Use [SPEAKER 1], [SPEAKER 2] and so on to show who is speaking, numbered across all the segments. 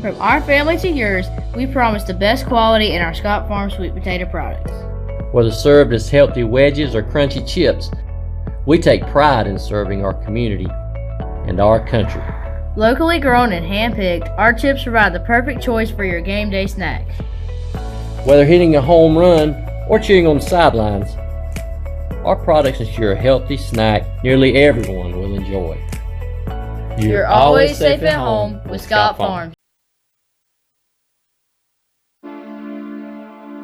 [SPEAKER 1] From our family to yours, we promise the best quality in our Scott Farm sweet potato products.
[SPEAKER 2] Whether served as healthy wedges or crunchy chips, we take pride in serving our community and our country.
[SPEAKER 1] Locally grown and hand-picked, our chips provide the perfect choice for your game day snacks.
[SPEAKER 2] Whether hitting a home run or cheering on the sidelines, our products ensure a healthy snack nearly everyone will enjoy.
[SPEAKER 1] You're always safe at home with Scott Farms.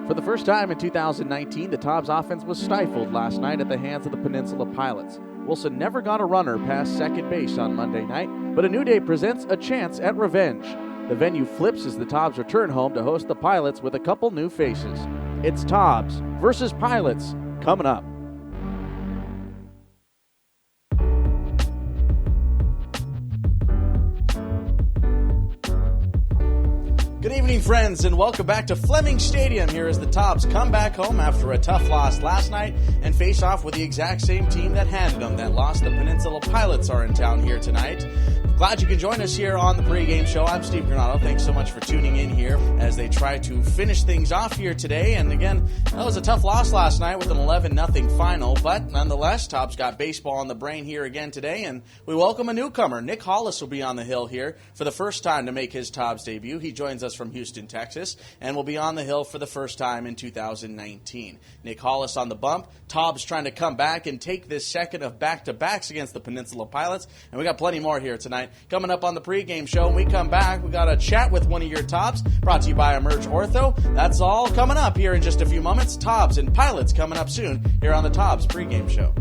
[SPEAKER 3] For the first time in 2019, the Tobs offense was stifled last night at the hands of the Peninsula Pilots. Wilson never got a runner past second base on Monday night, but a new day presents a chance at revenge. The venue flips as the Tobs return home to host the Pilots with a couple new faces. It's Tobs versus Pilots coming up. Good evening, friends, and welcome back to Fleming Stadium here as the Tobs come back home after a tough loss last night and face off with the exact same team that handed them that loss. The Peninsula Pilots are in town here tonight. Glad you can join us here on the pregame show. I'm Steve Granado. Thanks so much for tuning in here as they try to finish things off here today. And again, that was a tough loss last night with an 11-0 final. But nonetheless, Tobs got baseball on the brain here again today. And we welcome a newcomer. Nick Hollis will be on the hill here for the first time to make his Tobs debut. He joins us from Houston, Texas, and will be on the hill for the first time in 2019. Nick Hollis on the bump. Tobs trying to come back and take this second of back-to-backs against the Peninsula Pilots. And we got plenty more here tonight. Coming up on the pregame show, when we come back, we got a chat with one of your Tobs, brought to you by Emerge Ortho. That's all coming up here in just a few moments. Tobs and Pilots coming up soon here on the Tobs pregame show.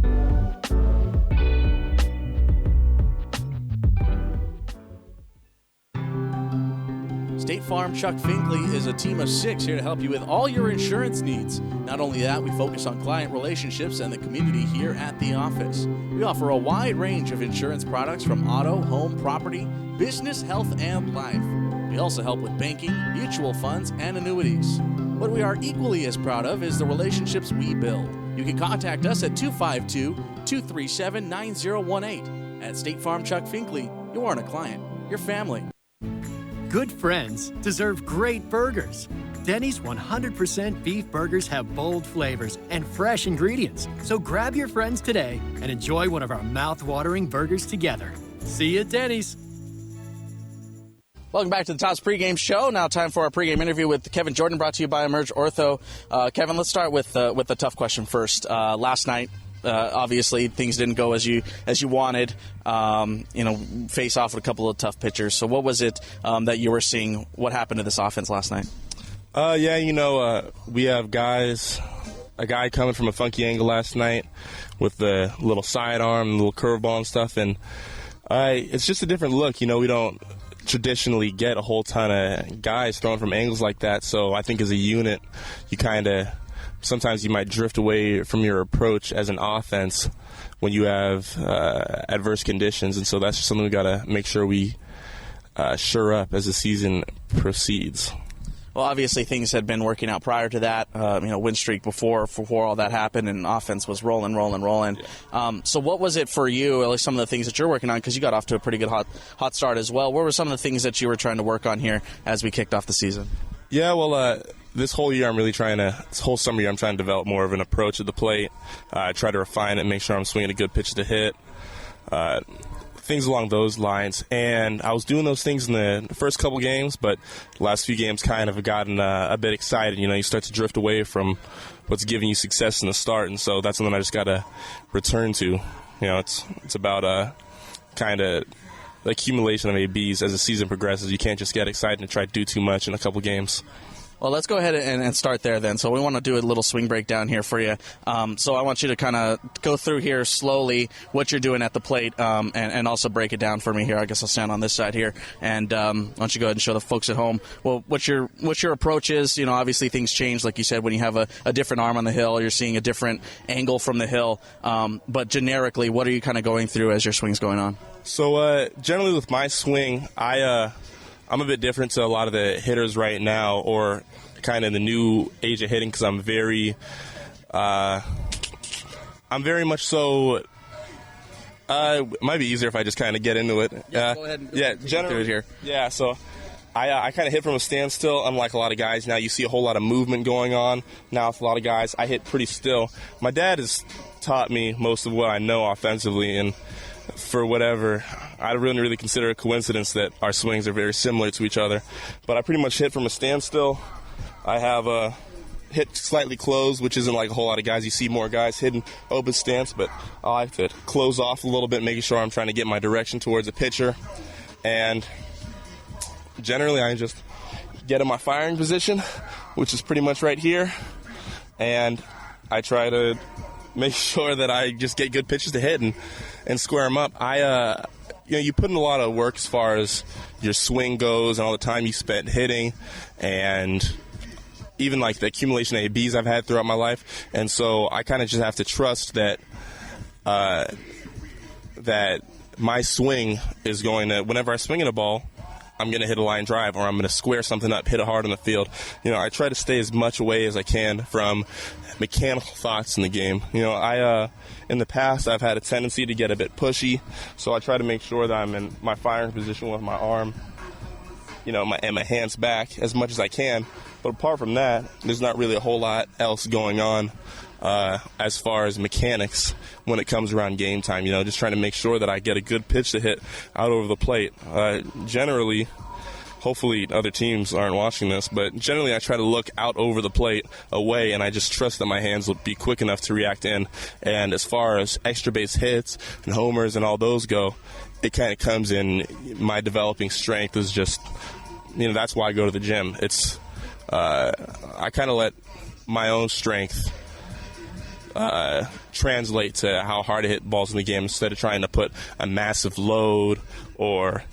[SPEAKER 3] State Farm Chuck Finkley is a team of 6 here to help you with all your insurance needs. Not only that, we focus on client relationships and the community here at the office. We offer a wide range of insurance products from auto, home, property, business, health, and life. We also help with banking, mutual funds, and annuities. What we are equally as proud of is the relationships we build. You can contact us at 252-237-9018. At State Farm Chuck Finkley, you aren't a client, you're family.
[SPEAKER 4] Good friends deserve great burgers. Denny's 100% beef burgers have bold flavors and fresh ingredients. So grab your friends today and enjoy one of our mouth-watering burgers together. See you at Denny's.
[SPEAKER 3] Welcome back to the Tobs pregame show. Now time for our pregame interview with Kevin Jordan, brought to you by Emerge Ortho. Kevin, let's start with the tough question first. Last night, obviously, things didn't go as you wanted. Face off with a couple of tough pitchers. So what was it that you were seeing? What happened to this offense last night?
[SPEAKER 5] We have a guy coming from a funky angle last night with the little sidearm, little curveball and stuff, and it's just a different look. We don't traditionally get a whole ton of guys throwing from angles like that, so I think as a unit, sometimes you might drift away from your approach as an offense when you have adverse conditions, and so that's just something we got to make sure we shore up as the season proceeds.
[SPEAKER 3] Well, obviously things had been working out prior to that, win streak before all that happened, and offense was rolling. Yeah. So what was it for you, at least some of the things that you're working on, because you got off to a pretty good hot start as well. What were some of the things that you were trying to work on here as we kicked off the season?
[SPEAKER 5] Yeah, well, this whole year this whole summer year I'm trying to develop more of an approach at the plate, try to refine it, make sure I'm swinging a good pitch to hit, things along those lines. And I was doing those things in the first couple games, but the last few games kind of gotten a bit excited. You start to drift away from what's giving you success in the start, and so that's something I just got to return to. It's about kind of the accumulation of ABs as the season progresses. You can't just get excited and try to do too much in a couple games.
[SPEAKER 3] Well, let's go ahead and start there then. So we want to do a little swing breakdown here for you. So I want you to kind of go through here slowly what you're doing at the plate, and also break it down for me here. I guess I'll stand on this side here. And why don't you go ahead and show the folks at home what your approach is. Obviously things change, like you said, when you have a different arm on the hill. You're seeing a different angle from the hill. But generically, what are you kind of going through as your swing's going on?
[SPEAKER 5] So generally with my swing, I'm a bit different to a lot of the hitters right now, or kind of in the new age of hitting, because I'm very much so. It might be easier if I just kind of get into it.
[SPEAKER 3] Yeah, go ahead and do it here.
[SPEAKER 5] Yeah, so I kind of hit from a standstill. Unlike a lot of guys, now you see a whole lot of movement going on. Now with a lot of guys, I hit pretty still. My dad has taught me most of what I know offensively, and for whatever, I really consider it a coincidence that our swings are very similar to each other. But I pretty much hit from a standstill. I have a hit slightly closed, which isn't like a whole lot of guys. You see more guys hitting open stance, but I like to close off a little bit, making sure I'm trying to get my direction towards the pitcher. And generally, I just get in my firing position, which is pretty much right here, and I try to make sure that I just get good pitches to hit and square them up. You put in a lot of work as far as your swing goes and all the time you spent hitting, and even like the accumulation of ABs I've had throughout my life. And so I kind of just have to trust that that my swing is going to, whenever I swing at a ball, I'm going to hit a line drive, or I'm going to square something up, hit it hard on the field. I try to stay as much away as I can from mechanical thoughts in the game. In the past, I've had a tendency to get a bit pushy, so I try to make sure that I'm in my firing position with my arm, and my hands back as much as I can. But apart from that, there's not really a whole lot else going on as far as mechanics when it comes around game time. Just trying to make sure that I get a good pitch to hit out over the plate. Generally, hopefully other teams aren't watching this, but generally I try to look out over the plate away, and I just trust that my hands will be quick enough to react in. And as far as extra base hits and homers and all those go, it kind of comes in my developing strength is just, that's why I go to the gym. It's I kind of let my own strength translate to how hard to hit balls in the game, instead of trying to put a massive load or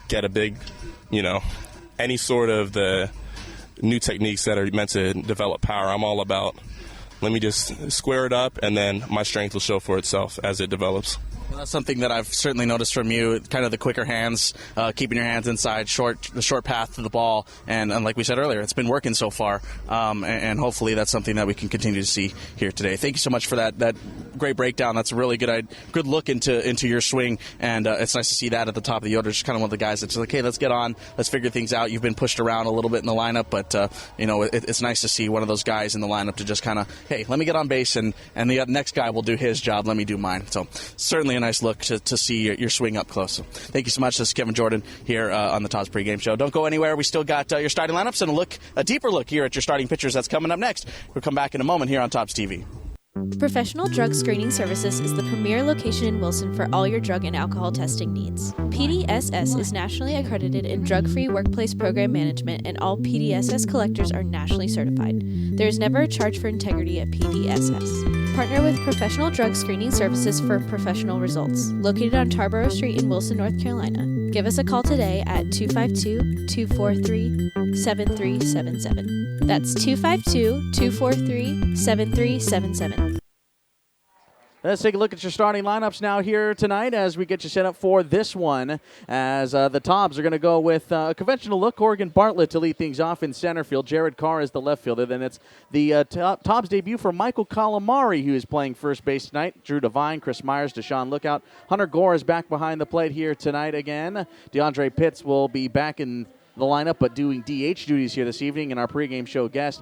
[SPEAKER 5] get a big, any sort of the new techniques that are meant to develop power. I'm all about, let me just square it up, and then my strength will show for itself as it develops.
[SPEAKER 3] Well, that's something that I've certainly noticed from you, kind of the quicker hands, keeping your hands inside, the short path to the ball, and like we said earlier, it's been working so far, and hopefully that's something that we can continue to see here today. Thank you so much for that great breakdown. That's a really good look into your swing, and it's nice to see that at the top of the order. Just kind of one of the guys that's like, hey, let's get on, let's figure things out. You've been pushed around a little bit in the lineup, but it's nice to see one of those guys in the lineup to just kind of, hey, let me get on base, and the next guy will do his job, let me do mine. So certainly a nice look to see your swing up close. So thank you so much. This is Kevin Jordan here on the Tobs pregame show. Don't go anywhere. We still got your starting lineups and a deeper look here at your starting pitchers. That's coming up next. We'll come back in a moment here on Tobs TV.
[SPEAKER 6] Professional Drug Screening Services is the premier location in Wilson for all your drug and alcohol testing needs. PDSS is nationally accredited in drug-free workplace program management, and all PDSS collectors are nationally certified. There is never a charge for integrity at PDSS. Partner with Professional Drug Screening Services for professional results. Located on Tarboro Street in Wilson, North Carolina. Give us a call today at 252-243-7377. That's 252-243-7377.
[SPEAKER 3] Let's take a look at your starting lineups now here tonight as we get you set up for this one. As the Tobs are going to go with a conventional look. Oregon Bartlett to lead things off in center field. Jared Carr is the left fielder. Then it's the Tobs debut for Michael Calamari, who is playing first base tonight. Drew Devine, Chris Myers, Deshaun Lookout. Hunter Gore is back behind the plate here tonight again. DeAndre Pitts will be back in the lineup, but doing DH duties here this evening. And our pregame show guest,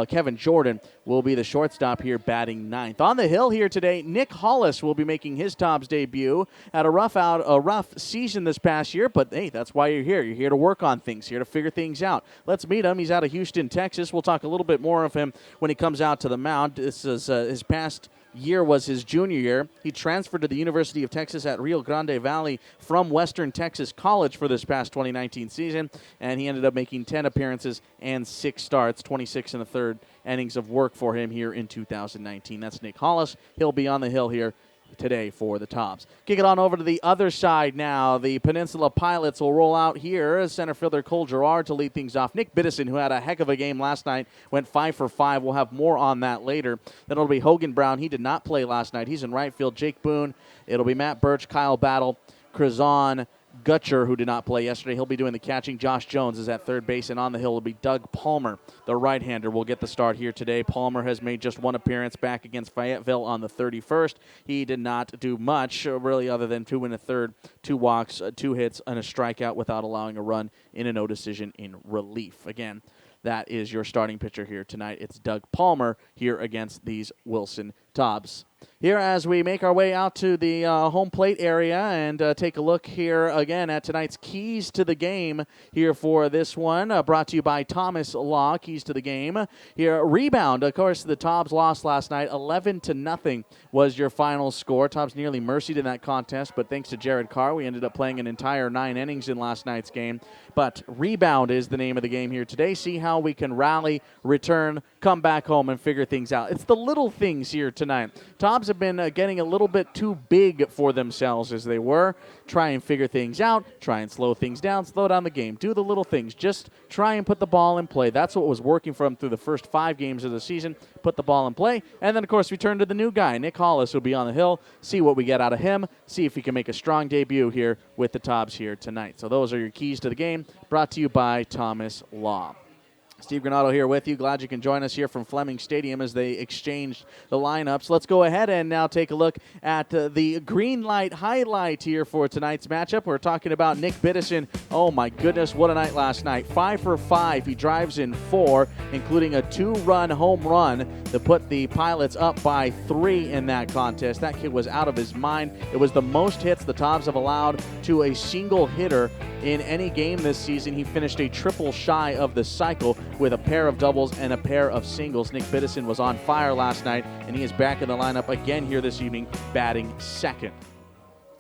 [SPEAKER 3] Kevin Jordan, will be the shortstop here, batting ninth. On the hill here today, Nick Hollis will be making his Tobs debut. Had a rough season this past year, but hey, that's why you're here. You're here to work on things, here to figure things out. Let's meet him. He's out of Houston, Texas. We'll talk a little bit more of him when he comes out to the mound. This is his past year was his junior year. He transferred to the University of Texas at Rio Grande Valley from Western Texas College for this past 2019 season, and he ended up making 10 appearances and 6 starts, 26 and a third innings of work for him here in 2019. That's Nick Hollis. He'll be on the hill here today for the Tobs. Kick it on over to the other side now. The Peninsula Pilots will roll out here. Center fielder Cole Gerard to lead things off. Nick Biddison, who had a heck of a game last night, went 5 for 5. We'll have more on that later. Then it'll be Hogan Brown. He did not play last night. He's in right field. Jake Boone. It'll be Matt Birch, Kyle Battle, Crizon, Gutcher, who did not play yesterday. He'll be doing the catching. Josh Jones is at third base, and on the hill will be Doug Palmer. The right-hander will get the start here today. Palmer has made just one appearance back against Fayetteville on the 31st. He did not do much, really, other than 2 1/3, 2 walks, 2 hits, and a strikeout without allowing a run in a no decision in relief. Again, that is your starting pitcher here tonight. It's Doug Palmer here against these Wilson Tobs. Here as we make our way out to the home plate area and take a look here again at tonight's keys to the game here for this one, brought to you by Thomas Law, keys to the game. Here, rebound. Of course, the Tobs lost last night. 11-0 was your final score. Tobs nearly mercied in that contest, but thanks to Jared Carr, we ended up playing an entire 9 innings in last night's game. But rebound is the name of the game here today. See how we can rally, return, come back home, and figure things out. It's the little things here tonight. Tobs have been getting a little bit too big for themselves as they were. Try and figure things out. Try and slow things down. Slow down the game. Do the little things. Just try and put the ball in play. That's what was working for them through the first 5 games of the season. Put the ball in play. And then, of course, we turn to the new guy. Nick Hollis will be on the hill. See what we get out of him. See if he can make a strong debut here with the Tobs here tonight. So those are your keys to the game, brought to you by Thomas Law. Steve Granato here with you. Glad you can join us here from Fleming Stadium as they exchange the lineups. Let's go ahead and now take a look at the green light highlight here for tonight's matchup. We're talking about Nick Biddison. Oh my goodness, what a night last night. 5 for 5. He drives in 4, including a 2-run home run that put the Pilots up by 3 in that contest. That kid was out of his mind. It was the most hits the Tobs have allowed to a single hitter in any game this season. He finished a triple shy of the cycle with a pair of doubles and a pair of singles. Nick Biddison was on fire last night, and he is back in the lineup again here this evening, batting second.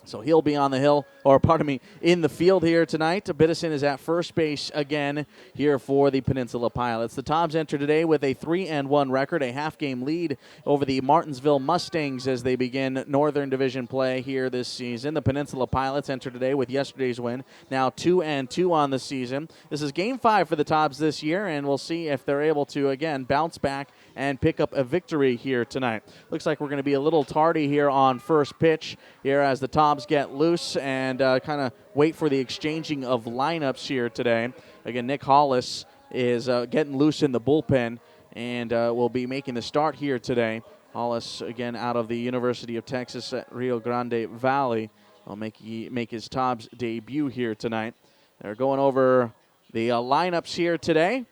[SPEAKER 3] So he'll be on the hill, or pardon me, in the field here tonight. Biddison is at first base again here for the Peninsula Pilots. The Tobs enter today with a 3-1 record, a half-game lead over the Martinsville Mustangs as they begin Northern Division play here this season. The Peninsula Pilots enter today with yesterday's win, now 2-2 on the season. This is Game 5 for the Tobs this year, and we'll see if they're able to, again, bounce back and pick up a victory here tonight. Looks like we're going to be a little tardy here on first pitch here as the Tobs get loose and kind of wait for the exchanging of lineups here today. Again, Nick Hollis is getting loose in the bullpen and will be making the start here today. Hollis, again, out of the University of Texas at Rio Grande Valley, will make his Tobs debut here tonight. They're going over the lineups here today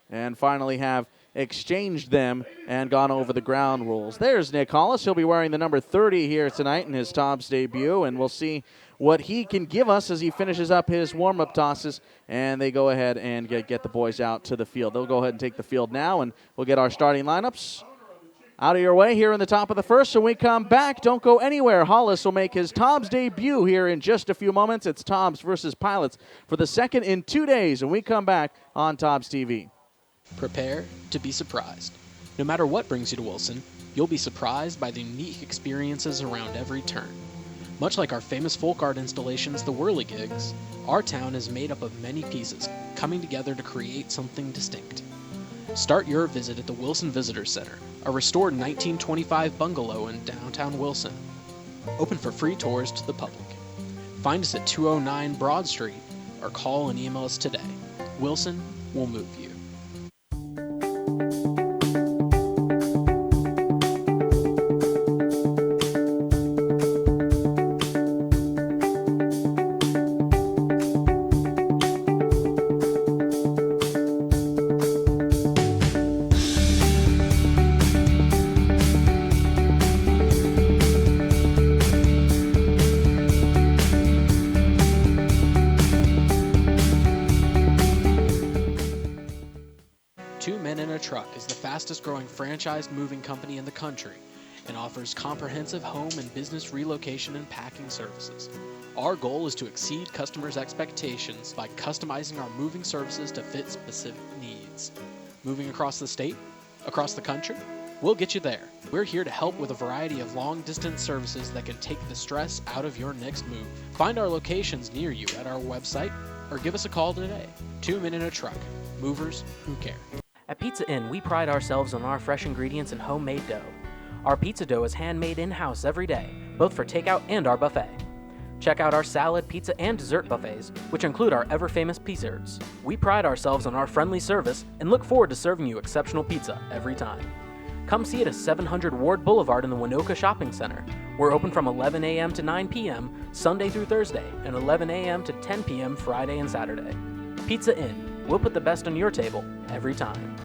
[SPEAKER 3] and finally have exchanged them and gone over the ground rules. There's Nick Hollis. He'll be wearing the number 30 here tonight in his Tobs debut, and we'll see what he can give us as he finishes up his warm-up tosses, and they go ahead and get the boys out to the field. They'll go ahead and take the field now, and we'll get our starting lineups out of your way here in the top of the first. So when we come back, don't go anywhere. Hollis will make his Tobs debut here in just a few moments. It's Tobs versus Pilots for the second in 2 days when we come back on Tobs TV.
[SPEAKER 7] Prepare to be surprised. No matter what brings you to Wilson, you'll be surprised by the unique experiences around every turn. Much like our famous folk art installations, the Whirligigs, our town is made up of many pieces, coming together to create something distinct. Start your visit at the Wilson Visitor Center, a restored 1925 bungalow in downtown Wilson. Open for free tours to the public. Find us at 209 Broad Street or call and email us today. Wilson will move you. Fastest growing franchised moving company in the country and offers comprehensive home and business relocation and packing services. Our goal is to exceed customers' expectations by customizing our moving services to fit specific needs. Moving across the state? Across the country? We'll get you there. We're here to help with a variety of long-distance services that can take the stress out of your next move. Find our locations near you at our website or give us a call today. 2 Men in a Truck. Movers who care.
[SPEAKER 8] At Pizza Inn, we pride ourselves on our fresh ingredients and homemade dough. Our pizza dough is handmade in-house every day, both for takeout and our buffet. Check out our salad, pizza, and dessert buffets, which include our ever-famous pizzerts. We pride ourselves on our friendly service and look forward to serving you exceptional pizza every time. Come see it at 700 Ward Boulevard in the Winoka Shopping Center. We're open from 11 a.m. to 9 p.m. Sunday through Thursday, and 11 a.m. to 10 p.m. Friday and Saturday. Pizza Inn. We'll put the best on your table every time.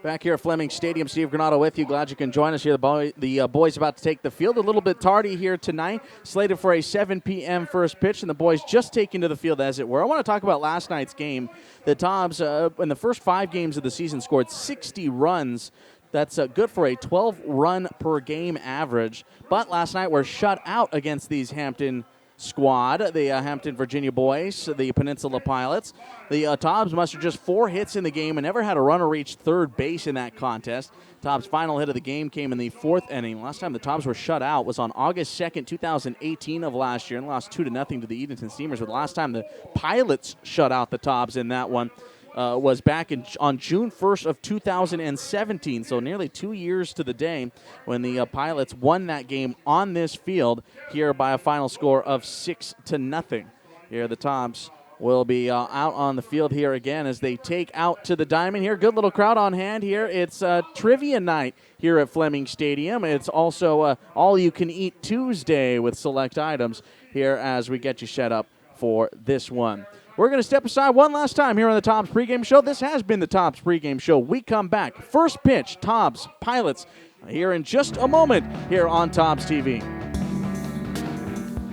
[SPEAKER 3] Back here at Fleming Stadium, Steve Granado with you. Glad you can join us here. The boys about to take the field. A little bit tardy here tonight. Slated for a 7 p.m. first pitch, and the boys just taking to the field, as it were. I want to talk about last night's game. The Tobs, in the first 5 games of the season, scored 60 runs. That's good for a 12-run-per-game average. But last night were shut out against these Hampton squad, the Hampton, Virginia boys, the Peninsula Pilots. The Tobs mustered just 4 hits in the game and never had a runner reach third base in that contest. Tobs' final hit of the game came in the 4th inning. Last time the Tobs were shut out was on August 2nd, 2018 of last year, and lost 2-0 to the Edenton Steamers. But the last time the Pilots shut out the Tobs in that one was back on June 1st of 2017, so nearly 2 years to the day when the Pilots won that game on this field here by a final score of 6-0. Here the Tobs will be out on the field here again as they take out to the diamond here. Good little crowd on hand here. It's trivia night here at Fleming Stadium. It's also all-you-can-eat Tuesday with select items here as we get you set up for this one. We're going to step aside one last time here on the Tobs pregame show. This has been the Tobs pregame show. We come back. First pitch, Tobs Pilots, here in just a moment here on Tobs TV.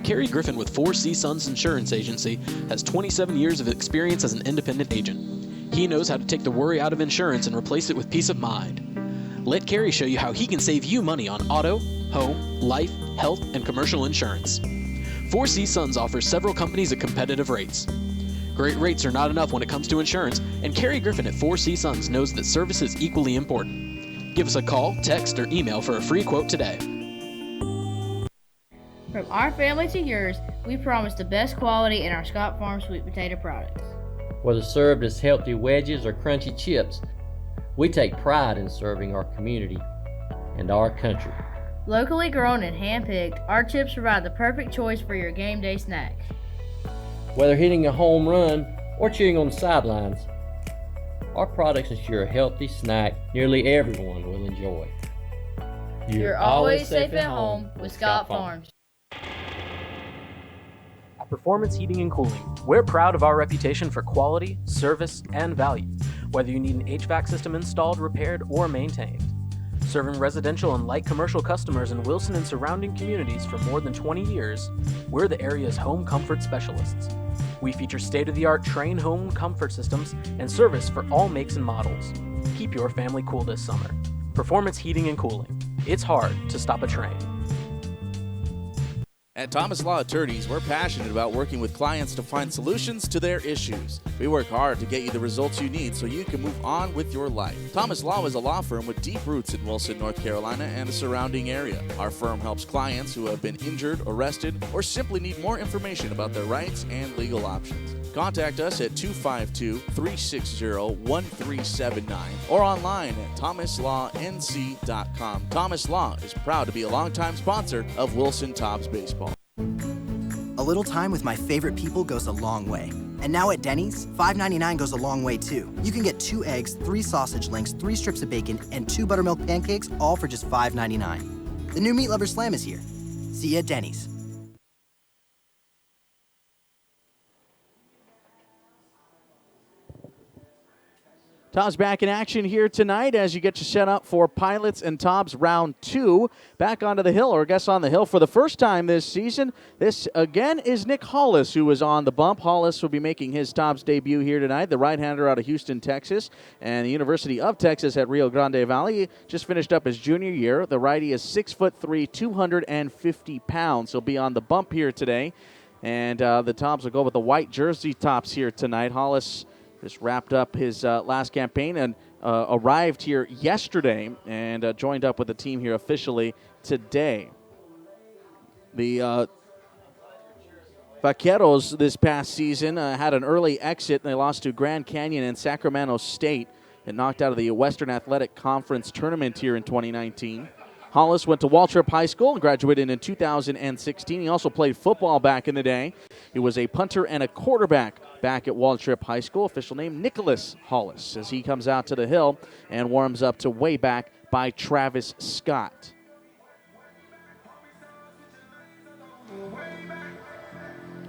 [SPEAKER 7] Kerry Griffin with 4C Sons Insurance Agency has 27 years of experience as an independent agent. He knows how to take the worry out of insurance and replace it with peace of mind. Let Kerry show you how he can save you money on auto, home, life, health, and commercial insurance. 4C Sons offers several companies at competitive rates. Great rates are not enough when it comes to insurance, and Kerry Griffin at 4C Sons knows that service is equally important. Give us a call, text, or email for a free quote today.
[SPEAKER 1] From our family to yours, we promise the best quality in our Scott Farm sweet potato products.
[SPEAKER 2] Whether served as healthy wedges or crunchy chips, we take pride in serving our community and our country.
[SPEAKER 1] Locally grown and hand-picked, our chips provide the perfect choice for your game day snacks.
[SPEAKER 2] Whether hitting a home run or cheering on the sidelines, our products ensure a healthy snack nearly everyone will enjoy.
[SPEAKER 1] You're always safe at home with Scott Farms.
[SPEAKER 8] At Performance Heating and Cooling, we're proud of our reputation for quality, service, and value, whether you need an HVAC system installed, repaired, or maintained. Serving residential and light commercial customers in Wilson and surrounding communities for more than 20 years, we're the area's home comfort specialists. We feature state-of-the-art Trane home comfort systems and service for all makes and models. Keep your family cool this summer. Performance Heating and Cooling. It's hard to stop a train.
[SPEAKER 3] At Thomas Law Attorneys, we're passionate about working with clients to find solutions to their issues. We work hard to get you the results you need so you can move on with your life. Thomas Law is a law firm with deep roots in Wilson, North Carolina and the surrounding area. Our firm helps clients who have been injured, arrested, or simply need more information about their rights and legal options. Contact us at 252-360-1379 or online at thomaslawnc.com. Thomas Law is proud to be a longtime sponsor of Wilson Tobs Baseball.
[SPEAKER 9] A little time with my favorite people goes a long way. And now at Denny's, $5.99 goes a long way too. You can get 2 eggs, 3 sausage links, 3 strips of bacon, and 2 buttermilk pancakes, all for just $5.99. The new Meat Lover Slam is here. See you at Denny's.
[SPEAKER 3] Tobs back in action here tonight as you get you set up for Pilots and Tobs round 2. Back onto the hill, or I guess on the hill for the first time this season. This, again, is Nick Hollis, who was on the bump. Hollis will be making his Tobs debut here tonight, the right-hander out of Houston, Texas, and the University of Texas at Rio Grande Valley. Just finished up his junior year. The righty is 6'3", 250 pounds. He'll be on the bump here today. And the Tobs will go with the white jersey tops here tonight. Hollis just wrapped up his last campaign and arrived here yesterday and joined up with the team here officially today. The Vaqueros this past season had an early exit. They lost to Grand Canyon and Sacramento State and knocked out of the Western Athletic Conference tournament here in 2019. Hollis went to Waltrip High School and graduated in 2016. He also played football back in the day. He was a punter and a quarterback back at Waltrip High School. Official name Nicholas Hollis as he comes out to the hill and warms up to Way Back by Travis Scott.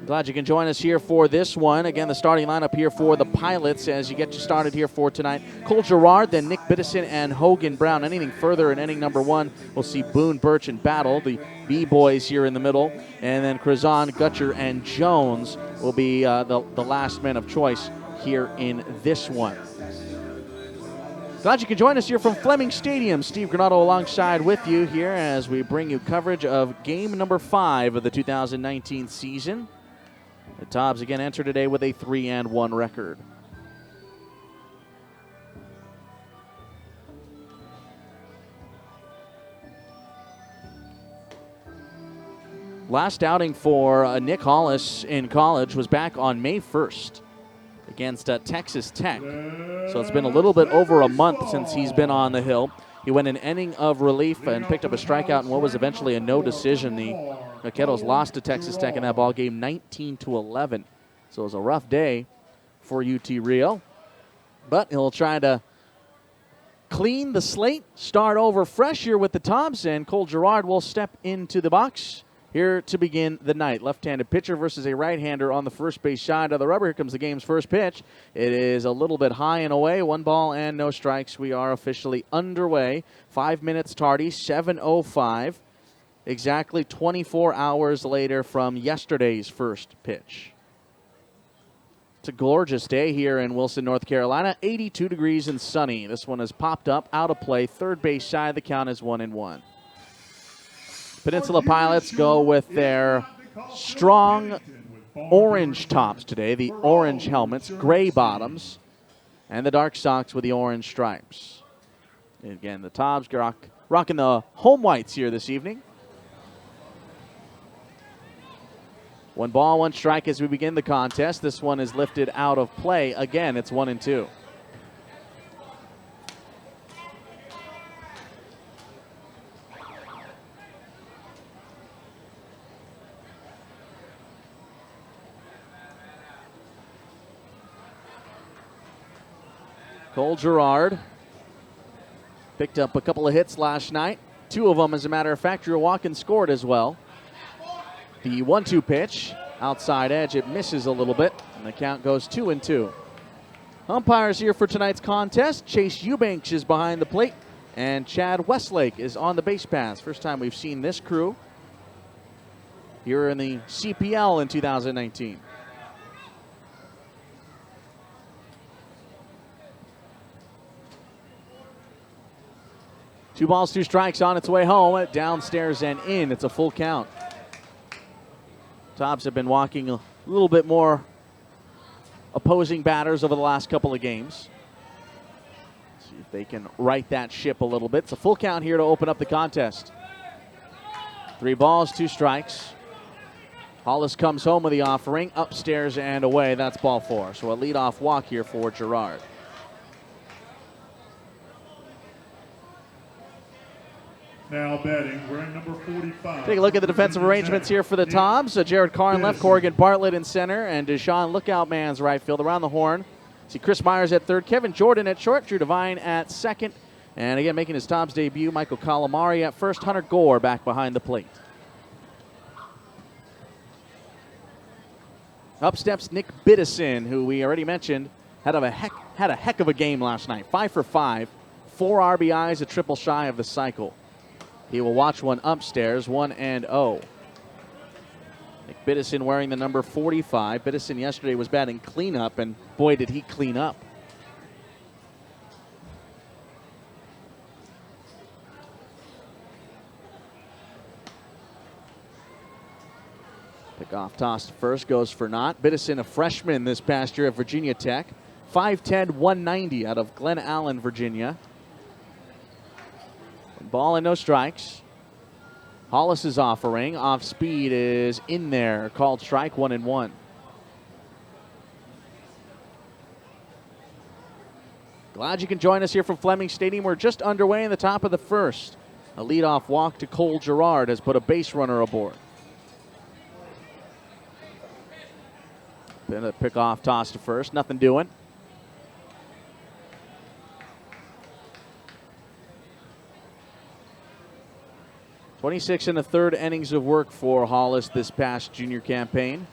[SPEAKER 3] Glad you can join us here for this one. Again, the starting lineup here for the Pilots as you get you started here for tonight. Cole Gerard, then Nick Biddison and Hogan Brown. Anything further in inning number one, we'll see Boone, Birch, and Battle, the B-boys here in the middle. And then Krazan, Gutcher, and Jones will be the last men of choice here in this one. Glad you can join us here from Fleming Stadium. Steve Granado alongside with you here as we bring you coverage of game number 5 of the 2019 season. The Tobs again enter today with a 3-1 record. Last outing for Nick Hollis in college was back on May 1st against Texas Tech. So it's been a little bit over a month since he's been on the hill. He went an inning of relief and picked up a strikeout in what was eventually a no decision. The Vaqueros lost to Texas Tech in that ball game 19-11. So it was a rough day for UT Rio. But he'll try to clean the slate, start over fresh here with the Tobs, and Cole Gerard will step into the box here to begin the night. Left-handed pitcher versus a right-hander on the first base side of the rubber. Here comes the game's first pitch. It is a little bit high and away. 1 ball and no strikes. We are officially underway. 5 minutes tardy, 7:05. Exactly 24 hours later from yesterday's first pitch. It's a gorgeous day here in Wilson, North Carolina. 82 degrees and sunny. This one has popped up, out of play. Third base side, the count is 1-1. Peninsula Pilots go with their strong orange tops today, the orange helmets, gray bottoms, and the dark socks with the orange stripes. And again, the Tobs rocking the home whites here this evening. 1 ball, 1 strike as we begin the contest. This one is lifted out of play. Again, it's 1-2. Cole Gerard picked up a couple of hits last night. 2 of them, as a matter of fact, Drew Watkins scored as well. The 1-2 pitch, outside edge, it misses a little bit, and the count goes 2-2. Umpires here for tonight's contest. Chase Eubanks is behind the plate, and Chad Westlake is on the base pass. First time we've seen this crew here in the CPL in 2019. Two balls, 2 strikes on its way home, downstairs and in. It's a full count. Tobs have been walking a little bit more opposing batters over the last couple of games. See if they can right that ship a little bit. It's a full count here to open up the contest. 3 balls, 2 strikes. Hollis comes home with the offering, upstairs and away. That's ball 4. So a leadoff walk here for Gerard.
[SPEAKER 10] Now batting, wearing number 45.
[SPEAKER 3] Take a look at the defensive arrangements here for the Tobs. Jared Carr in left, Corrigan Bartlett in center, and Deshaun Lookout Man's right field. Around the horn, see Chris Myers at third, Kevin Jordan at short, Drew Devine at second, and again making his Tobs debut, Michael Calamari at first, Hunter Gore back behind the plate. Up steps Nick Biddison, who we already mentioned had a heck of a game last night. 5 for 5, 4 RBIs, a triple shy of the cycle. He will watch one upstairs, 1-0. Nick Biddison wearing the number 45. Biddison yesterday was batting cleanup, and boy, did he clean up. Pick-off toss to first goes for naught. Biddison, a freshman this past year at Virginia Tech. 5'10", 190 out of Glen Allen, Virginia. Ball and no strikes. Hollis' offering. Off speed is in there. Called strike, 1-1. Glad you can join us here from Fleming Stadium. We're just underway in the top of the first. A leadoff walk to Cole Girard has put a base runner aboard. Then a pick-off toss to first. Nothing doing. .26 and a third innings of work for Hollis this past junior campaign.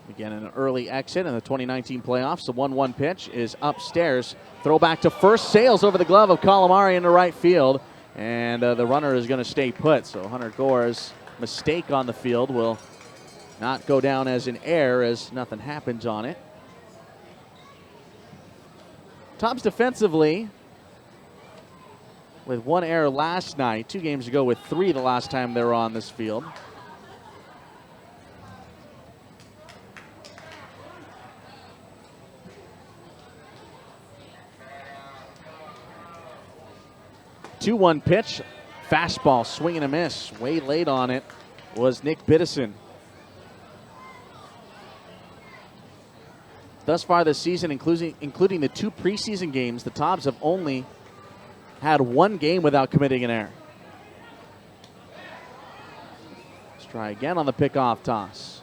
[SPEAKER 3] Again, an early exit in the 2019 playoffs. The 1-1 pitch is upstairs. Throw back to first. Sails over the glove of Calamari into right field. And the runner is going to stay put. So Hunter Gore's mistake on the field will not go down as an error, as nothing happens on it. Tobs defensively, with one error last night, 2 games ago with 3 the last time they were on this field. Two-one pitch, fastball, swing and a miss. Way late on it was Nick Biddison. Thus far this season, including the 2 preseason games, the Tobs have only had 1 game without committing an error. Let's try again on the pickoff toss.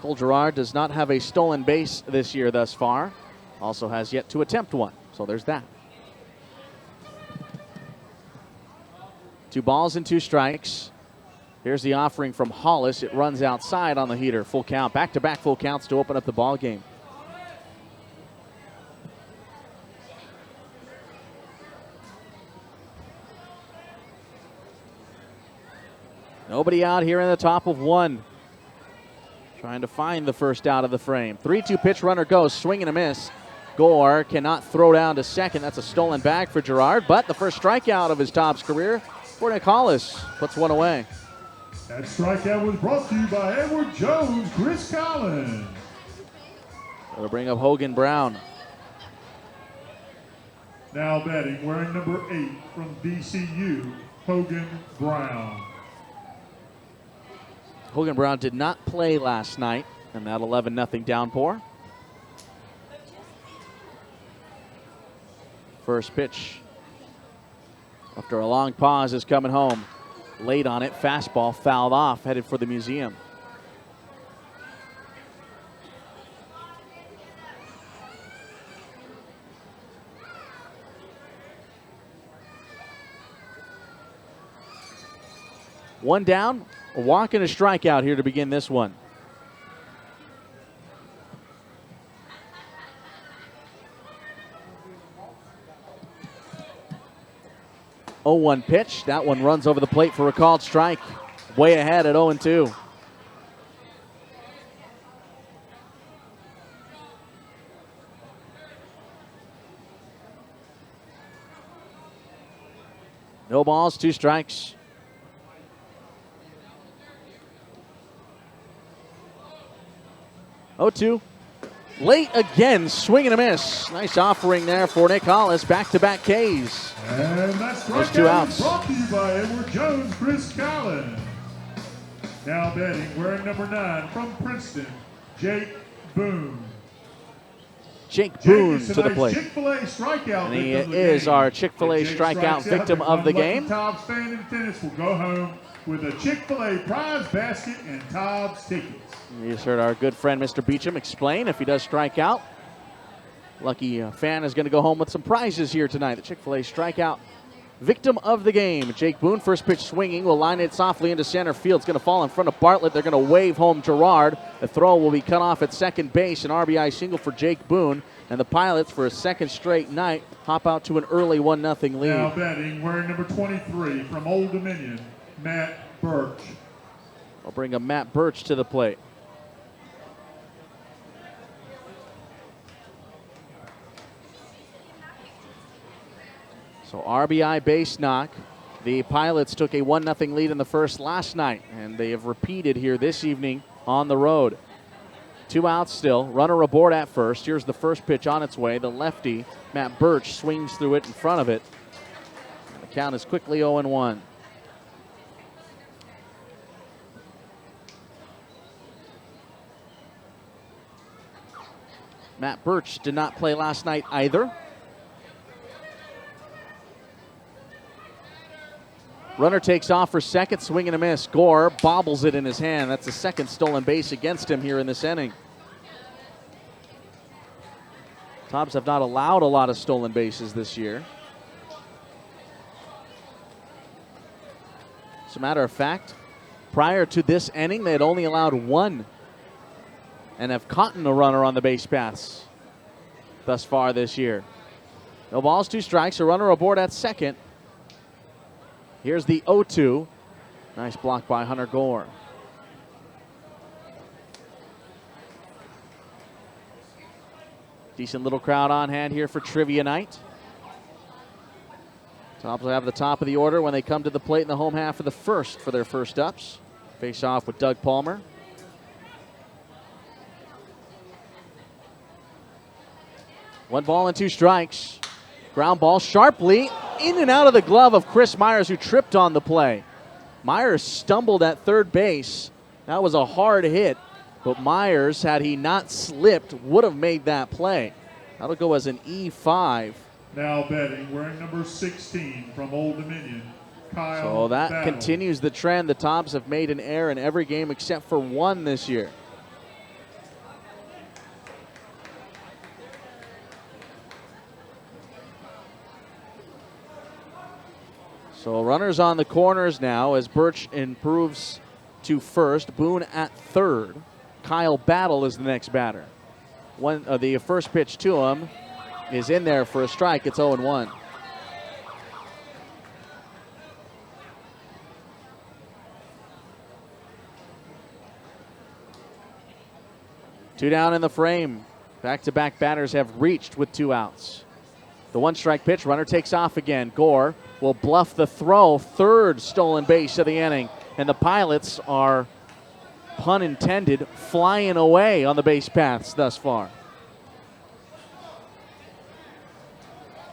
[SPEAKER 3] Cole Girard does not have a stolen base this year thus far. Also has yet to attempt one, so there's that. 2 balls and 2 strikes. Here's the offering from Hollis. It runs outside on the heater. Full count. Back-to-back full counts to open up the ball game. Nobody out here in the top of 1. Trying to find the first out of the frame. 3-2 pitch, runner goes. Swing and a miss. Gore cannot throw down to second. That's a stolen bag for Girard, but the first strikeout of his Tobs career for Nick Hollis puts one away.
[SPEAKER 10] That strikeout was brought to you by Edward Jones, Chris Collins.
[SPEAKER 3] That'll bring up Hogan Brown.
[SPEAKER 10] Now batting, wearing number 8 from VCU, Hogan Brown.
[SPEAKER 3] Hogan Brown did not play last night in that 11-0 downpour. First pitch after a long pause is coming home. Late on it, fastball fouled off, headed for the museum. One down, a walk and a strikeout here to begin this one. Oh, 0-1 pitch. That one runs over the plate for a called strike. Way ahead at 0-2. No balls, 2 strikes. 0-2. Late again, swing and a miss. Nice offering there for Nick Hollis. Back-to-back Ks.
[SPEAKER 10] And that's
[SPEAKER 3] There's 2 outs.
[SPEAKER 10] Brought to you by Edward Jones, Chris Collins. Now batting, wearing number 9 from Princeton, Jake Boone.
[SPEAKER 3] Jake Boone to the plate.
[SPEAKER 10] Chick-fil-A strikeout
[SPEAKER 3] and he
[SPEAKER 10] victim of the
[SPEAKER 3] is
[SPEAKER 10] game.
[SPEAKER 3] our Chick-fil-A
[SPEAKER 10] Jake
[SPEAKER 3] strikeout
[SPEAKER 10] strikes
[SPEAKER 3] victim
[SPEAKER 10] out,
[SPEAKER 3] of the
[SPEAKER 10] one
[SPEAKER 3] game.
[SPEAKER 10] lucky Tobs fan in tennis will go home with a Chick-fil-A prize basket and Tobs tickets.
[SPEAKER 3] You just heard our good friend Mr. Beecham explain if he does strike out. Lucky fan is going to go home with some prizes here tonight. The Chick-fil-A strikeout victim of the game. Jake Boone, first pitch swinging, will line it softly into center field. It's going to fall in front of Bartlett. They're going to wave home Girard. The throw will be cut off at second base. An RBI single for Jake Boone. And the Pilots, for a second straight night, hop out to an early 1-0 lead.
[SPEAKER 10] Now batting, wearing number 23 from Old Dominion, Matt Birch.
[SPEAKER 3] I'll bring a Matt Birch to the plate. So RBI base knock. The Pilots took a 1-0 lead in the first last night, and they have repeated here this evening on the road. 2 outs still. Runner aboard at first. Here's the first pitch on its way. The lefty, Matt Birch, swings through it in front of it. And the count is quickly 0-1. Matt Birch did not play last night either. Runner takes off for second, swing and a miss. Gore bobbles it in his hand. That's the second stolen base against him here in this inning. Tobs have not allowed a lot of stolen bases this year. As a matter of fact, prior to this inning, they had only allowed one and have caught a runner on the base paths thus far this year. No balls, 2 strikes, a runner aboard at second. Here's the 0-2. Nice block by Hunter Gore. Decent little crowd on hand here for trivia night. Tobs will have the top of the order when they come to the plate in the home half of the first for their first ups. Face off with Doug Palmer. One ball and 2 strikes. Ground ball sharply in and out of the glove of Chris Myers, who tripped on the play. Myers stumbled at third base. That was a hard hit, but Myers, had he not slipped, would have made that play. That'll go as an E5.
[SPEAKER 10] Now batting, wearing number 16 from Old Dominion, Kyle
[SPEAKER 3] So that
[SPEAKER 10] Battle.
[SPEAKER 3] continues the trend. The Tobs have made an error in every game except for one this year. So runners on the corners now as Birch improves to first. Boone at third. Kyle Battle is the next batter. The first pitch to him is in there for a strike. It's 0-1. Two down in the frame. Back-to-back batters have reached with 2 outs. The 1-strike pitch, runner takes off again. Gore will bluff the throw. Third stolen base of the inning. And the Pilots are, pun intended, flying away on the base paths thus far.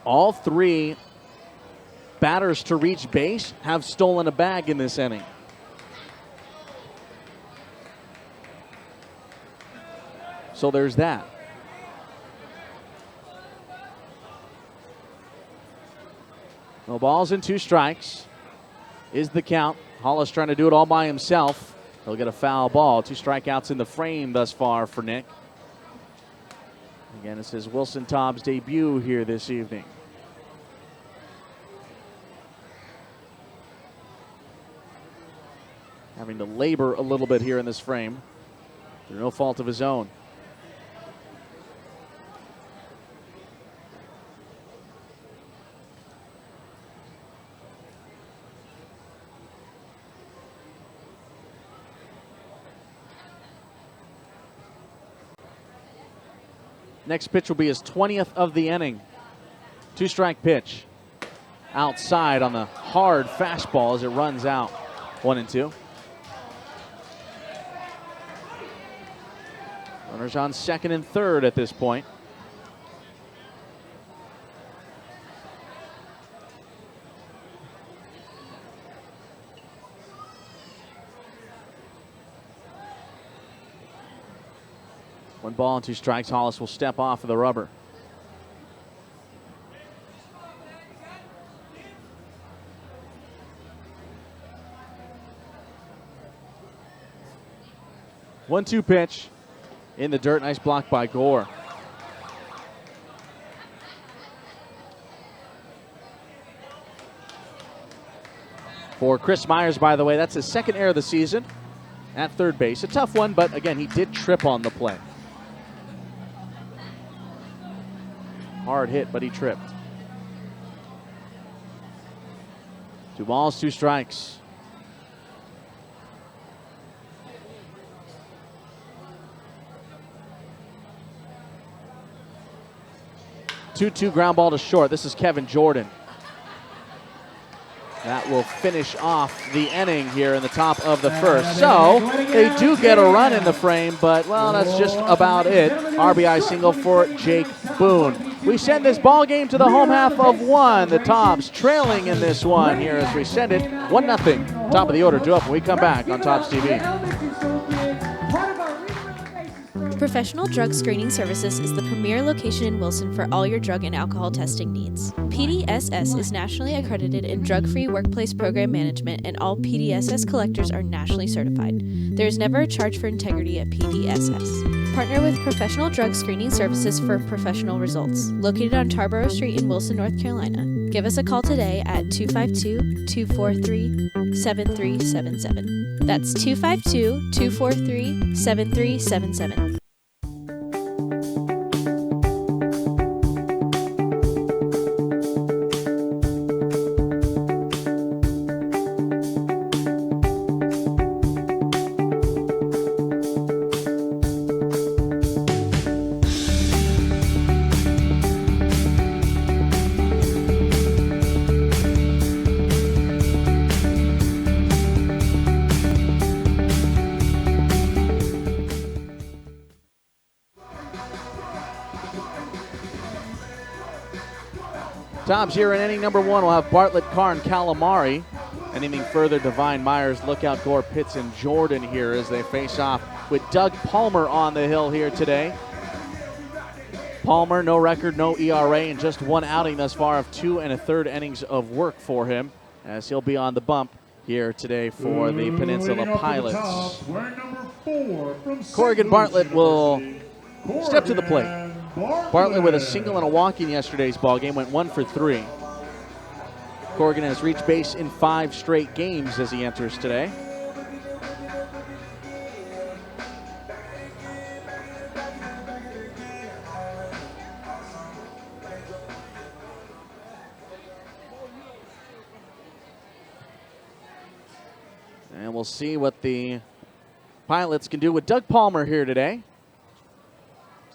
[SPEAKER 3] All 3 batters to reach base have stolen a bag in this inning. So there's that. No balls and 2 strikes is the count. Hollis trying to do it all by himself. He'll get a foul ball. 2 strikeouts in the frame thus far for Nick. Again, it's his Wilson Tobs debut here this evening. Having to labor a little bit here in this frame through no fault of his own. Next pitch will be his 20th of the inning. 2-strike pitch. Outside on the hard fastball as it runs out. 1-2. Runners on second and third at this point. One ball and 2 strikes. Hollis will step off of the rubber. One-two pitch in the dirt. Nice block by Gore. For Chris Myers, by the way, that's his 2nd error of the season at third base. A tough one, but again, he did trip on the play. Hard hit, but he tripped. 2 balls, 2 strikes. Two ground ball to short. This is Kevin Jordan. That will finish off the inning here in the top of the first. So they do get a run in the frame, but, well, that's just about it. RBI single for Jake Boone. We send this ball game to the home half of 1. The Tobs trailing in this one here as we send it 1-0. Top of the order, due up when we come back on Tobs TV.
[SPEAKER 6] Professional Drug Screening Services is the premier location in Wilson for all your drug and alcohol testing needs. PDSS is nationally accredited in drug-free workplace program management, and all PDSS collectors are nationally certified. There is never a charge for integrity at PDSS. Partner with Professional Drug Screening Services for professional results. Located on Tarboro Street in Wilson, North Carolina. Give us a call today at 252-243-7377. That's 252-243-7377.
[SPEAKER 3] Tobs here in inning number one. We'll have Bartlett, Carr, and Calamari. Anything further, Divine, Myers, Lookout, Gore, Pitts, and Jordan here as they face off with Doug Palmer on the hill here today. Palmer, no record, no ERA, and just one outing thus far of 2 1/3 innings of work for him, as he'll be on the bump here today for the Peninsula Pilots. Corrigan Bartlett will step to the plate. Bartlett with a single and a walk in yesterday's ball game, went 1 for 3. Corrigan has reached base in 5 straight games as he enters today. And we'll see what the Pilots can do with Doug Palmer here today.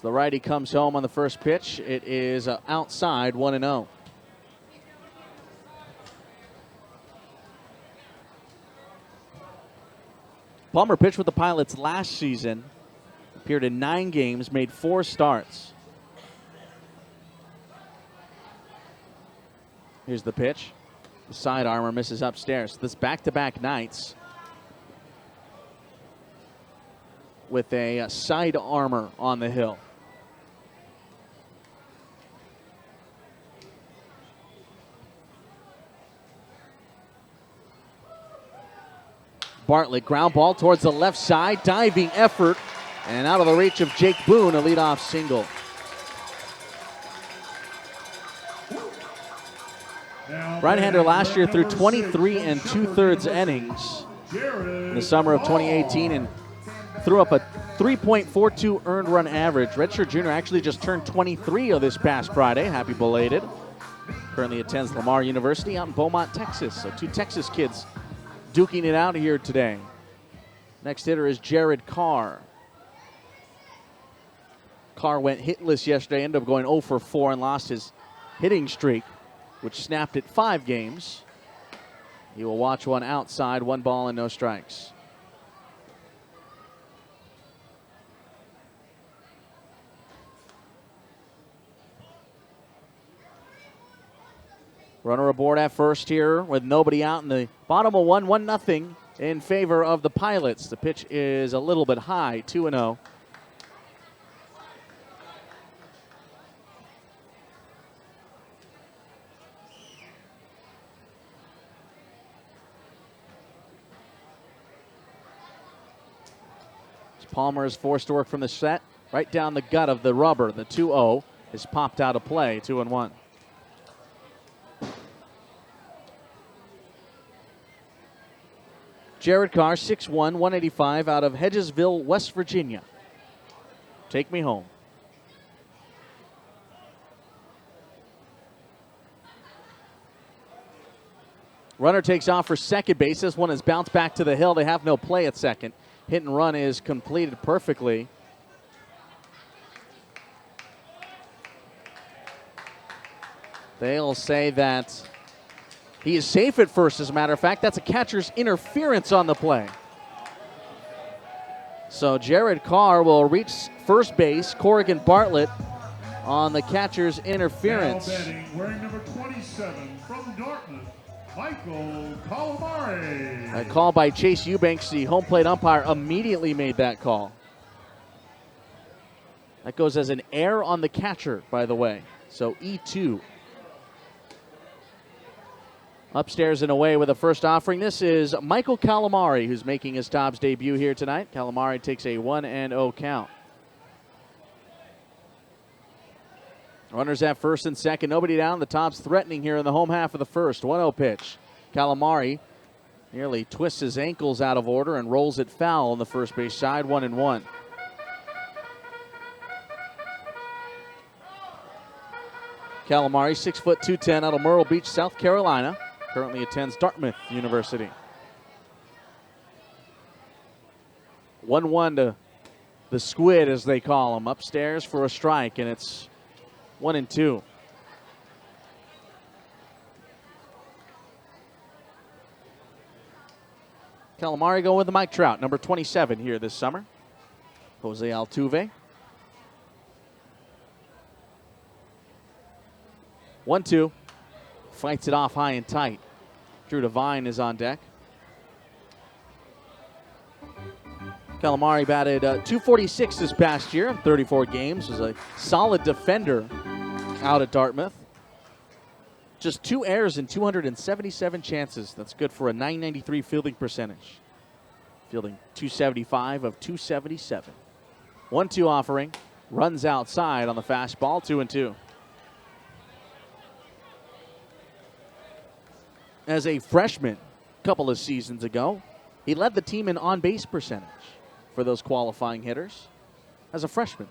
[SPEAKER 3] The righty comes home on the first pitch. It is outside, 1-0. Palmer pitched with the Pilots last season. Appeared in 9 games, made 4 starts. Here's the pitch. The side armor misses upstairs. This back-to-back nights with a side armor on the hill. Bartlett, ground ball towards the left side, diving effort, and out of the reach of Jake Boone, a leadoff single. Right-hander last year threw 23 2/3 innings in the summer of 2018 and threw up a 3.42 earned run average. Redshirt junior actually just turned 23 of this past Friday. Happy belated. Currently attends Lamar University out in Beaumont, Texas. So 2 Texas kids duking it out here today. Next hitter is Jared Carr. Carr went hitless yesterday, ended up going 0 for 4 and lost his hitting streak, which snapped at 5 games. He will watch one outside, 1 ball and no strikes. Runner aboard at first here with nobody out in the bottom of 1-0 in favor of the Pilots. The pitch is a little bit high, 2-0. Palmer is forced to work from the set, right down the gut of the rubber. The 2-0 is popped out of play, 2-1. Jared Carr, 6'1", 185, out of Hedgesville, West Virginia. Take me home. Runner takes off for second base. This one is bounced back to the hill. They have no play at second. Hit and run is completed perfectly. They'll say that he is safe at first, as a matter of fact. That's a catcher's interference on the play. So Jared Carr will reach first base. Corrigan Bartlett on the catcher's interference.
[SPEAKER 10] Now batting, wearing number 27 from Dartmouth, Michael Calamari.
[SPEAKER 3] A call by Chase Eubanks, the home plate umpire, immediately made that call. That goes as an error on the catcher, by the way. So E2. Upstairs and away with a first offering. This is Michael Calamari, who's making his Tobs debut here tonight. Calamari takes a 1-0 count. Runners at first and second. Nobody down. The Tobs threatening here in the home half of the first. 1-0 pitch. Calamari nearly twists his ankles out of order and rolls it foul on the first base side. 1-1. Calamari, 6'2", out of Myrtle Beach, South Carolina. Currently attends Dartmouth University. 1-1 to the Squid, as they call him, upstairs for a strike, and it's 1-2. Calamari going with the Mike Trout, number 27 here this summer. Jose Altuve. 1-2. Fights it off high and tight. Drew Devine is on deck. Calamari batted .246 this past year in 34 games. Was a solid defender out at Dartmouth. Just 2 errors in 277 chances. That's good for a .993 fielding percentage. Fielding .275 of .277. 1-2 offering. Runs outside on the fastball. 2-2. As a freshman a couple of seasons ago, he led the team in on-base percentage for those qualifying hitters as a freshman.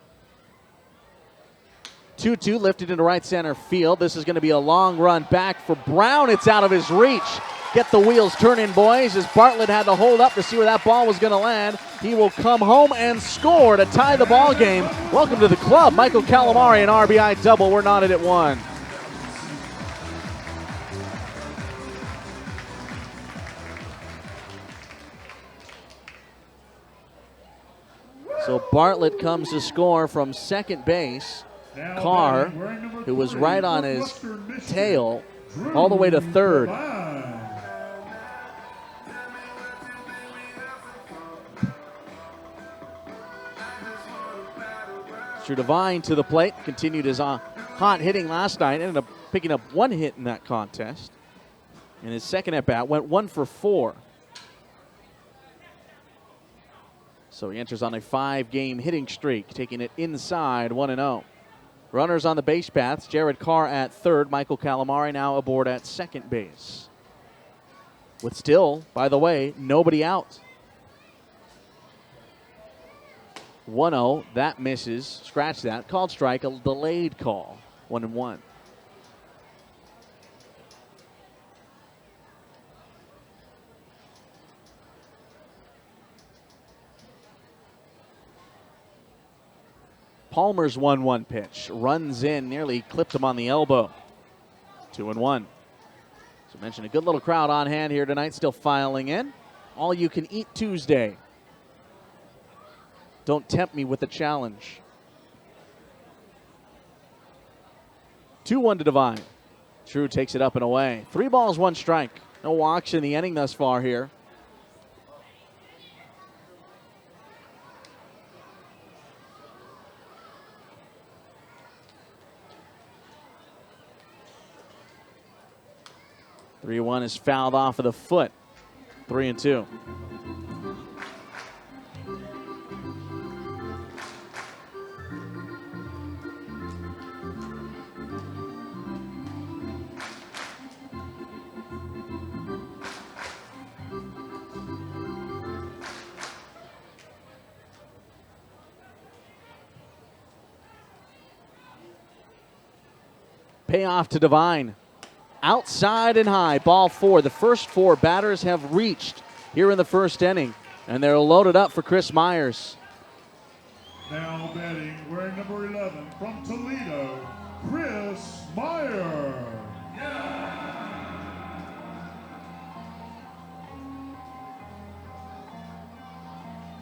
[SPEAKER 3] 2-2 lifted into right center field. This is going to be a long run back for Brown. It's out of his reach. Get the wheels turning, boys, as Bartlett had to hold up to see where that ball was going to land. He will come home and score to tie the ball game. Welcome to the club, Michael Calamari, an RBI double. We're knotted at 1. So Bartlett comes to score from second base. Carr, who was right on his tail, all the way to third. Drew Devine to the plate. Continued his hot hitting last night. Ended up picking up 1 hit in that contest. And his second at bat went 1 for 4. So he enters on a 5-game hitting streak, taking it inside 1-0. Runners on the base paths. Jared Carr at third. Michael Calamari now aboard at second base. With still, by the way, nobody out. 1-0. That misses. Scratch that. Called strike. A delayed call. 1-1. Palmer's 1-1 pitch. Runs in, nearly clipped him on the elbow. 2-1. So I mentioned a good little crowd on hand here tonight, still filing in. All you can eat Tuesday. Don't tempt me with a challenge. 2-1 to Devine. True takes it up and away. 3 balls, 1 strike. No walks in the inning thus far here. .3-1 is fouled off of the foot. 3-2. Payoff to Devine. Outside and high, ball 4. The first 4 batters have reached here in the first inning, and they're loaded up for Chris Myers.
[SPEAKER 10] Now batting, wearing number 11 from Toledo, Chris Meyer.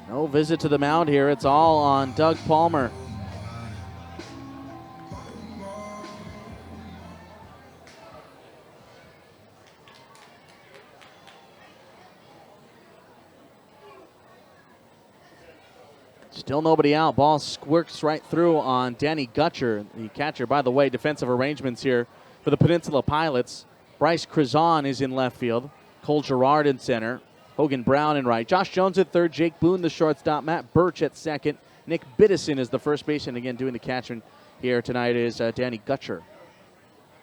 [SPEAKER 3] No visit to the mound here. It's all on Doug Palmer. Still nobody out. Ball squirts right through on Danny Gutcher, the catcher. By the way, defensive arrangements here for the Peninsula Pilots. Bryce Crizon is in left field. Cole Gerard in center. Hogan Brown in right. Josh Jones at third. Jake Boone, the shortstop. Matt Birch at second. Nick Biddison is the first baseman. Again, doing the catching here tonight is Danny Gutcher.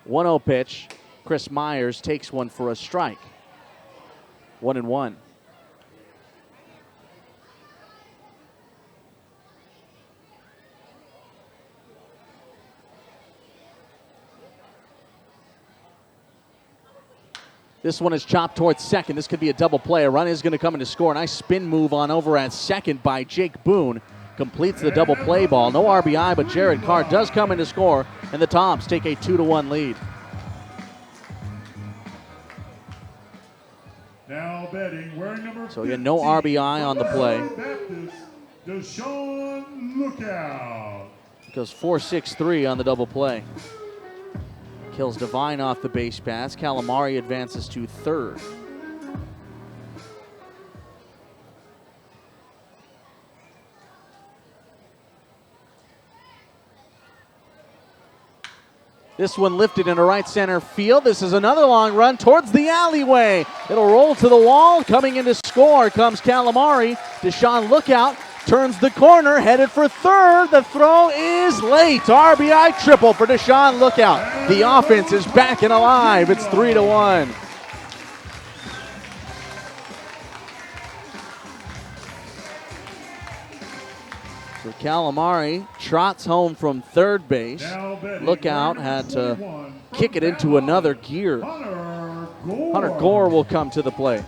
[SPEAKER 3] 1-0 pitch. Chris Myers takes one for a strike. 1-1. This one is chopped towards second. This could be a double play. A run is going to come in to score. Nice spin move on over at second by Jake Boone. Completes the double play ball. No RBI, but Jared Carr does come in to score, and the Tobs take a 2-1 lead.
[SPEAKER 10] Now betting, wearing number
[SPEAKER 3] So again, no RBI on the play.
[SPEAKER 10] Deshaun Lookout.
[SPEAKER 3] Goes 4-6-3 on the double play. Kills Devine off the base pass. Calamari advances to third. This one lifted into right center field. This is another long run towards the alleyway. It'll roll to the wall. Coming in to score comes Calamari. Deshaun Lookout turns the corner, headed for third. The throw is late. RBI triple for Deshaun Lookout. The offense is back and alive. It's 3-1. So Calamari trots home from third base. Lookout had to kick it into another gear. Hunter Gore will come to the plate.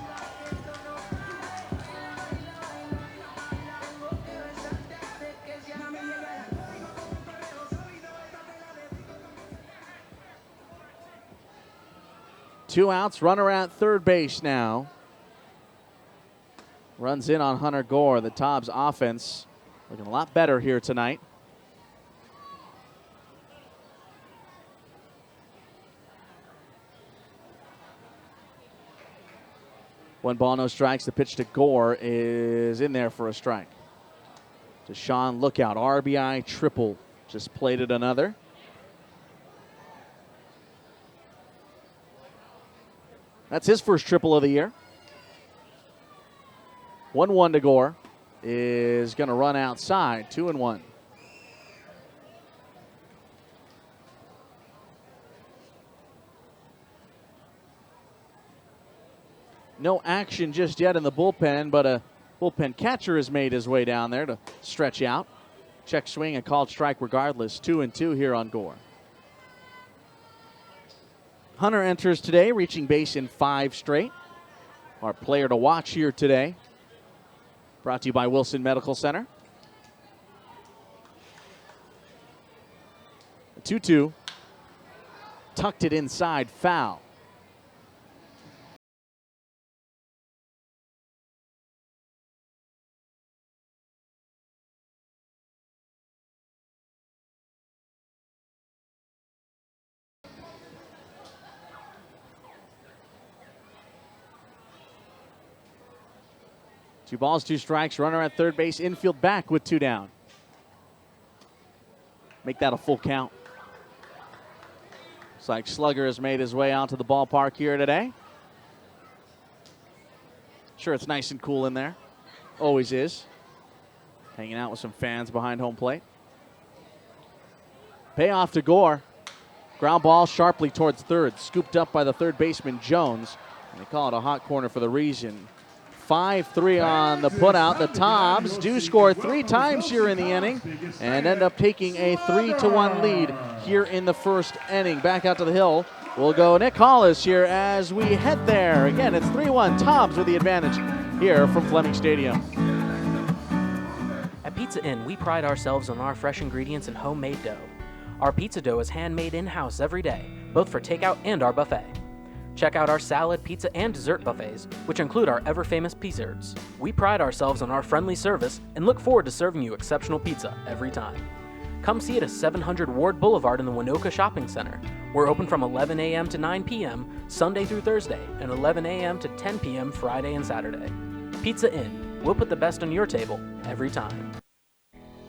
[SPEAKER 3] Two outs, runner at third base now. Runs in on Hunter Gore. The Tobs offense looking a lot better here tonight. One ball, no strikes. The pitch to Gore is in there for a strike. Deshaun Lookout, RBI triple. Just plated another. That's his first triple of the year. 1-1 to Gore. Is going to run outside. 2-1. No action just yet in the bullpen, but a bullpen catcher has made his way down there to stretch out. Check swing and called strike regardless. 2-2 here on Gore. Hunter enters today, reaching base in 5 straight. Our player to watch here today. Brought to you by Wilson Medical Center. 2-2. Tucked it inside, foul. Two balls, 2 strikes. Runner at third base. Infield back with 2 down. Make that a full count. Looks like Slugger has made his way out to the ballpark here today. Sure, it's nice and cool in there. Always is. Hanging out with some fans behind home plate. Payoff to Gore. Ground ball sharply towards third. Scooped up by the third baseman, Jones. And they call it a hot corner for the reason. 5-3 on the putout. The Tobs do score 3 times here in the inning and end up taking a 3-1 lead here in the first inning. Back out to the hill will go Nick Hollis here as we head there. Again, it's 3-1 Tobs with the advantage here from Fleming Stadium.
[SPEAKER 8] At Pizza Inn, we pride ourselves on our fresh ingredients and homemade dough. Our pizza dough is handmade in-house every day, both for takeout and our buffet. Check out our salad, pizza, and dessert buffets, which include our ever-famous Pizzerts. We pride ourselves on our friendly service and look forward to serving you exceptional pizza every time. Come see it at 700 Ward Boulevard in the Winoka Shopping Center. We're open from 11 a.m. to 9 p.m. Sunday through Thursday, and 11 a.m. to 10 p.m. Friday and Saturday. Pizza Inn. We'll put the best on your table every time.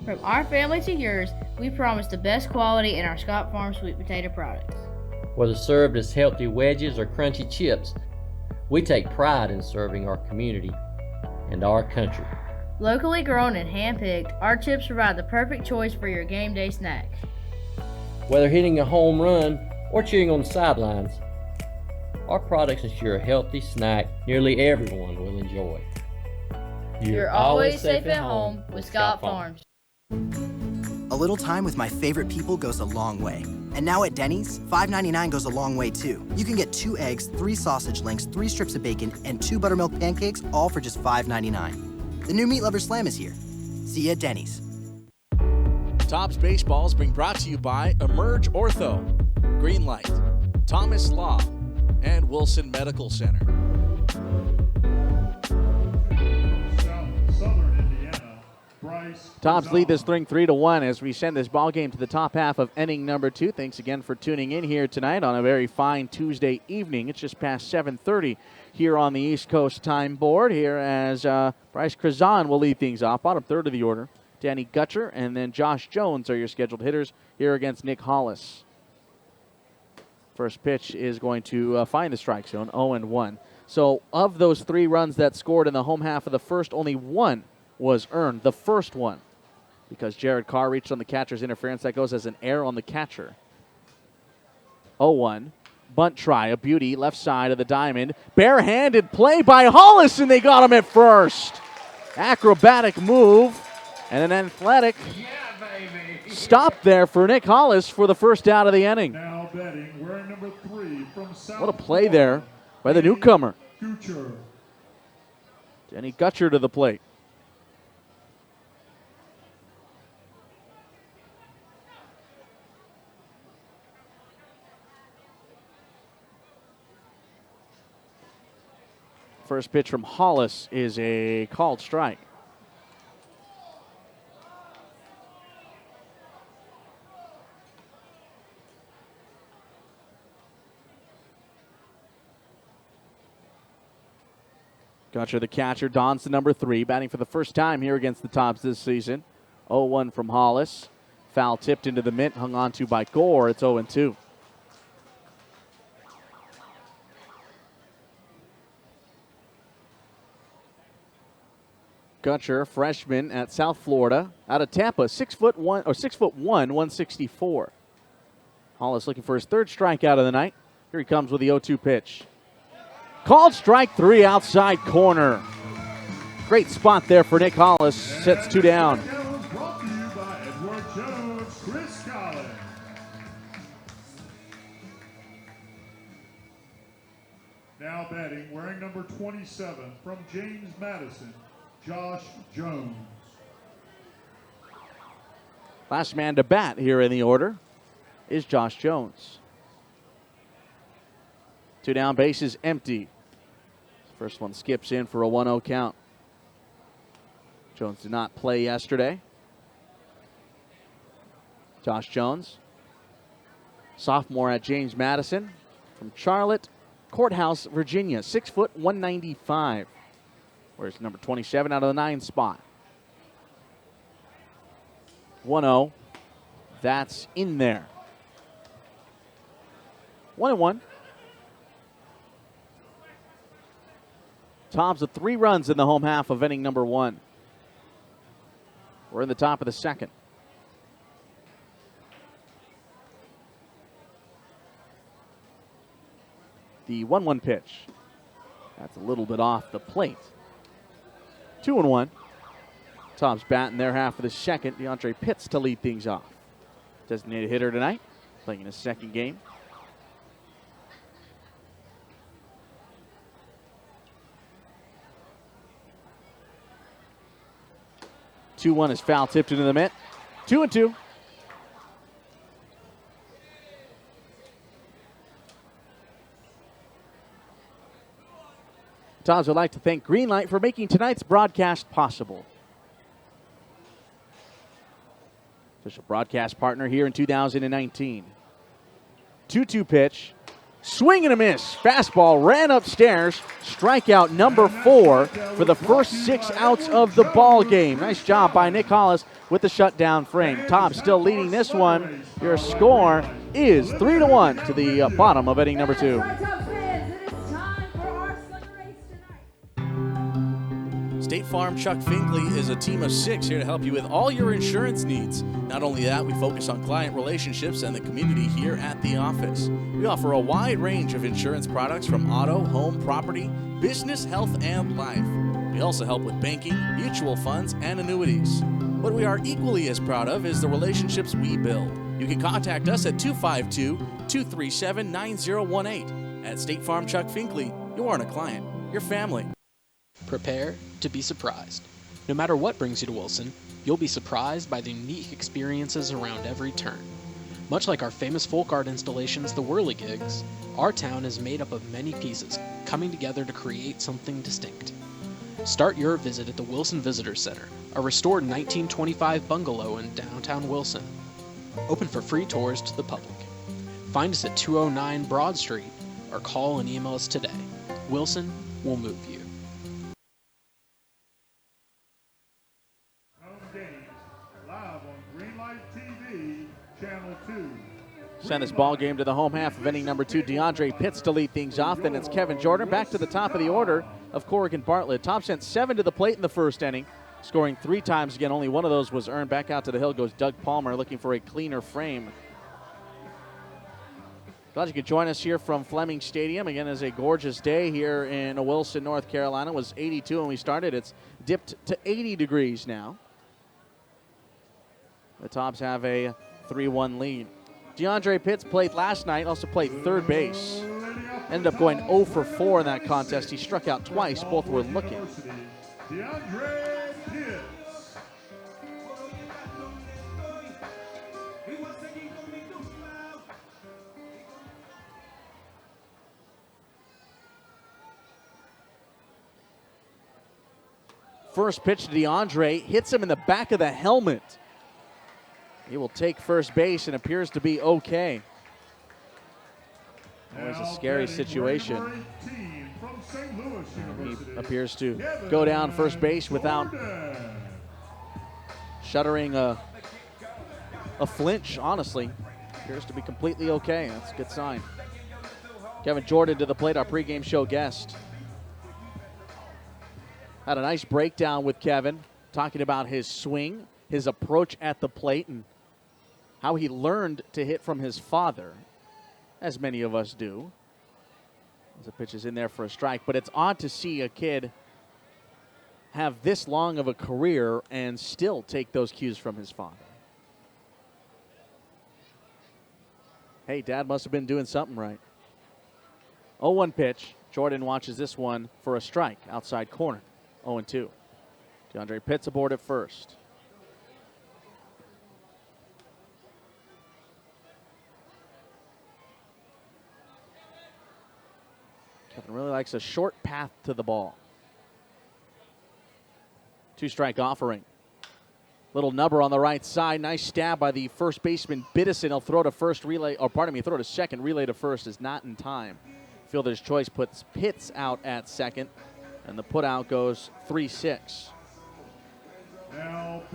[SPEAKER 1] From our family to yours, we promise the best quality in our Scott Farm sweet potato products.
[SPEAKER 2] Whether served as healthy wedges or crunchy chips, we take pride in serving our community and our country.
[SPEAKER 1] Locally grown and hand-picked, our chips provide the perfect choice for your game day snack.
[SPEAKER 2] Whether hitting a home run or cheering on the sidelines, our products ensure a healthy snack nearly everyone will enjoy.
[SPEAKER 1] You're always safe at home with Scott Farms.
[SPEAKER 9] A little time with my favorite people goes a long way. And now at Denny's, $5.99 goes a long way too. You can get 2 eggs, 3 sausage links, 3 strips of bacon, and 2 buttermilk pancakes, all for just $5.99. The new Meat Lover Slam is here. See you at Denny's.
[SPEAKER 3] Tobs Baseballs being brought to you by Emerge Ortho, Greenlight, Thomas Law, and Wilson Medical Center.
[SPEAKER 10] Southern Indiana, Bryce.
[SPEAKER 11] Tobs lead this thing 3-1 as we send this ball game to the top half of inning number 2. Thanks again for tuning in here tonight on a very fine Tuesday evening. It's just past 7:30 here on the East Coast time board here as Bryce Krazan will lead things off. Bottom third of the order, Danny Gutcher and then Josh Jones are your scheduled hitters here against Nick Hollis. First pitch is going to find the strike zone, 0-1. So of those 3 runs that scored in the home half of the first, only 1 was earned, the first one, because Jared Carr reached on the catcher's interference. That goes as an error on the catcher. 0-1. Bunt try, a beauty, left side of the diamond. Barehanded play by Hollis, and they got him at first. Acrobatic move and an athletic stop there for Nick Hollis for the first out of the inning.
[SPEAKER 10] Now betting, wearing number 3 from South.
[SPEAKER 11] What a play there by the newcomer.
[SPEAKER 10] Gutcher.
[SPEAKER 11] Danny Gutcher to the plate. First pitch from Hollis is a called strike. Gutcher, the catcher, dons the number 3, batting for the first time here against the Tobs this season. 0-1 from Hollis. Foul tipped into the mitt, hung on to by Gore. It's 0-2. Gutcher, freshman at South Florida, out of Tampa, 6'1", 164. Hollis looking for his 3rd strikeout of the night. Here he comes with the 0-2 pitch. Called strike 3 outside corner. Great spot there for Nick Hollis. Sets 2 down.
[SPEAKER 10] Brought to you by Edward Jones, Chris Collins. Now batting, wearing number 27 from James Madison, Josh Jones.
[SPEAKER 11] Last man to bat here in the order is Josh Jones. 2 down, bases empty. First one skips in for a 1-0 count. Jones did not play yesterday. Josh Jones, sophomore at James Madison from Charlotte Courthouse, Virginia, 6', 195. Where's number 27 out of the 9 spot. 1-0. That's in there. 1-1. Tobs with 3 runs in the home half of inning number 1. We're in the top of the second. The 1-1 pitch. That's a little bit off the plate. 2-1. Tobs batting their half of the second. DeAndre Pitts to lead things off. Designated hitter tonight, playing in his second game. Two one is foul tipped into the mitt. 2-2. Tobs would like to thank Greenlight for making tonight's broadcast possible. Official broadcast partner here in 2019. 2-2 pitch. Swing and a miss. Fastball ran upstairs. Strikeout number 4 for the first 6 outs of the ball game. Nice job by Nick Hollis with the shutdown frame. Tobs still leading this one. Your score is 3-1 to the bottom of inning number 2.
[SPEAKER 3] State Farm Chuck Finkley is a team of 6 here to help you with all your insurance needs. Not only that, we focus on client relationships and the community here at the office. We offer a wide range of insurance products from auto, home, property, business, health, and life. We also help with banking, mutual funds, and annuities. What we are equally as proud of is the relationships we build. You can contact us at 252-237-9018. At State Farm Chuck Finkley, you aren't a client, you're family.
[SPEAKER 7] Prepare to be surprised. No matter what brings you to Wilson, you'll be surprised by the unique experiences around every turn. Much like our famous folk art installations, the Whirligigs, our town is made up of many pieces coming together to create something distinct. Start your visit at the Wilson Visitor Center, a restored 1925 bungalow in downtown Wilson. Open for free tours to the public. Find us at 209 Broad Street or call and email us today. Wilson will move you.
[SPEAKER 11] Send this ball game to the home half of inning number 2. DeAndre Pitts to lead things off. Then it's Kevin Jordan back to the top of the order of Corrigan Bartlett. Tobs sent 7 to the plate in the first inning, scoring 3 times again. Only one of those was earned. Back out to the hill goes Doug Palmer looking for a cleaner frame. Glad you could join us here from Fleming Stadium. Again, it's a gorgeous day here in Wilson, North Carolina. It was 82 when we started. It's dipped to 80 degrees now. The Tobs have a 3-1 lead. DeAndre Pitts played last night, also played third base. Ended up going 0 for 4 in that contest. He struck out twice. Both were looking.
[SPEAKER 10] DeAndre Pitts.
[SPEAKER 11] First pitch to DeAndre hits him in the back of the helmet. He will take first base and appears to be okay. Always a scary situation. He appears to go down first base without shuddering a flinch, honestly. Appears to be completely okay. That's a good sign. Kevin Jordan to the plate, our pregame show guest. Had a nice breakdown with Kevin, talking about his swing, his approach at the plate, and how he learned to hit from his father, as many of us do. As the pitch is in there for a strike, but it's odd to see a kid have this long of a career and still take those cues from his father. Hey, Dad must have been doing something right. 0-1 pitch. Jordan watches this one for a strike outside corner. 0-2. DeAndre Pitts aboard at first. Kevin really likes a short path to the ball. 2-strike offering. Little nubber on the right side. Nice stab by the first baseman Biddison. He'll throw to first relay, or pardon me, throw to second. Relay to first is not in time. Fielder's choice puts Pitts out at second, and the putout goes 3-6.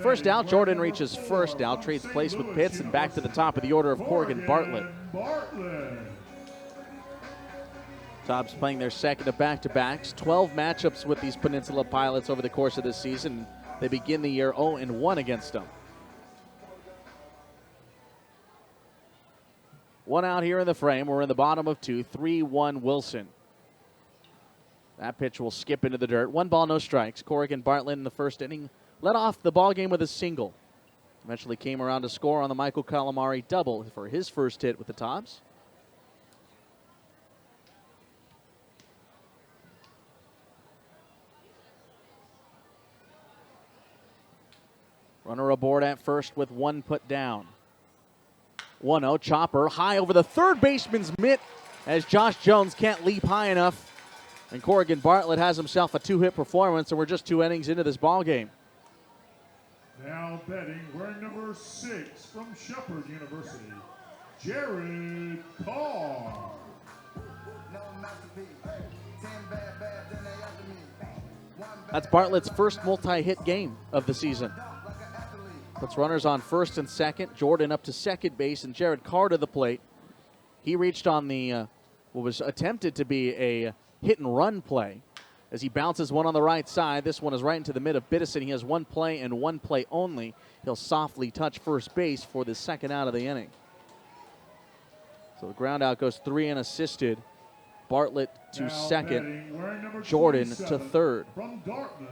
[SPEAKER 11] First out, Jordan reaches first out, trades place with Pitts, and back to the top of the order of Corrigan Bartlett. Tobs playing their second of back-to-backs. 12 matchups with these Peninsula Pilots over the course of this season. They begin the year 0-1 against them. One out here in the frame. We're in the bottom of 2. 3-1 Wilson. That pitch will skip into the dirt. 1 ball, no strikes. Corrigan Bartlett in the first inning led off the ball game with a single. Eventually came around to score on the Michael Calamari double for his first hit with the Tobs. Runner aboard at first with 1 put down. 1-0, chopper high over the third baseman's mitt as Josh Jones can't leap high enough. And Corrigan Bartlett has himself a 2-hit performance, and we're just 2 innings into this ball game.
[SPEAKER 10] Now betting, we're number 6 from Shepherd University, Jared Carr.
[SPEAKER 11] That's Bartlett's first multi-hit game of the season. Puts runners on first and second. Jordan up to second base, and Jared Carr to the plate. He reached on the what was attempted to be a hit-and-run play as he bounces one on the right side. This one is right into the mid of Biddison. He has one play and one play only. He'll softly touch first base for the second out of the inning. So the ground out goes 3 unassisted. Bartlett to second. Jordan to third.
[SPEAKER 10] From Dartmouth,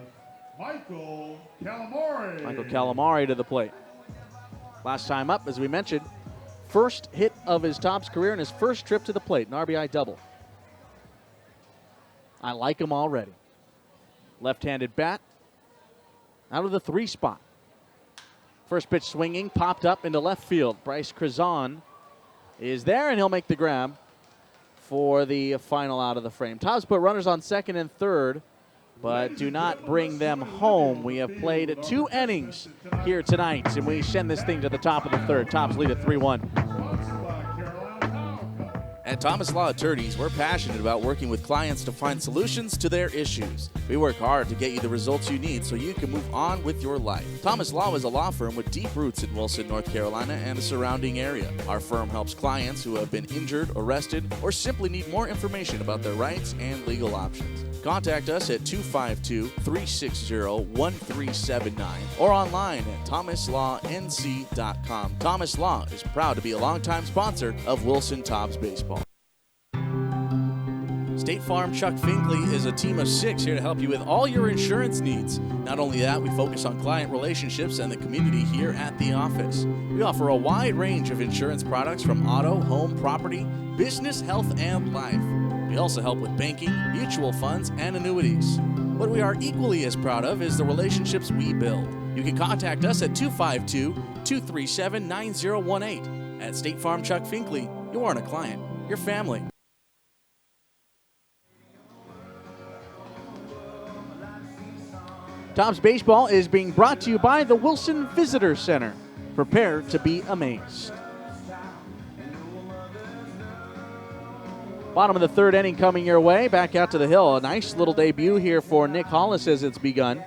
[SPEAKER 10] Michael Calamari.
[SPEAKER 11] Michael Calamari to the plate. Last time up, as we mentioned, first hit of his Tobs career in his first trip to the plate, an RBI double. I like him already. Left-handed bat out of the 3 spot. First pitch swinging, popped up into left field. Bryce Crazon is there, and he'll make the grab for the final out of the frame. Tobs put runners on second and third, but do not bring them home. We have played 2 innings here tonight, and we send this thing to the top of the third. Tobs lead at 3-1.
[SPEAKER 3] At Thomas Law Attorneys, we're passionate about working with clients to find solutions to their issues. We work hard to get you the results you need so you can move on with your life. Thomas Law is a law firm with deep roots in Wilson, North Carolina and the surrounding area. Our firm helps clients who have been injured, arrested, or simply need more information about their rights and legal options. Contact us at 252-360-1379 or online at thomaslawnc.com. Thomas Law is proud to be a longtime sponsor of Wilson Tobs Baseball. State Farm Chuck Finkley is a team of 6 here to help you with all your insurance needs. Not only that, we focus on client relationships and the community here at the office. We offer a wide range of insurance products from auto, home, property, business, health, and life. We also help with banking, mutual funds, and annuities. What we are equally as proud of is the relationships we build. You can contact us at 252-237-9018. At State Farm Chuck Finkley, you aren't a client, you're family.
[SPEAKER 11] Tobs Baseball is being brought to you by the Wilson Visitor Center. Prepare to be amazed. Bottom of the third inning coming your way. Back out to the hill. A nice little debut here for Nick Hollis as it's begun.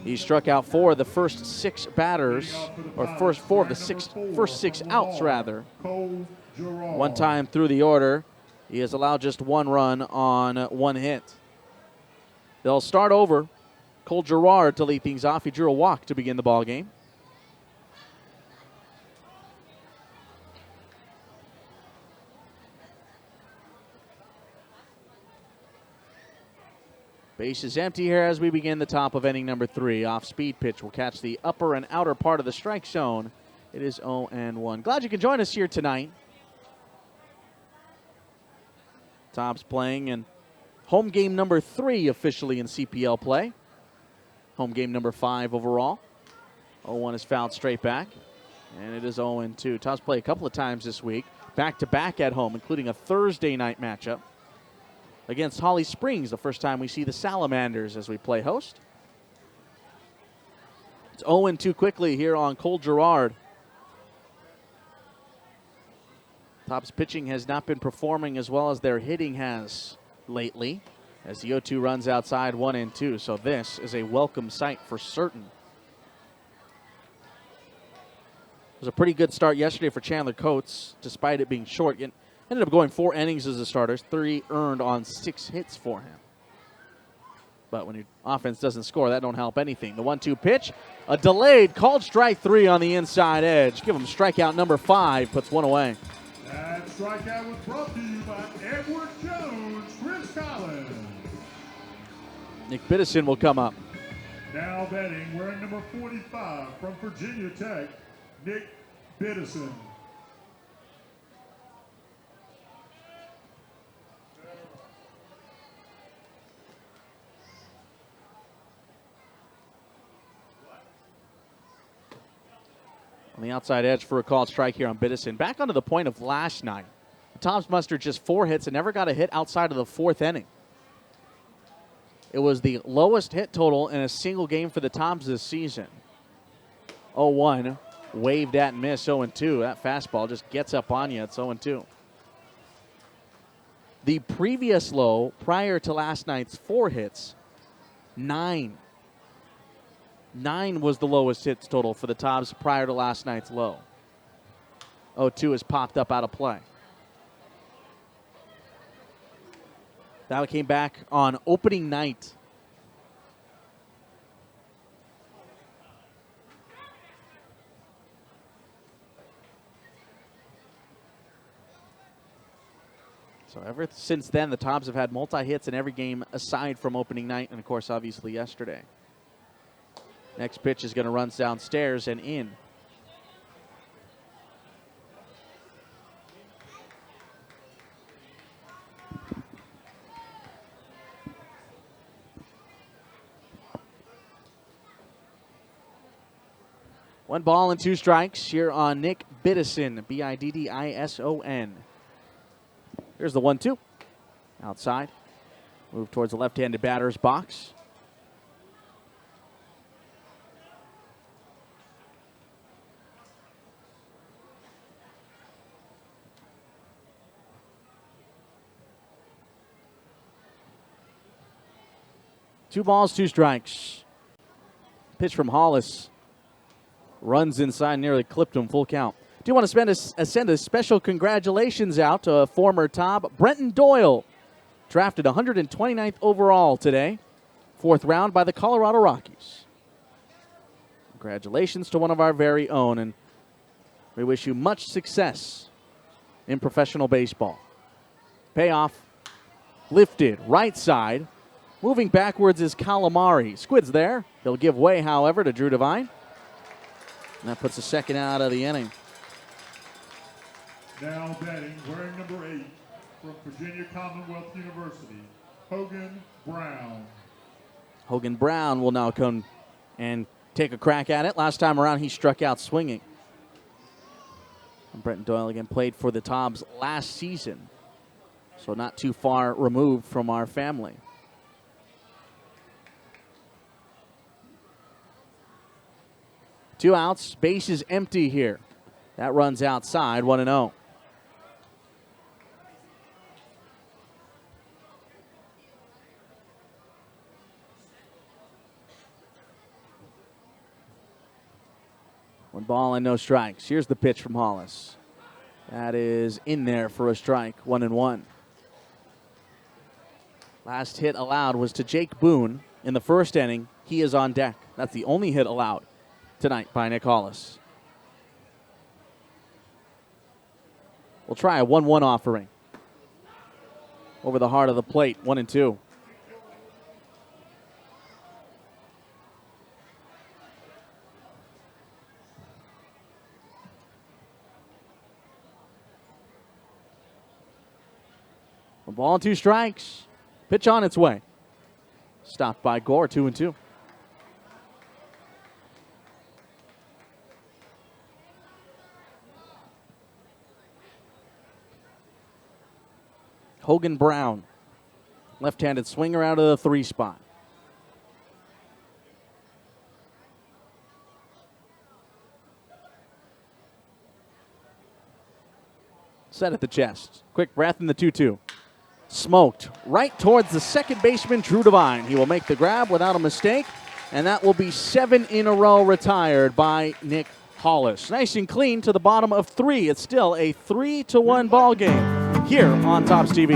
[SPEAKER 11] He struck out 4 of the first 6 batters, or first 4 of the first 6 outs, rather. One time through the order. He has allowed just 1 run on 1 hit. They'll start over. Cole Gerard to lead things off. He drew a walk to begin the ball game. Base is empty here as we begin the top of inning number 3. Off-speed pitch will catch the upper and outer part of the strike zone. It is 0-1. Glad you can join us here tonight. Tobs playing in home game number 3 officially in CPL play. Home game number 5 overall. 0-1 is fouled straight back. And it is 0-2. Tobs play a couple of times this week. Back-to-back at home, including a Thursday night matchup against Holly Springs, the first time we see the Salamanders as we play host. It's 0-2 quickly here on Cole Gerard. Tobs pitching has not been performing as well as their hitting has lately, as the 0-2 runs outside 1-2, so this is a welcome sight for certain. It was a pretty good start yesterday for Chandler Coates, despite it being short. Ended up going 4 innings as a starter, 3 earned on 6 hits for him. But when your offense doesn't score, that don't help anything. The 1-2 pitch, a delayed, called strike 3 on the inside edge. Give him strikeout number 5, puts 1 away.
[SPEAKER 10] That strikeout was brought to you by Edward Jones, Chris Collins.
[SPEAKER 11] Nick Biddison will come up.
[SPEAKER 10] Now batting, wearing number 45 from Virginia Tech, Nick Biddison.
[SPEAKER 11] On the outside edge for a called strike here on Biddison. Back onto the point of last night. Tobs mustered just 4 hits and never got a hit outside of the 4th inning. It was the lowest hit total in a single game for the Tobs this season. 0-1, waved at and missed. 0-2. That fastball just gets up on you. It's 0-2. The previous low prior to last night's 4 hits, 9 9 was the lowest hits total for the Tobs prior to last night's low. 0-2 has popped up out of play. That came back on opening night. So ever since then, the Tobs have had multi-hits in every game aside from opening night and, of course, obviously yesterday. Next pitch is going to run downstairs and in. One ball and 2 strikes here on Nick Biddison, Biddison. Here's the 1-2. Outside. Move towards the left-handed batter's box. Two balls, 2 strikes. Pitch from Hollis. Runs inside, nearly clipped him, full count. Do want to send a special congratulations out to a former Tob, Brenton Doyle, drafted 129th overall today, 4th round by the Colorado Rockies. Congratulations to one of our very own, and we wish you much success in professional baseball. Payoff, lifted, right side. Moving backwards is Calamari. Squid's there. He'll give way, however, to Drew Devine. And that puts the second out of the inning.
[SPEAKER 10] Now batting, wearing number 8 from Virginia Commonwealth University, Hogan Brown.
[SPEAKER 11] Hogan Brown will now come and take a crack at it. Last time around, he struck out swinging. And Brenton Doyle again played for the Tobs last season, so not too far removed from our family. Two outs, base is empty here. That runs outside, 1-0. One ball and no strikes. Here's the pitch from Hollis. That is in there for a strike, 1-1. Last hit allowed was to Jake Boone in the first inning. He is on deck. That's the only hit allowed tonight by Nick Hollis. We'll try a 1-1 offering. Over the heart of the plate, 1-2. A ball and 2 strikes. Pitch on its way. Stopped by Gore, 2-2. Hogan Brown, left-handed swinger out of the 3 spot. Set at the chest. Quick breath in the 2-2. Smoked right towards the second baseman, Drew Devine. He will make the grab without a mistake, and that will be 7 in a row retired by Nick Hollis. Nice and clean to the bottom of 3. It's still a 3-1 ball game here on Tobs TV.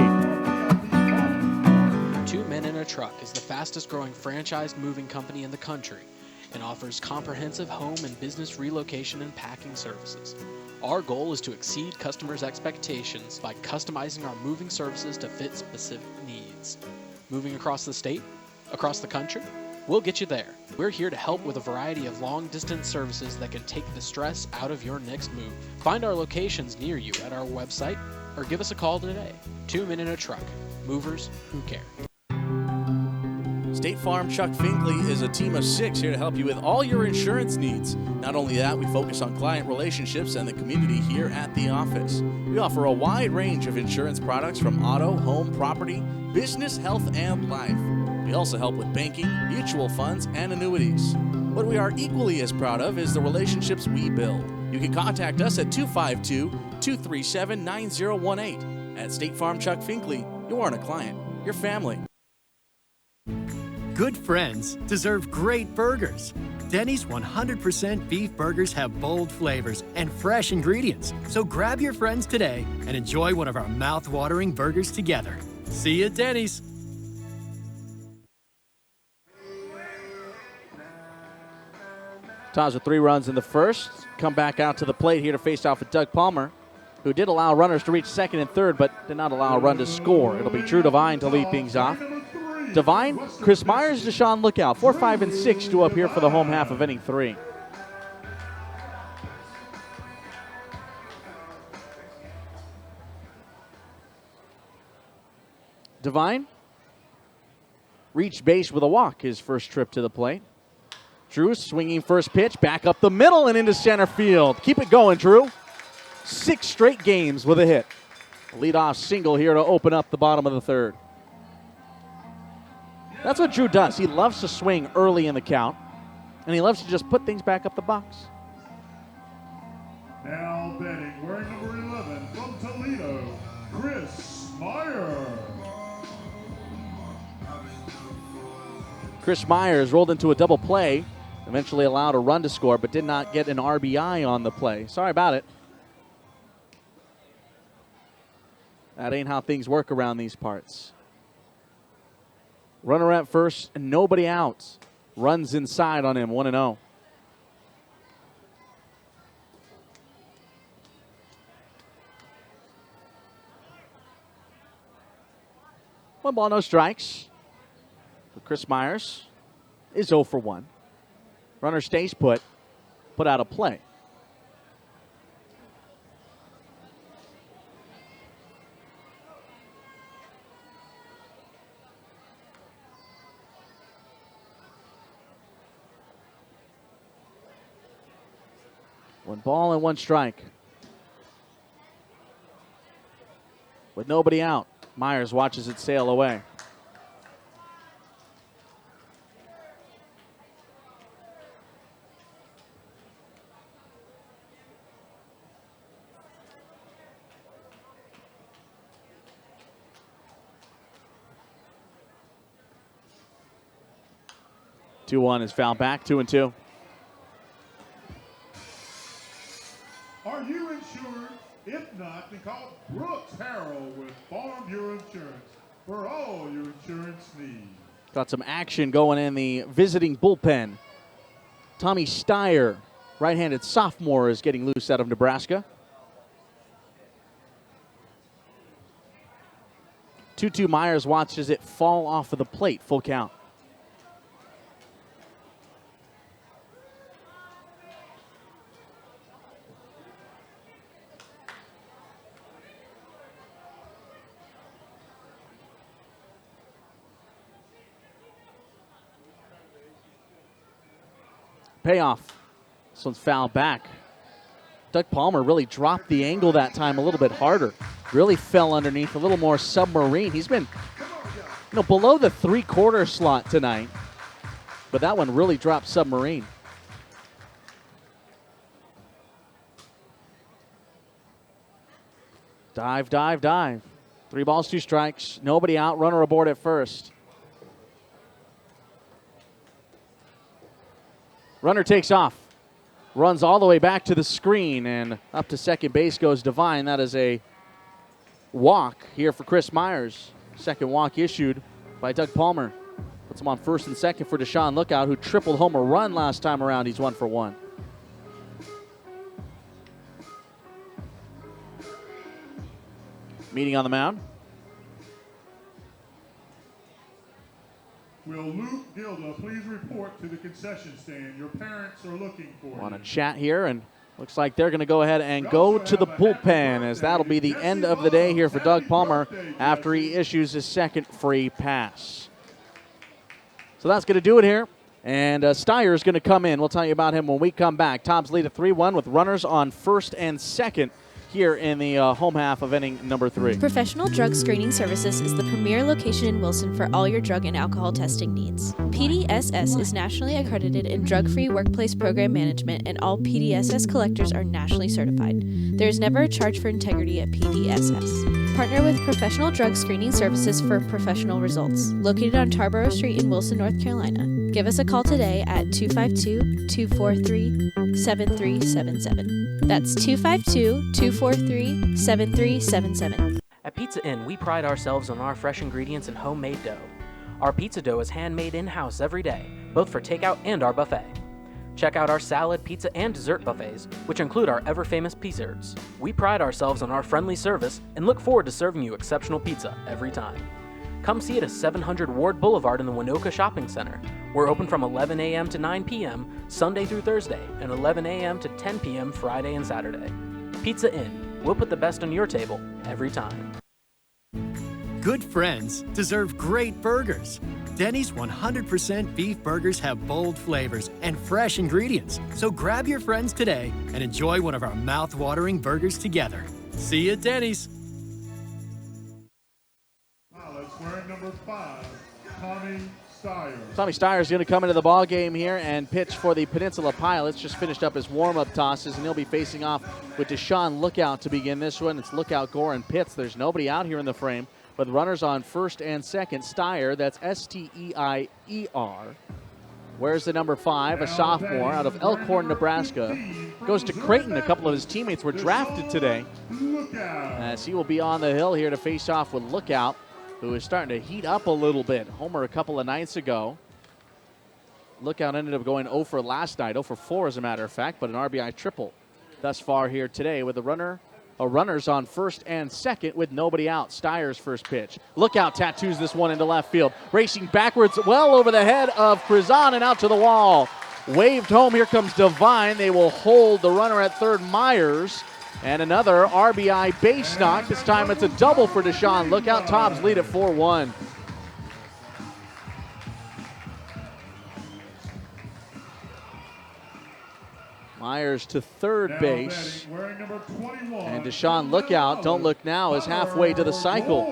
[SPEAKER 7] 2 Men in a Truck is the fastest growing franchised moving company in the country and offers comprehensive home and business relocation and packing services. Our goal is to exceed customers' expectations by customizing our moving services to fit specific needs. Moving across the state? Across the country? We'll get you there. We're here to help with a variety of long-distance services that can take the stress out of your next move. Find our locations near you at our website or give us a call today. 2 Men in a Truck. Movers who care.
[SPEAKER 3] State Farm Chuck Finkley is a team of 6 here to help you with all your insurance needs. Not only that, we focus on client relationships and the community here at the office. We offer a wide range of insurance products from auto, home, property, business, health, and life. We also help with banking, mutual funds, and annuities. What we are equally as proud of is the relationships we build. You can contact us at 252-237-9018. At State Farm Chuck Finkley, you aren't a client, you're family.
[SPEAKER 4] Good friends deserve great burgers. Denny's 100% beef burgers have bold flavors and fresh ingredients. So grab your friends today and enjoy one of our mouth-watering burgers together. See you at Denny's.
[SPEAKER 11] Tobs with 3 runs in the first. Come back out to the plate here to face off with Doug Palmer, who did allow runners to reach second and third, but did not allow a run to score. It'll be Drew Devine to lead things off. Devine, Chris Myers, Deshaun Lookout. 4, 5, and 6 due up here for the home half of inning 3. Devine reached base with a walk his first trip to the plate. Drew swinging first pitch, back up the middle and into center field. Keep it going, Drew. 6 straight games with a hit. Leadoff single here to open up the bottom of the third. That's what Drew does. He loves to swing early in the count, and he loves to just put things back up the box.
[SPEAKER 10] Now batting, wearing number 11 from Toledo, Chris Myers.
[SPEAKER 11] Chris Myers rolled into a double play, eventually allowed a run to score, but did not get an RBI on the play. Sorry about it. That ain't how things work around these parts. Runner at first, and nobody out. Runs inside on him, 1-0. One ball, no strikes. But Chris Myers is 0 for 1. Runner stays put out of play. One ball and 1 strike. With nobody out, Myers watches it sail away. Two-one is fouled back, 2-2.
[SPEAKER 10] Are you insured? If not, then call Brooks Harrell with Farm Bureau Insurance for all your insurance needs.
[SPEAKER 11] Got some action going in the visiting bullpen. Tommy Steyer, right-handed sophomore, is getting loose out of Nebraska. 2-2 Myers watches it fall off of the plate, full count. Payoff. This one's fouled back. Doug Palmer really dropped the angle that time a little bit harder. Really fell underneath, a little more submarine. He's been, below the 3/4 slot tonight. But that one really dropped submarine. Dive, dive, dive. 3 balls, 2 strikes. Nobody out. Runner aboard at first. Runner takes off. Runs all the way back to the screen, and up to second base goes Devine. That is a walk here for Chris Myers. Second walk issued by Doug Palmer. Puts him on first and second for Deshaun Lookout, who tripled home a run last time around. He's 1 for 1. Meeting on the mound.
[SPEAKER 10] Will Luke Gilda please report to the concession stand? Your parents are looking for you.
[SPEAKER 11] Want to chat here, and looks like they're going to go ahead and go to the bullpen, as that'll be the end of the day here for Doug Palmer after he issues his second free pass. So that's going to do it here. And Steyer is going to come in. We'll tell you about him when we come back. Tobs lead at 3-1 with runners on first and second here in the home half of inning number 3.
[SPEAKER 6] Professional Drug Screening Services is the premier location in Wilson for all your drug and alcohol testing needs. PDSS is nationally accredited in drug-free workplace program management, and all PDSS collectors are nationally certified. There is never a charge for integrity at PDSS. Partner with professional drug screening services for professional results. Located on Tarboro Street in Wilson, North Carolina. Give us a call today at 252-243-7377. That's 252-243-7377.
[SPEAKER 8] At Pizza Inn, we pride ourselves on our fresh ingredients and homemade dough. Our pizza dough is handmade in-house every day, both for takeout and our buffet. Check out our salad, pizza, and dessert buffets, which include our ever-famous Pizzerts. We pride ourselves on our friendly service and look forward to serving you exceptional pizza every time. Come see it at 700 Ward Boulevard in the Winoka Shopping Center. We're open from 11 a.m. to 9 p.m. Sunday through Thursday, and 11 a.m. to 10 p.m. Friday and Saturday. Pizza Inn. We'll put the best on your table every time.
[SPEAKER 4] Good friends deserve great burgers. Denny's 100% beef burgers have bold flavors and fresh ingredients. So grab your friends today and enjoy one of our mouth-watering burgers together. See you at Denny's.
[SPEAKER 10] Pilots wearing number 5, Tommy Steyer.
[SPEAKER 11] Tommy Steyer is going to come into the ball game here and pitch for the Peninsula Pilots. Just finished up his warm-up tosses, and he'll be facing off with Deshaun Lookout to begin this one. It's Lookout, Gore, and Pitts. There's nobody out here in the frame, with runners on first and second. Steyer, that's Steier, wears the number 5, a sophomore out of Elkhorn, Nebraska. Goes to Creighton. A couple of his teammates were drafted today, as he will be on the hill here to face off with Lookout, who is starting to heat up a little bit. Homer a couple of nights ago. Lookout ended up going 0 for last night, 0 for 4 as a matter of fact, but an RBI triple thus far here today with runners on first and second with nobody out. Steyer's first pitch. Lookout tattoos this one into left field. Racing backwards well over the head of Krizan and out to the wall. Waved home. Here comes Devine. They will hold the runner at third, Myers. And another RBI base knock. This time it's a double for Deshaun Lookout. Tobs lead at 4-1. Myers to third base. And Deshaun Lookout, don't look now, is halfway to the cycle.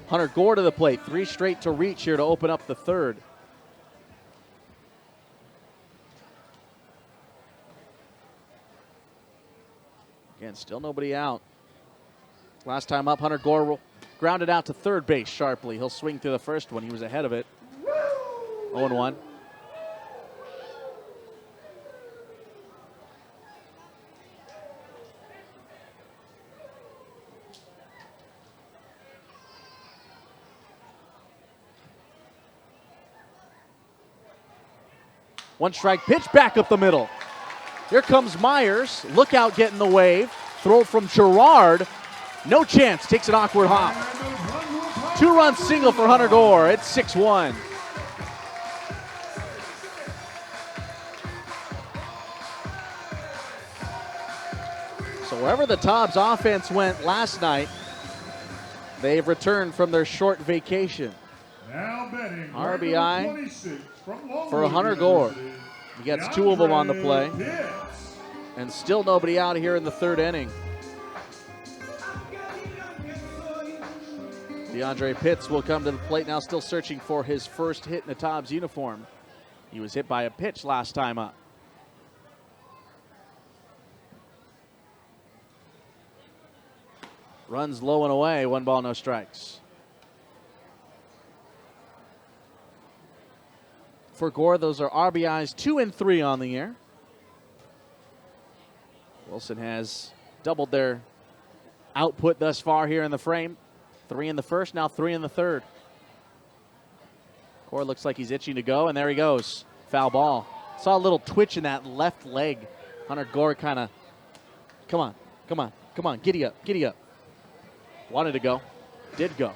[SPEAKER 11] Hunter Gore to the plate. 3 straight to reach here to open up the third. Again, still nobody out. Last time up, Hunter Gore grounded out to third base sharply. He'll swing through the first one. He was ahead of it. 0-1. One strike pitch back up the middle. Here comes Myers. Lookout getting the wave. Throw from Gerard. No chance. Takes an awkward hop. 2-run single for Hunter Gore. It's 6-1. So wherever the Tobs offense went last night, they've returned from their short vacation. RBI for Hunter Gore. He gets 2 of them on the play. And still nobody out here in the third inning. DeAndre Pitts will come to the plate now, still searching for his first hit in a Tobs uniform. He was hit by a pitch last time up. Runs low and away, 1 ball, no strikes. For Gore, those are RBIs 2 and 3 on the year. Wilson has doubled their output thus far here in the frame. 3 in the first, now 3 in the third. Gore looks like he's itching to go, and there he goes. Foul ball. Saw a little twitch in that left leg. Hunter Gore kind of, come on, giddy up. Wanted to go, did go.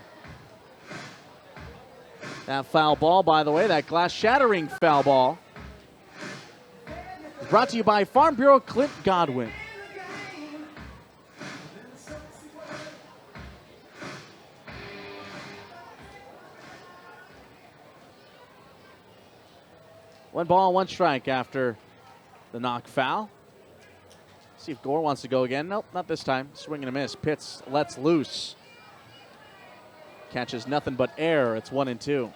[SPEAKER 11] That foul ball, by the way, that glass-shattering foul ball, is brought to you by Farm Bureau Clint Godwin. One ball, 1 strike after the knock foul. See if Gore wants to go again. Nope, not this time. Swing and a miss. Pitts lets loose. Catches nothing but air. It's 1-2.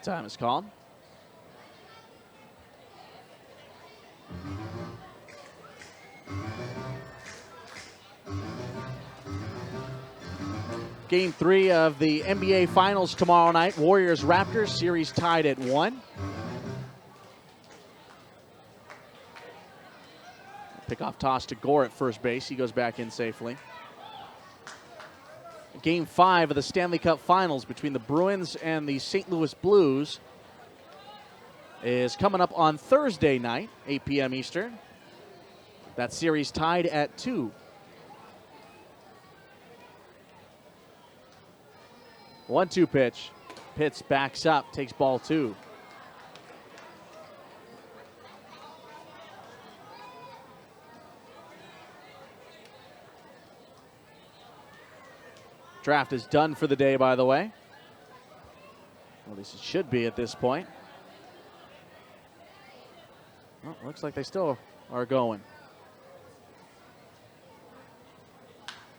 [SPEAKER 11] Time is called. Game 3 of the NBA Finals tomorrow night. Warriors-Raptors, series tied at 1. Pickoff toss to Gore at first base. He goes back in safely. Game 5 of the Stanley Cup Finals between the Bruins and the St. Louis Blues is coming up on Thursday night, 8 p.m. Eastern. That series tied at 2. 1-2 pitch. Pitts backs up, takes ball 2. Draft is done for the day, by the way. Well, at least it should be at this point. Well, looks like they still are going.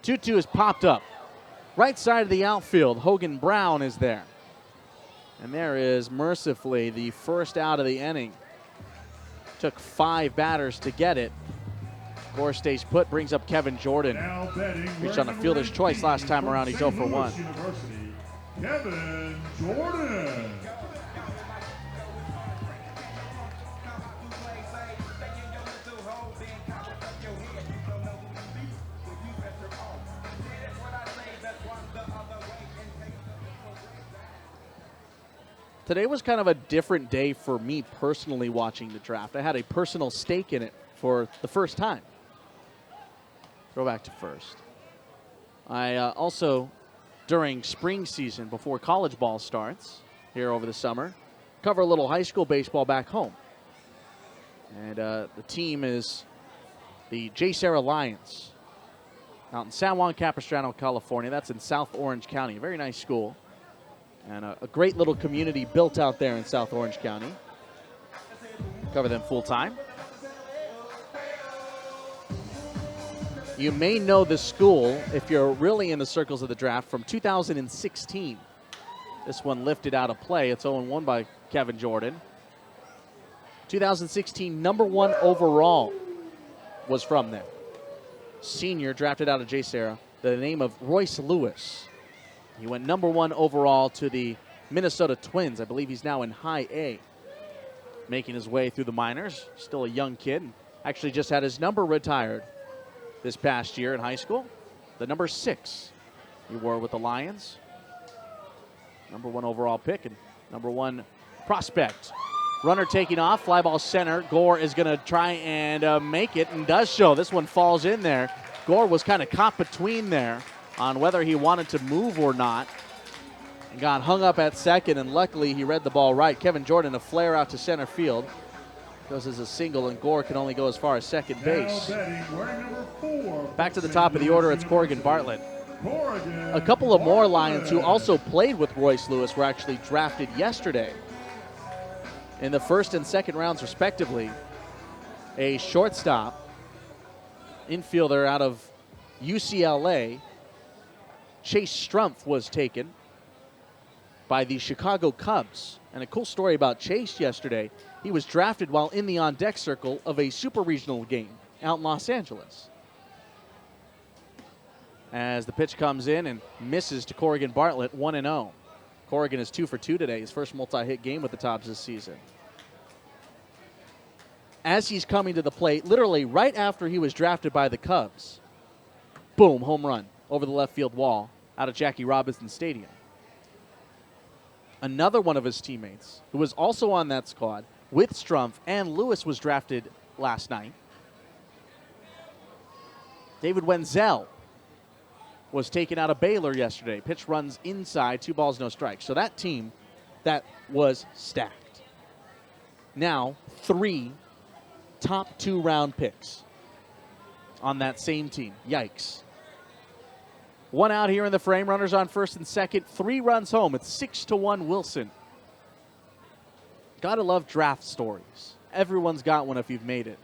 [SPEAKER 11] 2-2 has popped up. Right side of the outfield, Hogan Brown is there. And there is mercifully the first out of the inning. Took 5 batters to get it. Gore stays put, brings up Kevin Jordan. Reached on a fielder's choice last time around. He's 0 for 1.
[SPEAKER 10] Kevin Jordan.
[SPEAKER 11] Today was kind of a different day for me personally watching the draft. I had a personal stake in it for the first time. Throw back to first. I also, during spring season, before college ball starts here over the summer, cover a little high school baseball back home. And the team is the J. Sarah Lions out in San Juan Capistrano, California. That's in South Orange County. A very nice school. And a great little community built out there in South Orange County. Cover them full time. You may know the school if you're really in the circles of the draft from 2016. This one lifted out of play. It's 0-1 by Kevin Jordan. 2016 number 1 overall was from there. Senior drafted out of J. Sarah, the name of Royce Lewis. He went number 1 overall to the Minnesota Twins. I believe he's now in high A, making his way through the minors. Still a young kid. Actually just had his number retired this past year in high school. The number 6 he wore with the Lions. Number 1 overall pick and number 1 prospect. Runner taking off, fly ball center. Gore is going to try and make it, and does so. This one falls in there. Gore was kind of caught between there on whether he wanted to move or not, and got hung up at second, and luckily he read the ball right. Kevin Jordan, a flare out to center field. Goes as a single, and Gore can only go as far as second base. Back to the top of the order, it's Corrigan Bartlett. A couple of more Lions who also played with Royce Lewis were actually drafted yesterday in the first and second rounds, respectively. A shortstop, infielder out of UCLA, Chase Strumpf, was taken by the Chicago Cubs. And a cool story about Chase yesterday, he was drafted while in the on-deck circle of a super regional game out in Los Angeles. As the pitch comes in and misses to Corrigan Bartlett, 1-0. Corrigan is 2 for 2 today, his first multi-hit game with the Tobs this season. As he's coming to the plate, literally right after he was drafted by the Cubs, boom, home run over the left field wall out of Jackie Robinson Stadium. Another one of his teammates, who was also on that squad with Strumpf and Lewis, was drafted last night. David Wenzel was taken out of Baylor yesterday. Pitch runs inside, 2 balls, no strikes. So that team, that was stacked. Now, 3 top 2 round picks on that same team. Yikes. 1 out here in the frame, runners on first and second, 3 runs home. It's 6-1 Wilson. Gotta love draft stories. Everyone's got one if you've made it.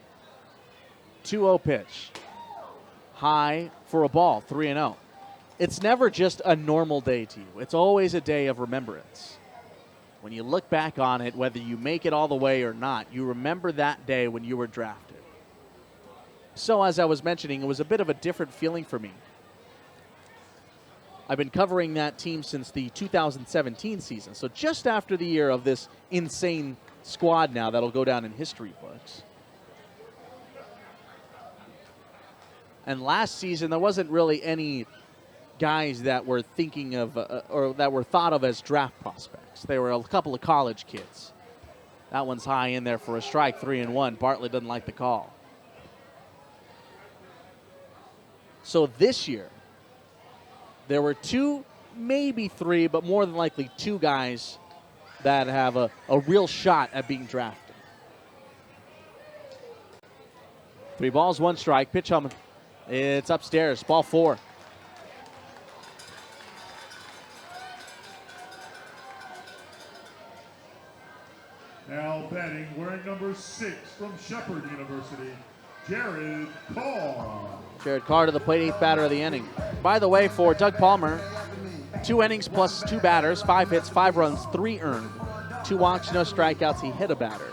[SPEAKER 11] 2-0 pitch. High for a ball, 3-0. It's never just a normal day to you. It's always a day of remembrance. When you look back on it, whether you make it all the way or not, you remember that day when you were drafted. So as I was mentioning, it was a bit of a different feeling for me. I've been covering that team since the 2017 season, so just after the year of this insane squad now that'll go down in history books. And last season, there wasn't really any guys that were thinking of or that were thought of as draft prospects. They were a couple of college kids. That one's high in there for a strike, 3-1. Bartlett doesn't like the call. So this year, there were two, maybe three, but more than likely two guys that have a real shot at being drafted. 3 balls, 1 strike. Pitch home. It's upstairs. Ball 4.
[SPEAKER 10] Now batting, wearing number 6 from Shepherd University, Jared Carr.
[SPEAKER 11] Jared Carr to the plate, 8th batter of the inning. By the way, for Doug Palmer, 2 innings plus 2 batters, 5 hits, 5 runs, 3 earned. 2 walks, no strikeouts. He hit a batter.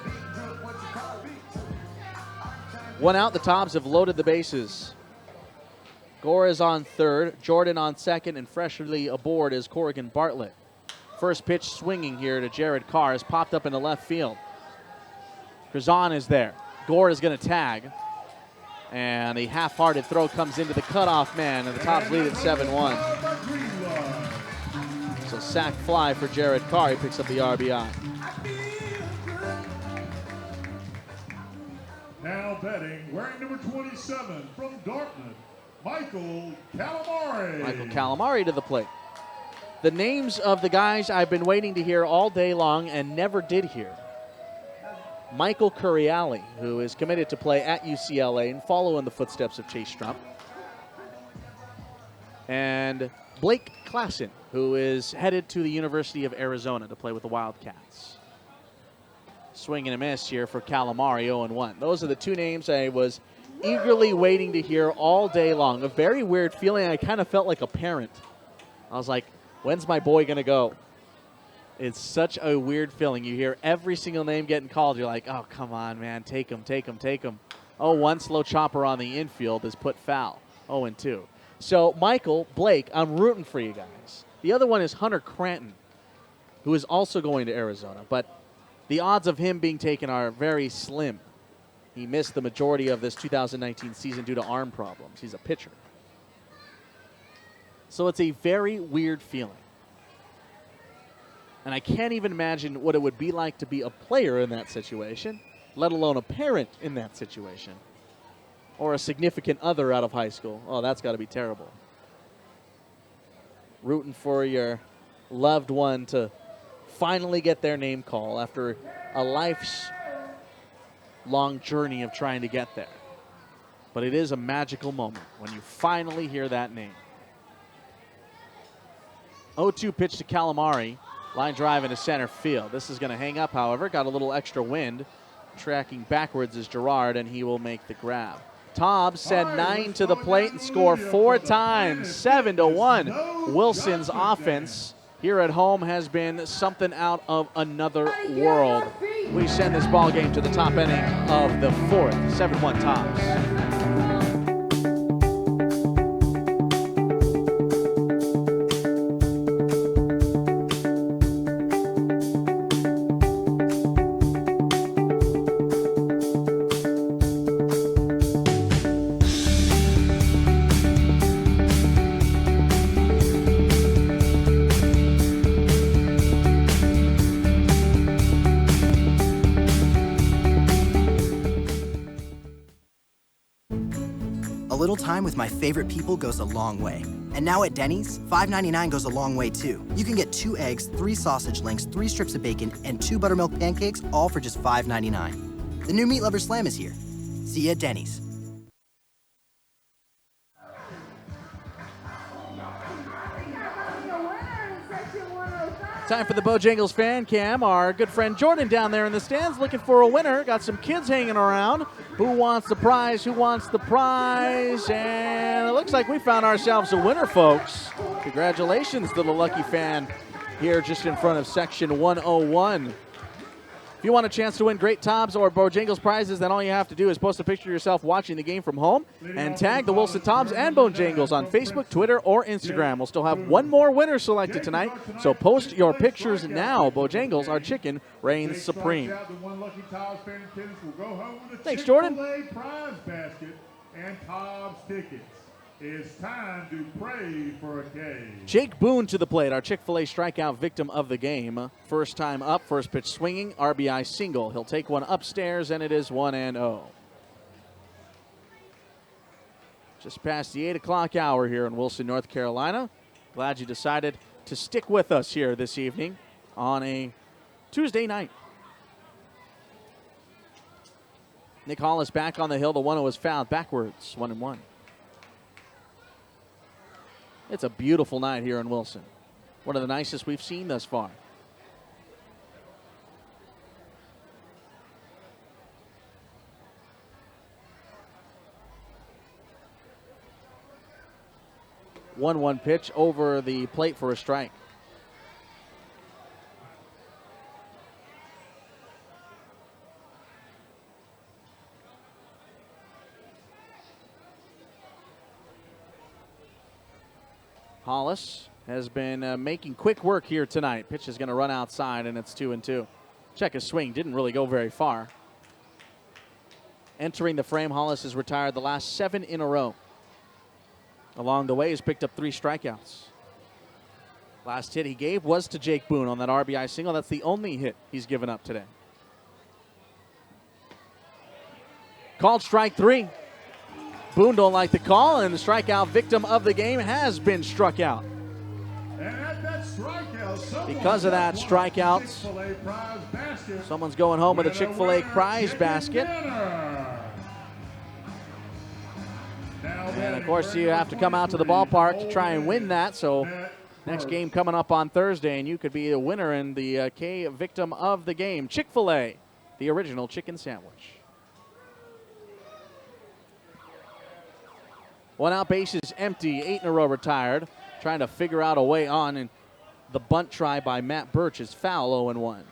[SPEAKER 11] 1 out. The Tobs have loaded the bases. Gore is on third, Jordan on second, and freshly aboard is Corrigan Bartlett. First pitch swinging here to Jared Carr is popped up into left field. Grazan is there. Gore is going to tag. And a half-hearted throw comes into the cutoff man, and the Tobs lead at 7-1. So sac fly for Jared Carr. He picks up the RBI.
[SPEAKER 10] Now batting, wearing number 27 from Dartmouth, Michael Calamari.
[SPEAKER 11] Michael Calamari to the plate. The names of the guys I've been waiting to hear all day long and never did hear. Michael Curiali, who is committed to play at UCLA and follow in the footsteps of Chase Strump. And Blake Klassen, who is headed to the University of Arizona to play with the Wildcats. Swing and a miss here for Calamari, 0-1. Those are the 2 names I was eagerly waiting to hear all day long. A very weird feeling. I kind of felt like a parent. I was like, when's my boy going to go? It's such a weird feeling. You hear every single name getting called. You're like, oh, come on, man. Take him, take him, take him. Oh, 1 slow chopper on the infield is put foul. 0-2. So, Michael, Blake, I'm rooting for you guys. The other one is Hunter Cranton, who is also going to Arizona. But the odds of him being taken are very slim. He missed the majority of this 2019 season due to arm problems. He's a pitcher. So it's a very weird feeling. And I can't even imagine what it would be like to be a player in that situation, let alone a parent in that situation, or a significant other out of high school. Oh, that's got to be terrible. Rooting for your loved one to finally get their name called after a life's long journey of trying to get there. But it is a magical moment when you finally hear that name. 0-2 pitch to Calamari. Line drive into center field. This is going to hang up, however. Got a little extra wind. Tracking backwards is Gerard, and he will make the grab. Tobs send 9 to the plate and score 4 times. 7-1. Wilson's offense here at home has been something out of another world. We send this ball game to the top inning of the 4th. 7-1 Tobs.
[SPEAKER 9] Time with my favorite people goes a long way. And now at Denny's, $5.99 goes a long way too. You can get 2 eggs, 3 sausage links, 3 strips of bacon, and 2 buttermilk pancakes, all for just $5.99. The new Meat Lover Slam is here. See you at Denny's.
[SPEAKER 11] Time for the Bojangles fan cam. Our good friend Jordan down there in the stands looking for a winner. Got some kids hanging around. Who wants the prize? Who wants the prize? And it looks like we found ourselves a winner, folks. Congratulations to the lucky fan here just in front of section 101. If you want a chance to win great Tobs or Bojangles prizes, then all you have to do is post a picture of yourself watching the game from home and tag the Wilson Tobs and Bojangles on Facebook, Twitter, or Instagram. We'll still have one more winner selected tonight, so post your pictures now. Bojangles, our chicken, reigns supreme. Thanks, Jordan.
[SPEAKER 10] Prize basket and Tobs tickets. It's time to pray for a K.
[SPEAKER 11] Jake Boone to the plate, our Chick-fil-A strikeout victim of the game. First time up, first pitch swinging, RBI single. He'll take one upstairs, and it is 1-0. Just past the 8 o'clock hour here in Wilson, North Carolina. Glad you decided to stick with us here this evening on a Tuesday night. Nick Hollis back on the hill. The 1-0 was fouled backwards, 1-1. It's a beautiful night here in Wilson. One of the nicest we've seen thus far. One pitch over the plate for a strike. Hollis has been making quick work here tonight. Pitch is going to run outside, and it's 2-2. Check his swing. Didn't really go very far. Entering the frame, Hollis has retired the last 7 in a row. Along the way, he's picked up 3 strikeouts. Last hit he gave was to Jake Boone on that RBI single. That's the only hit he's given up today. Called strike 3. Boone don't like the call, and the strikeout victim of the game has been struck out. Because of that strikeout, someone's going home with a Chick-fil-A prize basket. And, of course, you have to come out to the ballpark to try and win that. So next game coming up on Thursday, and you could be a winner in the K victim of the game. Chick-fil-A, the original chicken sandwich. 1 out, base is empty. 8 in a row retired. Trying to figure out a way on, and the bunt try by Matt Birch is foul, 0-1.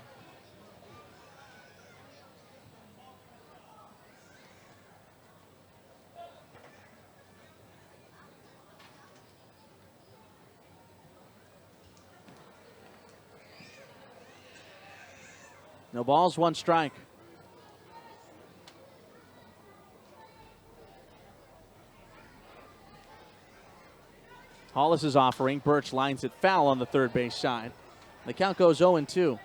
[SPEAKER 11] No balls, 1 strike. Hollis is offering. Birch lines it foul on the third base side. The count goes 0-2.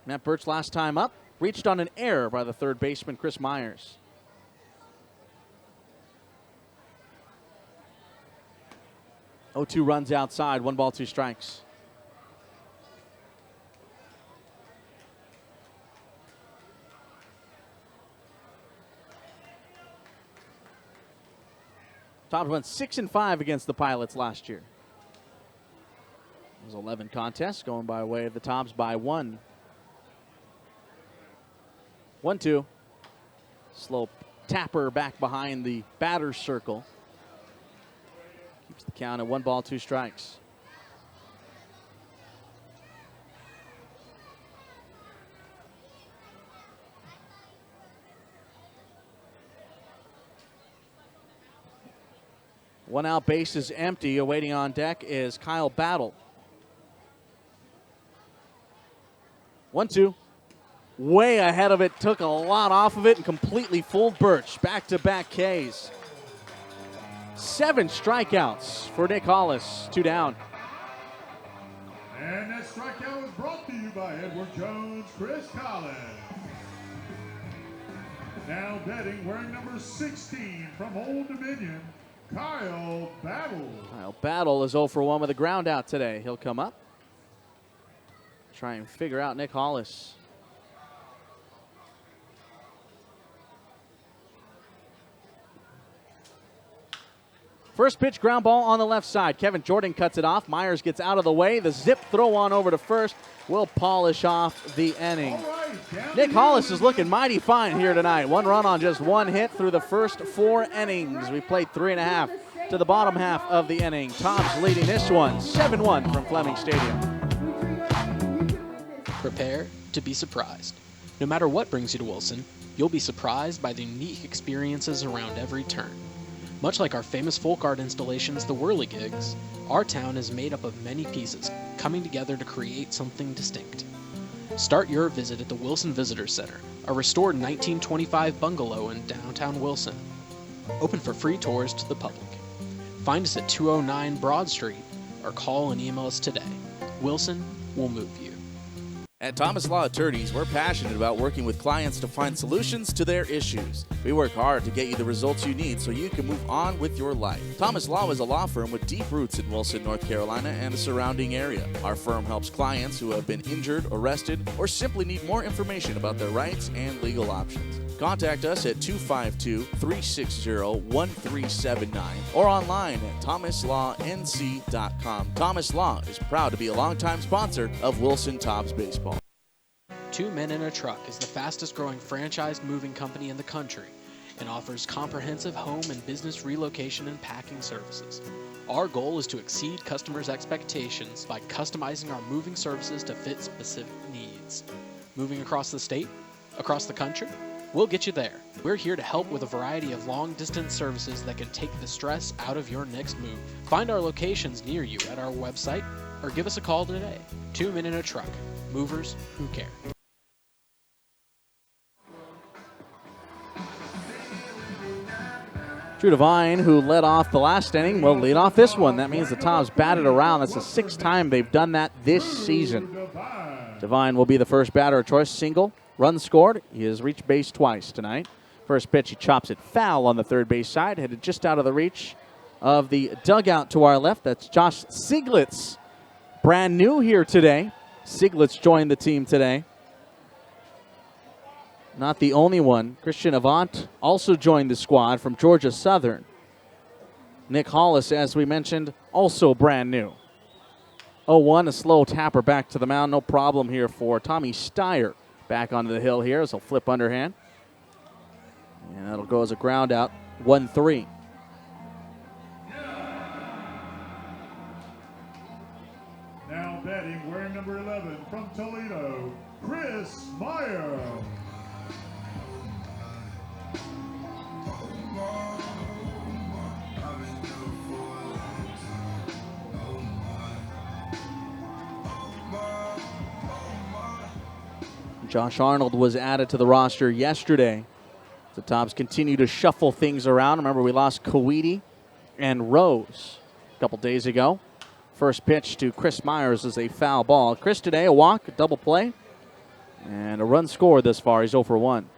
[SPEAKER 11] Matt Birch last time up reached on an error by the third baseman Chris Myers. Oh, 2 runs outside, 1 ball, 2 strikes. Tobs went 6-5 against the Pilots last year. It was 11 contests going by way of the Tobs by 1. 1-2. Slow tapper back behind the batter's circle. Keeps the count at 1 ball, 2 strikes. One out, base is empty. Awaiting on deck is Kyle Battle. 1-2. Way ahead of it. Took a lot off of it and completely fooled Birch. Back-to-back Ks. 7 strikeouts for Nick Hollis. 2 down.
[SPEAKER 10] And that strikeout was brought to you by Edward Jones, Chris Collins. Now batting, wearing number 16 from Old Dominion, Kyle Battle.
[SPEAKER 11] Kyle Battle is 0 for 1 with a ground out today. He'll come up. Try and figure out Nick Hollis. First pitch, ground ball on the left side. Kevin Jordan cuts it off. Myers gets out of the way. The zip throw on over to first will polish off the inning.
[SPEAKER 10] All right,
[SPEAKER 11] Nick Hollis is looking mighty fine here tonight. 1 run on just 1 hit through the first 4 innings. We played 3.5 to the bottom half of the inning. Tobs leading this one 7-1 from Fleming Stadium.
[SPEAKER 7] Prepare to be surprised. No matter what brings you to Wilson, you'll be surprised by the unique experiences around every turn. Much like our famous folk art installations, the Whirligigs, our town is made up of many pieces coming together to create something distinct. Start your visit at the Wilson Visitor Center, a restored 1925 bungalow in downtown Wilson. Open for free tours to the public. Find us at 209 Broad Street or call and email us today. Wilson will move you.
[SPEAKER 3] At Thomas Law Attorneys, we're passionate about working with clients to find solutions to their issues. We work hard to get you the results you need so you can move on with your life. Thomas Law is a law firm with deep roots in Wilson, North Carolina and the surrounding area. Our firm helps clients who have been injured, arrested, or simply need more information about their rights and legal options. Contact us at 252-360-1379 or online at thomaslawnc.com. Thomas Law is proud to be a longtime sponsor of Wilson Tobs Baseball.
[SPEAKER 7] 2 Men in a Truck is the fastest growing franchised moving company in the country and offers comprehensive home and business relocation and packing services. Our goal is to exceed customers' expectations by customizing our moving services to fit specific needs. Moving across the state? Across the country? We'll get you there. We're here to help with a variety of long-distance services that can take the stress out of your next move. Find our locations near you at our website or give us a call today. 2 Men in a Truck. Movers who care.
[SPEAKER 11] Drew Devine, who led off the last inning, will lead off this one. That means the Tobs batted around. That's the 6th time they've done that this season. Devine will be the first batter of choice. Single. Run scored. He has reached base twice tonight. First pitch, he chops it foul on the third base side, headed just out of the reach of the dugout to our left. That's Josh Siglitz, brand new here today. Siglitz joined the team today. Not the only one. Christian Avant also joined the squad from Georgia Southern. Nick Hollis, as we mentioned, also brand new. 0-1, a slow tapper back to the mound. No problem here for Tommy Steyer. Back onto the hill here as he'll flip underhand. And that'll go as a ground out. 1-3.
[SPEAKER 10] Now batting, wearing number 11 from Toledo, Chris Meyer.
[SPEAKER 11] Josh Arnold was added to the roster yesterday. The Tobs continue to shuffle things around. Remember, we lost Coweedy and Rose a couple days ago. First pitch to Chris Myers is a foul ball. Chris today, a walk, a double play, and a run scored this far. He's 0 for 1.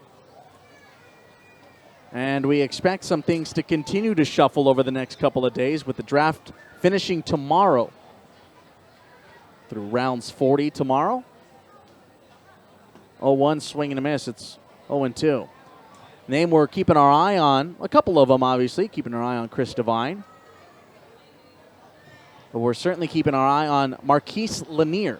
[SPEAKER 11] And we expect some things to continue to shuffle over the next couple of days with the draft finishing tomorrow. Through rounds 40 tomorrow. 0-1, swing and a miss. It's 0-2. Name we're keeping our eye on, a couple of them obviously, keeping our eye on Chris Devine. But we're certainly keeping our eye on Marquise Lanier.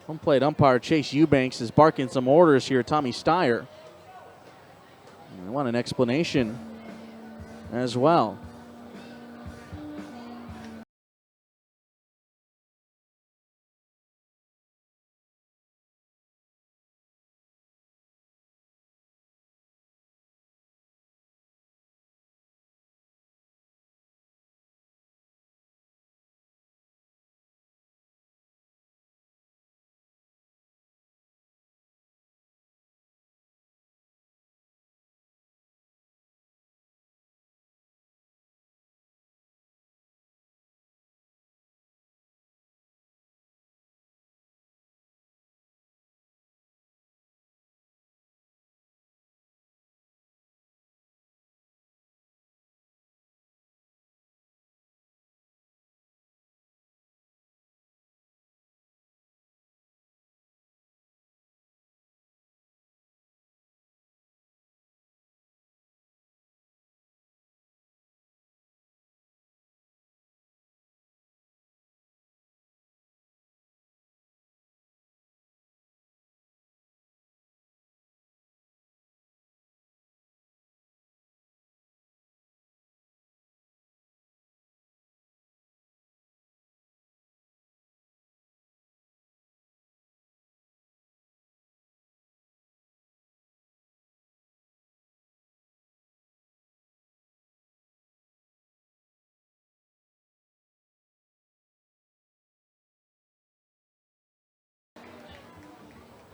[SPEAKER 11] Home plate umpire Chase Eubanks is barking some orders here, Tommy Steyer. I want an explanation as well.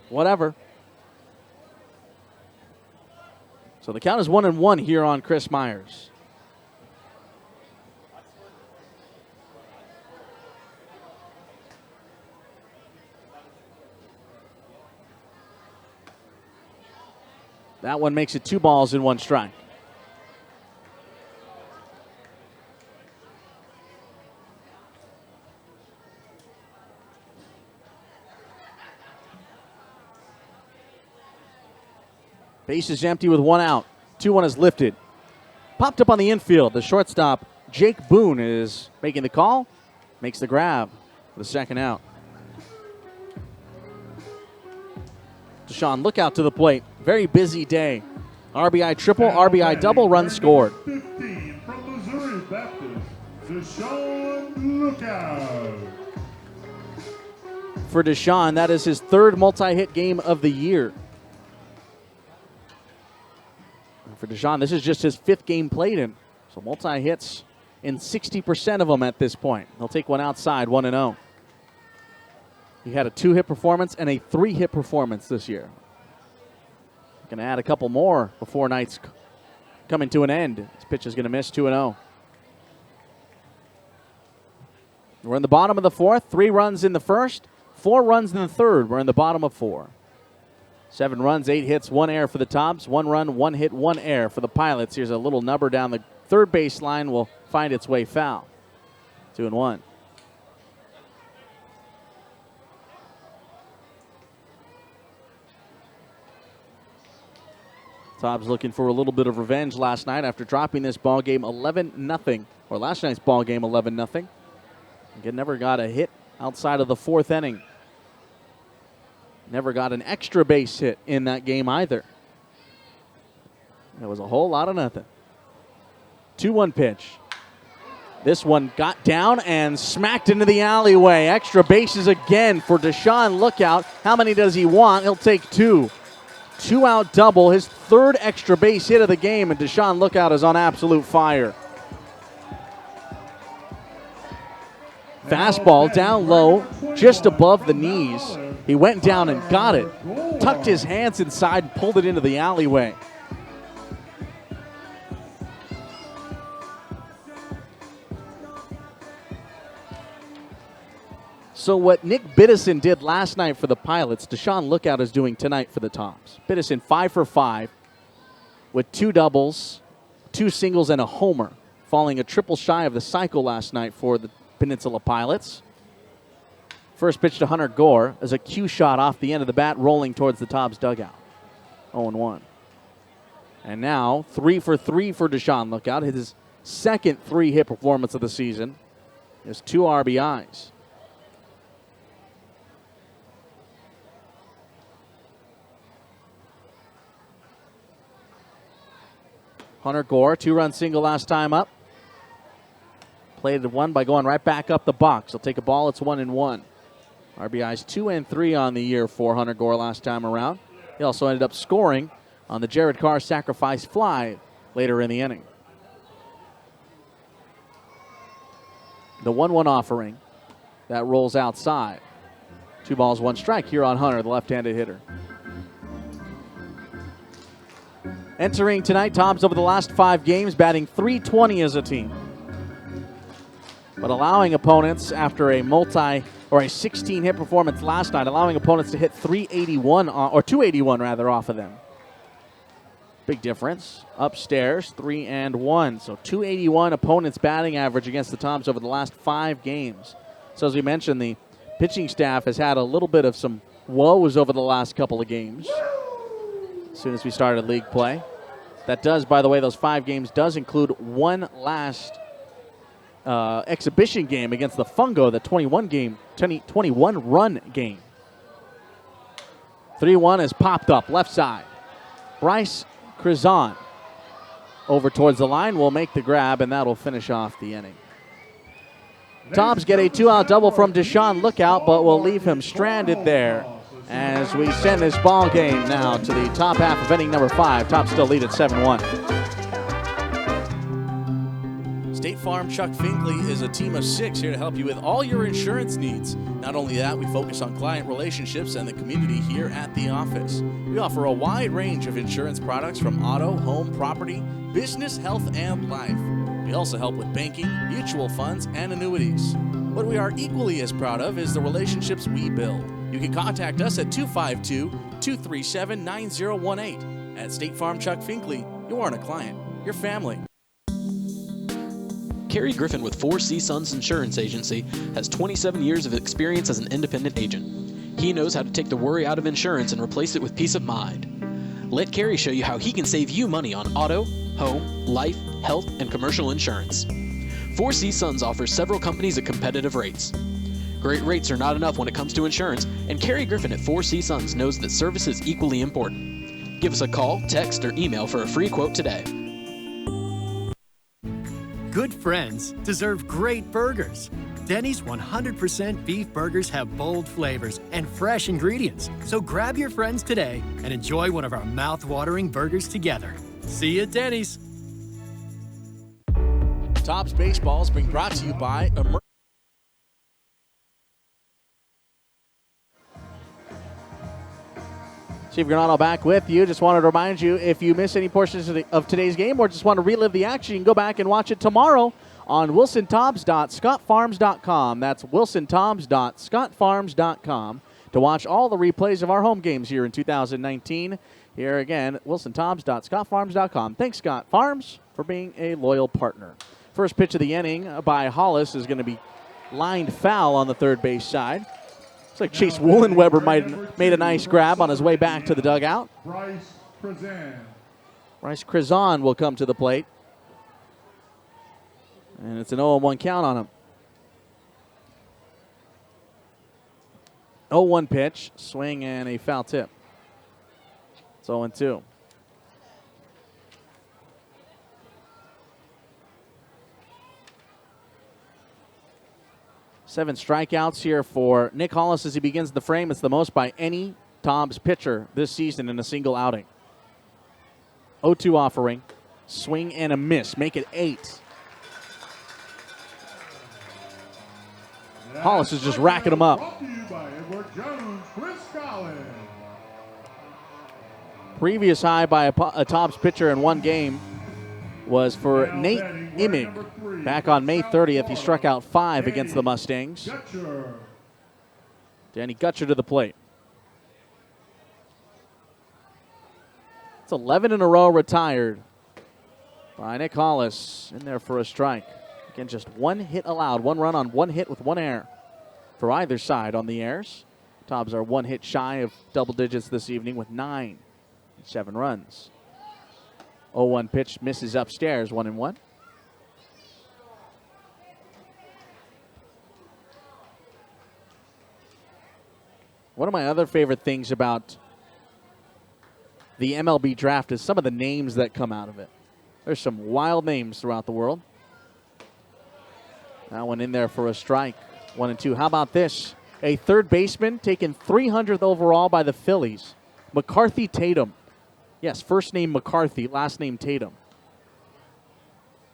[SPEAKER 11] whatever. So the count is 1-1 here on Chris Myers. That one makes it 2 balls and 1 strike. Base is empty with 1 out. 2-1 is lifted. Popped up on the infield. The shortstop, Jake Boone, is making the call. Makes the grab for the second out. Deshaun Lookout to the plate. Very busy day. RBI triple, RBI double, run scored.
[SPEAKER 10] 15 from Missouri Baptist, Deshaun Lookout.
[SPEAKER 11] For Deshaun, that is his 3rd multi-hit game of the year. And for Deshaun, this is just his 5th game played in. So multi-hits in 60% of them at this point. He'll take one outside, 1-0. He had a 2-hit performance and a 3-hit performance this year. Going to add a couple more before night's coming to an end. This pitch is going to miss, 2-0. We're in the bottom of the 4th. 3 runs in the 1st, 4 runs in the 3rd. We're in the bottom of 4. 7 runs, 8 hits, 1 error for the Tobs. 1 run, 1 hit, 1 error for the Pilots. Here's a little number down the third base line. Will find its way foul. 2-1. Tobs looking for a little bit of revenge last night after dropping this ball game 11-0, or last night's ball game 11-0. Again, never got a hit outside of the 4th inning. Never got an extra base hit in that game either. It was a whole lot of nothing. 2-1 pitch. This one got down and smacked into the alleyway. Extra bases again for Deshaun Lookout. How many does he want? He'll take 2. 2-out double, his 3rd extra base hit of the game, and Deshaun Lookout is on absolute fire. Fastball down low, just above the knees. He went down and got it. Tucked his hands inside and pulled it into the alleyway. So what Nick Biddison did last night for the Pilots, Deshaun Lookout is doing tonight for the Tobs. Biddison 5 for 5 with 2 doubles, 2 singles, and a homer, falling a triple shy of the cycle last night for the Peninsula Pilots. First pitch to Hunter Gore as a cue shot off the end of the bat, rolling towards the Tobs dugout. 0-1. And now 3 for 3 for Deshaun Lookout. His second 3-hit performance of the season. He has 2 RBIs. Hunter Gore, 2-run single last time up. Played one by going right back up the box. He'll take a ball. It's 1-1. RBIs 2 and 3 on the year for Hunter Gore last time around. He also ended up scoring on the Jared Carr sacrifice fly later in the inning. The 1-1 offering that rolls outside. 2 balls, 1 strike here on Hunter, the left-handed hitter. Entering tonight, Tobs over the last 5 games, batting .320 as a team. But allowing opponents, after a 16-hit performance last night, allowing opponents to hit 381, or 281 rather, off of them. Big difference. Upstairs, 3-1. So 281 opponents' batting average against the Tobs over the last 5 games. So as we mentioned, the pitching staff has had a little bit of some woes over the last couple of games. As soon as we started league play. That does, by the way, those 5 games does include one last exhibition game against the Fungo, the 21-run game. 3-1 is popped up, left side. Bryce Crizon over towards the line will make the grab, and that'll finish off the inning. Tobs get a 2-out double from Deshaun Lookout, but will leave him stranded there as we send this ball game now to the top half of inning number 5. Tobs still lead at 7-1.
[SPEAKER 3] State Farm Chuck Finkley is a team of 6 here to help you with all your insurance needs. Not only that, we focus on client relationships and the community here at the office. We offer a wide range of insurance products from auto, home, property, business, health, and life. We also help with banking, mutual funds, and annuities. What we are equally as proud of is the relationships we build. You can contact us at 252-237-9018. At State Farm Chuck Finkley, you aren't a client, you're family.
[SPEAKER 7] Kerry Griffin with 4C Sons Insurance Agency has 27 years of experience as an independent agent. He knows how to take the worry out of insurance and replace it with peace of mind. Let Kerry show you how he can save you money on auto, home, life, health, and commercial insurance. 4C Sons offers several companies at competitive rates. Great rates are not enough when it comes to insurance, and Kerry Griffin at 4C Sons knows that service is equally important. Give us a call, text, or email for a free quote today.
[SPEAKER 4] Good friends deserve great burgers. Denny's 100% beef burgers have bold flavors and fresh ingredients. So grab your friends today and enjoy one of our mouth-watering burgers together. See you at Denny's.
[SPEAKER 3] Tobs Baseball is being brought to you by
[SPEAKER 11] Steve Granado back with you. Just wanted to remind you, if you miss any portions of today's game or just want to relive the action, you can go back and watch it tomorrow on wilsontobs.scottfarms.com. That's wilsontobs.scottfarms.com to watch all the replays of our home games here in 2019. Here again, wilsontobs.scottfarms.com. Thanks, Scott Farms, for being a loyal partner. First pitch of the inning by Hollis is going to be lined foul on the third base side. Looks like Chase Woolenweber might have made a nice grab on his way back to the dugout.
[SPEAKER 10] Bryce
[SPEAKER 11] Krizan will come to the plate. And it's an 0-1 count on him. 0-1 pitch, swing and a foul tip. It's 0-2. Seven strikeouts here for Nick Hollis as he begins the frame. It's the most by any Tobs pitcher this season in a single outing. 0-2 offering. Swing and a miss. Make it 8. Hollis is just racking them up. Previous high by a Tobs pitcher in one game was for Nate Imig. Back on May 30th, he struck out 5 against the Mustangs. Danny Gutcher to the plate. It's 11 in a row retired by Nick Hollis. In there for a strike. Again, just 1 hit allowed. 1 run on 1 hit with 1 error for either side on the errors. Tobs are 1 hit shy of double digits this evening with 9 and 7 runs. 0-1 pitch misses upstairs, 1-1. One of my other favorite things about the MLB draft is some of the names that come out of it. There's some wild names throughout the world. That one in there for a strike. 1-2. How about this? A third baseman taken 300th overall by the Phillies. McCarthy Tatum. Yes, first name McCarthy, last name Tatum.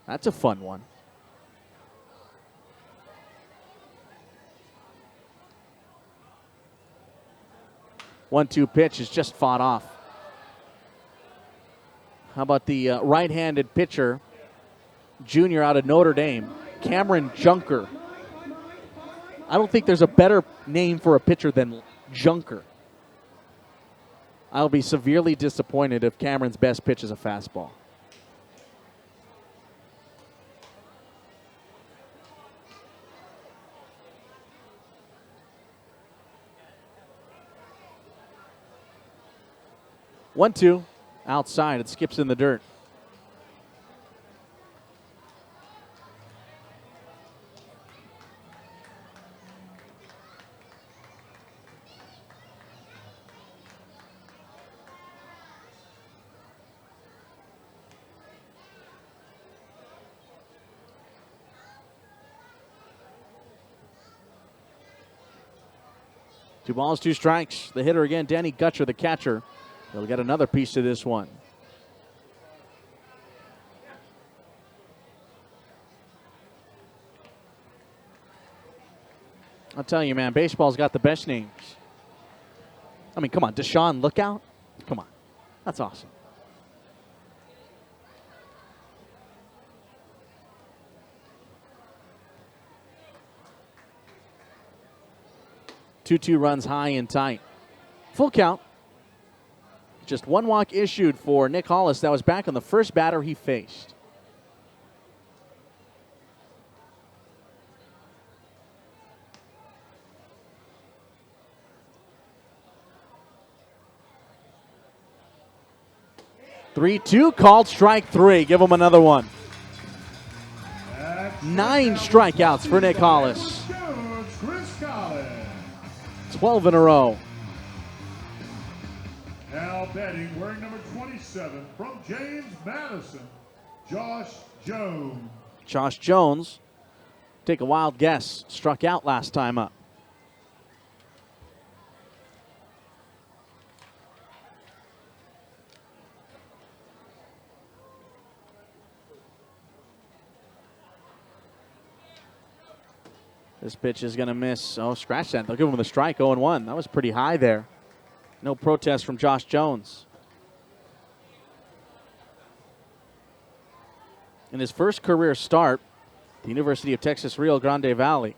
[SPEAKER 11] That's a fun one. One-two pitch is just fought off. How about the right-handed pitcher, junior out of Notre Dame, Cameron Junker. I don't think there's a better name for a pitcher than Junker. I'll be severely disappointed if Cameron's best pitch is a fastball. One-two, outside. It skips in the dirt. Two balls, 2 strikes. The hitter again, Danny Gutcher, the catcher. They'll get another piece to this one. I'll tell you, man, baseball's got the best names. I mean, come on, Deshaun Lookout? Come on. That's awesome. Two runs high and tight. Full count. Just one walk issued for Nick Hollis. That was back on the first batter he faced. Three-two called, strike three. Give him another one. 9 strikeouts for Nick Hollis. 12 in a row.
[SPEAKER 10] Now batting, wearing number 27 from James Madison, Josh Jones.
[SPEAKER 11] Josh Jones, take a wild guess, struck out last time up. This pitch is going to miss. Oh, scratch that. They'll give him the strike, 0-1. That was pretty high there. No protest from Josh Jones. In his first career start, the University of Texas Rio Grande Valley,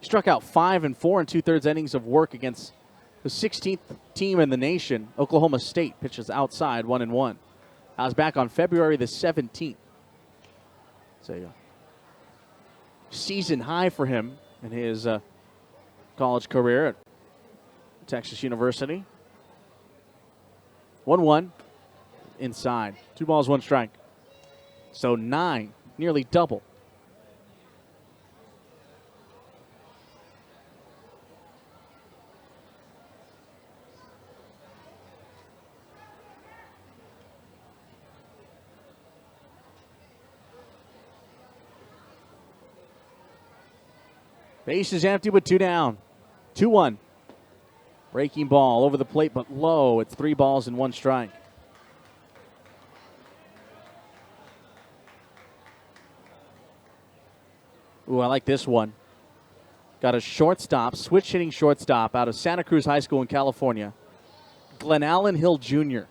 [SPEAKER 11] he struck out 5 and 4 in 2/3 innings of work against the 16th team in the nation, Oklahoma State. Pitches outside, 1-1. I was back on February the 17th. So, season high for him in his college career at Texas University. 1-1 inside. 2 balls, 1 strike. So 9, nearly double. Base is empty with 2 down. 2-1. Breaking ball over the plate, but low. It's 3 balls and 1 strike. Ooh, I like this one. Got a shortstop, switch hitting shortstop out of Santa Cruz High School in California, Glenn Allen Hill Jr.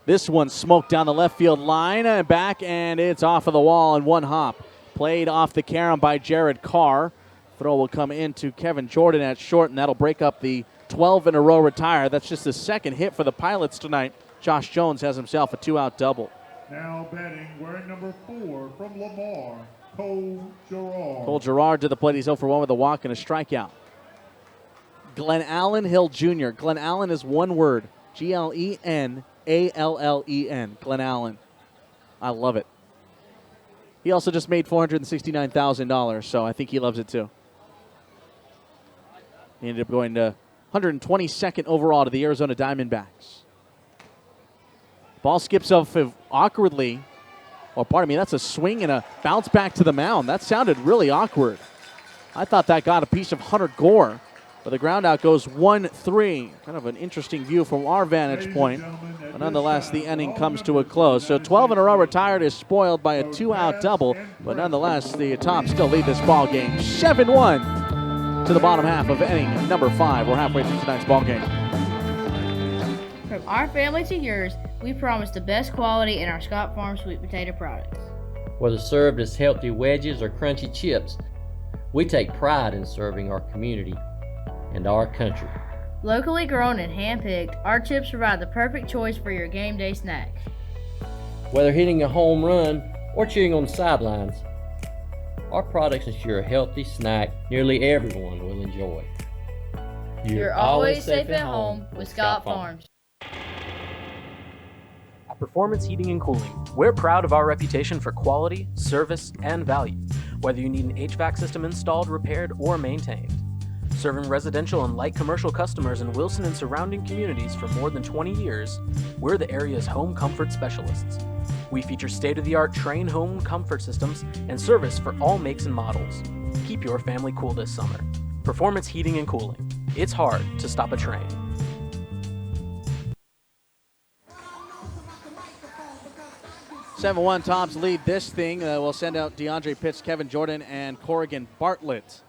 [SPEAKER 11] This one smoked down the left field line and back, and it's off of the wall in 1 hop. Played off the carom by Jared Carr. Throw will come into Kevin Jordan at short, and that'll break up the 12 in a row retire. That's just the second hit for the Pilots tonight. Josh Jones has himself a 2-out double.
[SPEAKER 10] Now batting, wearing number 4 from Lamar, Cole Gerard.
[SPEAKER 11] Cole Gerard to the plate. He's 0 for 1 with a walk and a strikeout. Glenn Allen Hill Jr. Glenn Allen is one word. Glenallen. Glenn Allen. I love it. He also just made $469,000, so I think he loves it too. He ended up going to 122nd overall to the Arizona Diamondbacks. Ball skips off awkwardly. Oh, pardon me, that's a swing and a bounce back to the mound. That sounded really awkward. I thought that got a piece of Hunter Gore, but the ground out goes 1-3. Kind of an interesting view from our vantage point. But nonetheless, the inning comes to a close. So 12 in a row retired is spoiled by a 2-out double. But nonetheless, the Tobs still lead this ball game 7-1 to the bottom half of inning number 5. We're halfway through tonight's ball game.
[SPEAKER 1] From our family to yours, we promise the best quality in our Scott Farm sweet potato products.
[SPEAKER 2] Whether served as healthy wedges or crunchy chips, we take pride in serving our community and our country.
[SPEAKER 1] Locally grown and hand-picked, our chips provide the perfect choice for your game day snack.
[SPEAKER 2] Whether hitting a home run or cheering on the sidelines, our products ensure a healthy snack nearly everyone will enjoy.
[SPEAKER 1] You're always safe at home with Scott Farms.
[SPEAKER 8] At Performance Heating and Cooling, we're proud of our reputation for quality, service, and value, whether you need an HVAC system installed, repaired, or maintained. Serving residential and light commercial customers in Wilson and surrounding communities for more than 20 years, we're the area's home comfort specialists. We feature state-of-the-art Trane home comfort systems and service for all makes and models. Keep your family cool this summer. Performance Heating and Cooling. It's hard to stop a train.
[SPEAKER 11] Seven-1 Tobs lead this thing. We'll send out DeAndre Pitts, Kevin Jordan, and Corrigan Bartlett.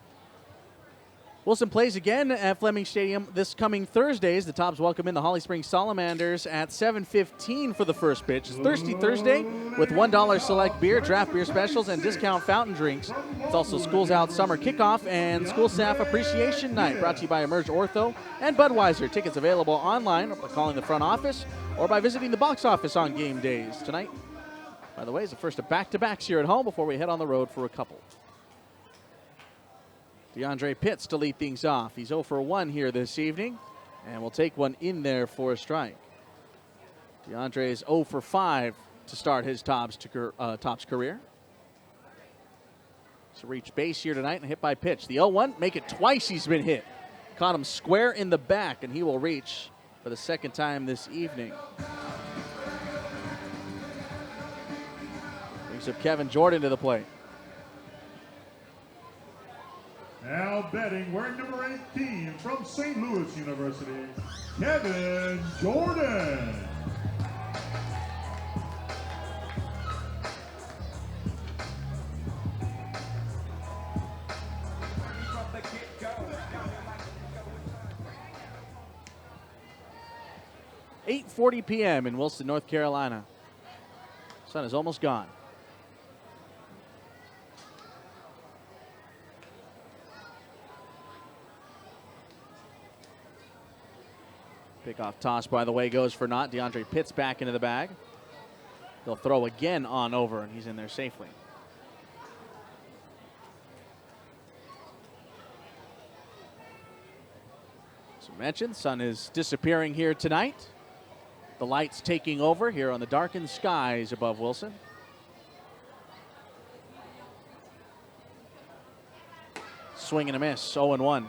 [SPEAKER 11] Wilson plays again at Fleming Stadium this coming Thursdays. The Tobs welcome in the Holly Springs Salamanders at 7:15 for the first pitch. It's Thirsty Thursday with $1 select beer, draft beer specials, and discount fountain drinks. It's also Schools Out Summer Kickoff and School Staff Appreciation Night, brought to you by Emerge Ortho and Budweiser. Tickets available online by calling the front office or by visiting the box office on game days. Tonight, by the way, is the first of back-to-backs here at home before we head on the road for a couple. DeAndre Pitts to lead things off. He's 0 for 1 here this evening, and will take one in there for a strike. DeAndre is 0 for 5 to start his Tobs career. So reach base here tonight and hit by pitch. The 0-1, make it twice he's been hit. Caught him square in the back, and he will reach for the second time this evening. Brings up Kevin Jordan to the plate.
[SPEAKER 10] Now betting, wearing number 18 from St. Louis University, Kevin Jordan.
[SPEAKER 11] .40 p.m. in Wilson, North Carolina. Sun is almost gone. Pickoff toss, by the way, goes for naught. DeAndre Pitts back into the bag. They'll throw again on over, and he's in there safely. As I mentioned, sun is disappearing here tonight. The lights taking over here on the darkened skies above Wilson. Swing and a miss, 0-1.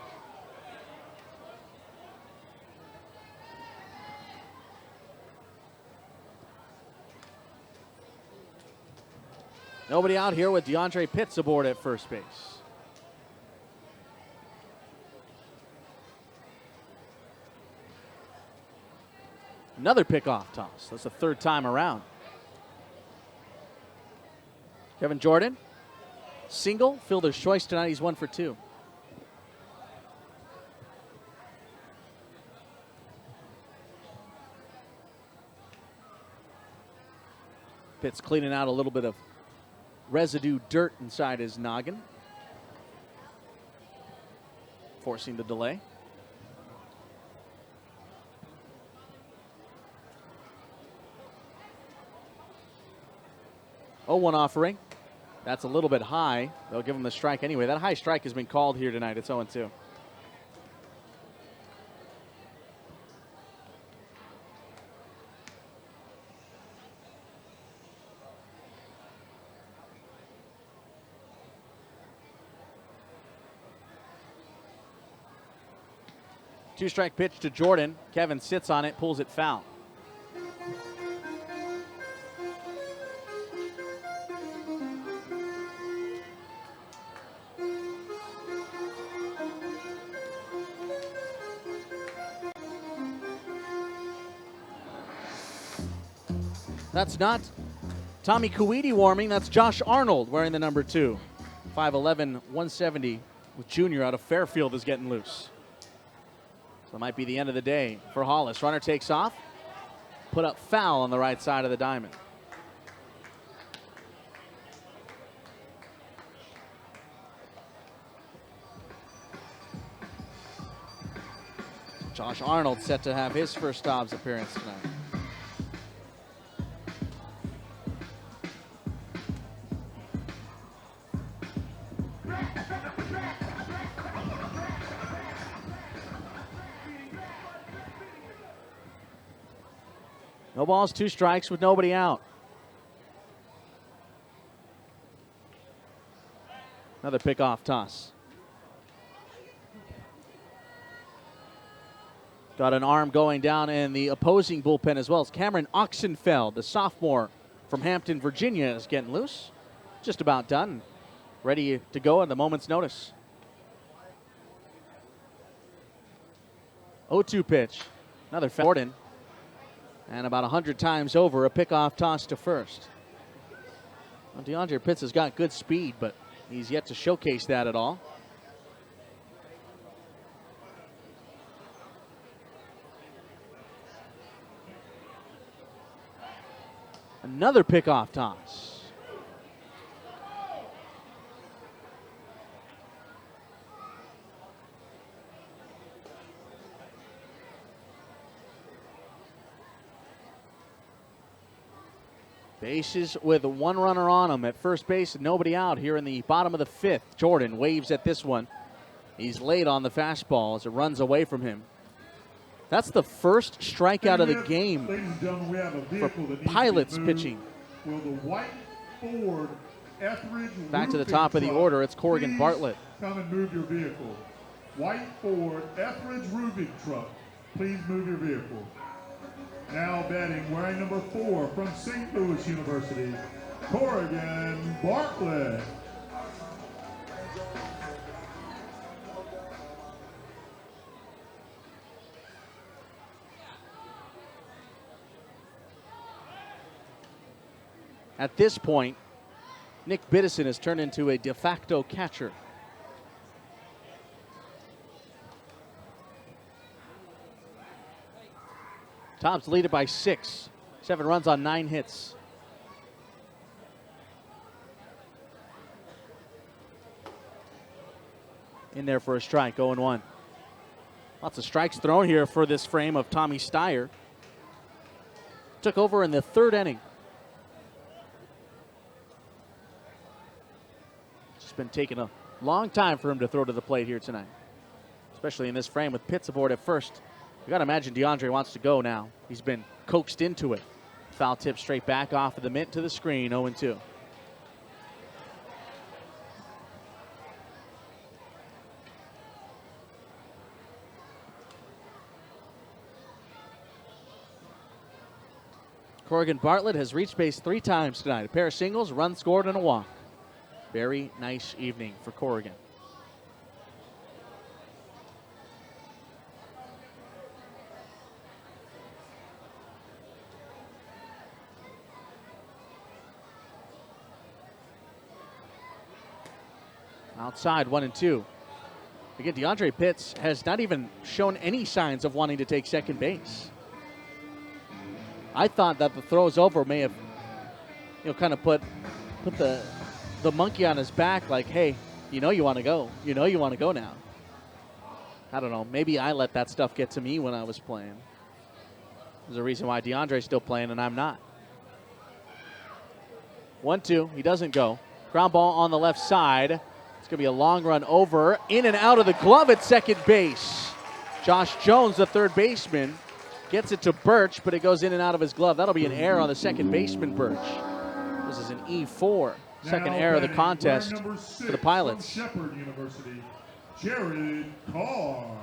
[SPEAKER 11] Nobody out here with DeAndre Pitts aboard at first base. Another pickoff toss. That's the third time around. Kevin Jordan, single, fielder's choice tonight. He's 1 for 2. Pitts cleaning out a little bit of residue dirt inside his noggin, forcing the delay. Oh, 1 offering. That's a little bit high. They'll give him the strike anyway. That high strike has been called here tonight. It's 0-2. Two-strike pitch to Jordan. Kevin sits on it, pulls it foul. That's not Tommy Kuwiti warming. That's Josh Arnold wearing the number 2. 5'11", 170 with junior out of Fairfield is getting loose. So it might be the end of the day for Hollis. Runner takes off. Put up foul on the right side of the diamond. Josh Arnold set to have his first Tobs appearance tonight. No balls, 2 strikes with nobody out. Another pickoff toss. Got an arm going down in the opposing bullpen as well. It's Cameron Oxenfeld, the sophomore from Hampton, Virginia, is getting loose. Just about done. Ready to go at a moment's notice. 0-2 pitch. Another Jordan. And about 100 times over, a pickoff toss to first. Well, DeAndre Pitts has got good speed, but he's yet to showcase that at all. Another pickoff toss. Bases with one runner on them at first base, nobody out here in the bottom of the fifth. Jordan waves at this one. He's late on the fastball as it runs away from him. That's the first strikeout of the game for Pilots pitching.
[SPEAKER 10] Will the white Ford Etheridge
[SPEAKER 11] Back to the
[SPEAKER 10] roofing
[SPEAKER 11] top of the
[SPEAKER 10] truck
[SPEAKER 11] order, it's Corrigan
[SPEAKER 10] please
[SPEAKER 11] Bartlett.
[SPEAKER 10] Come and move your vehicle. White Ford Etheridge roofing truck, please move your vehicle. Now batting, wearing number 4 from St. Louis University, Corrigan Bartlett.
[SPEAKER 11] At this point, Nick Biddison has turned into a de facto catcher. Tobs lead it by 6. 7 runs on 9 hits. In there for a strike, 0-1. Lots of strikes thrown here for this frame of Tommy Steyer. Took over in the 3rd inning. It's been taking a long time for him to throw to the plate here tonight, especially in this frame with Pitts aboard at first. You got to imagine DeAndre wants to go now. He's been coaxed into it. Foul tip straight back off of the mitt to the screen, 0-2. Corrigan Bartlett has reached base 3 times tonight. A pair of singles, run scored, and a walk. Very nice evening for Corrigan. Outside, 1-2. Again, DeAndre Pitts has not even shown any signs of wanting to take second base. I thought that the throws over may have, kind of put the monkey on his back, like, hey, you want to go. You want to go now. I don't know. Maybe I let that stuff get to me when I was playing. There's a reason why DeAndre's still playing and I'm not. 1-2. He doesn't go. Ground ball on the left side. It's going to be a long run over, in and out of the glove at second base. Josh Jones, the third baseman, gets it to Birch, but it goes in and out of his glove. That'll be an error on the second baseman, Birch. This is an E4. Second error of the contest for the Pilots.
[SPEAKER 10] From Shepherd University, Jared Carr.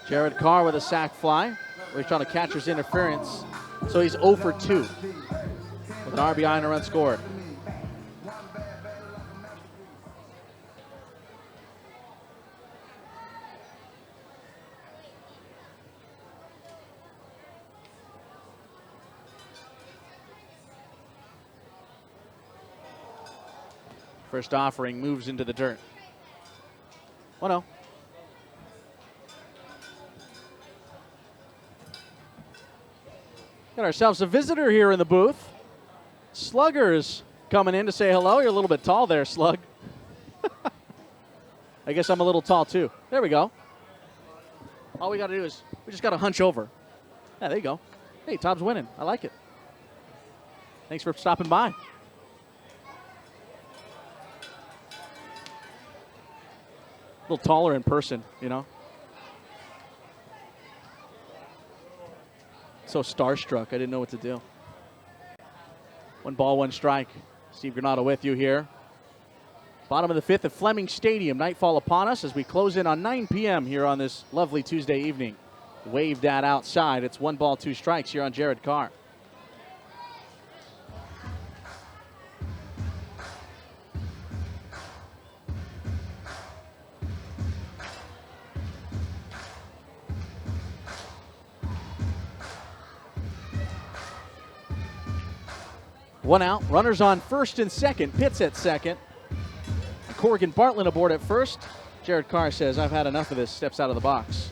[SPEAKER 11] Jared Carr with a sac fly. He's trying to catcher's interference. So he's 0 for 2 with an RBI and a run scored. First offering moves into the dirt. 1-0. Got ourselves a visitor here in the booth. Slugger's coming in to say hello. You're a little bit tall there, Slug. I guess I'm a little tall too. There we go. All we got to do is we just got to hunch over. Yeah, there you go. Hey, Tobs winning. I like it. Thanks for stopping by. A little taller in person, So starstruck, I didn't know what to do. 1 ball, 1 strike. Steve Granado with you here. Bottom of the 5th at Fleming Stadium. Nightfall upon us as we close in on 9 p.m. here on this lovely Tuesday evening. Waved that outside. It's 1 ball, 2 strikes here on Jared Carr. One out, runners on first and second. Pitts at second. Corrigan Bartlett aboard at first. Jared Carr says, I've had enough of this, steps out of the box.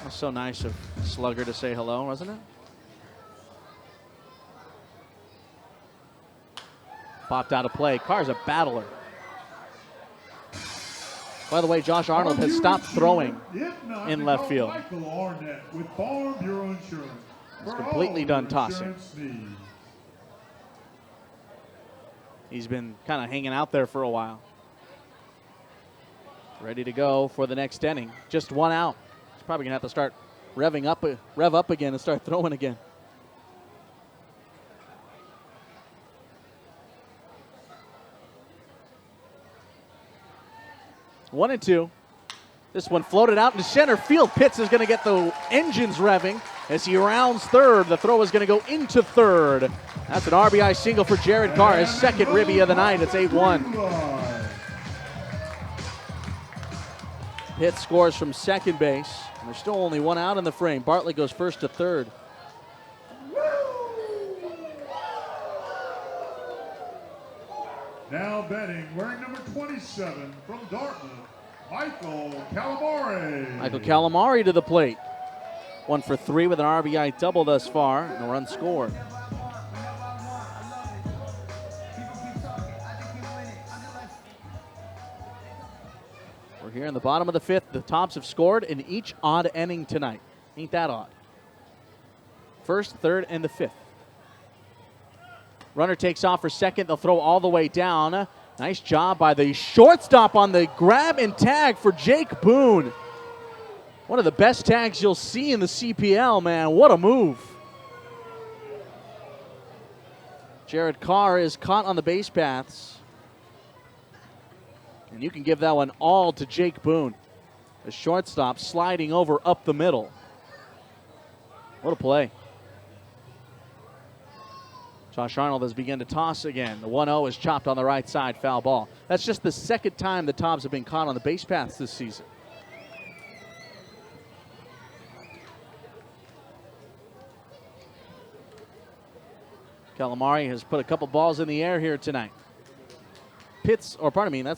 [SPEAKER 11] was so nice of Slugger to say hello, wasn't it? Popped out of play. Carr's a battler. By the way, Josh Arnold has stopped throwing in left field.
[SPEAKER 10] Michael Arnett with Farm Bureau Insurance.
[SPEAKER 11] He's completely done tossing. He's been kind of hanging out there for a while. Ready to go for the next inning. Just one out. He's probably going to have to start rev up again and start throwing again. One and two. This one floated out into center field. Pitts is going to get the engines revving as he rounds third. The throw is going to go into third. That's an RBI single for Jared Carr, his second ribby of the night. It's 8-1. Pitts scores from second base. And there's still only one out in the frame. Bartlett goes first to third.
[SPEAKER 10] Now batting, wearing number 27 from Dartmouth, Michael Calamari.
[SPEAKER 11] Michael Calamari to the plate. 1 for 3 with an RBI double thus far, and a run scored. We're here in the bottom of the fifth. The Tobs have scored in each odd inning tonight. Ain't that odd? First, third, and the fifth. Runner takes off for second. They'll throw all the way down. Nice job by the shortstop on the grab and tag for Jake Boone. One of the best tags you'll see in the CPL, man. What a move. Jared Carr is caught on the base paths. And you can give that one all to Jake Boone. The shortstop sliding over up the middle. What a play. Josh Arnold has begun to toss again. The 1-0 is chopped on the right side, foul ball. That's just the second time the Tobs have been caught on the base paths this season. Calamari has put a couple balls in the air here tonight. That's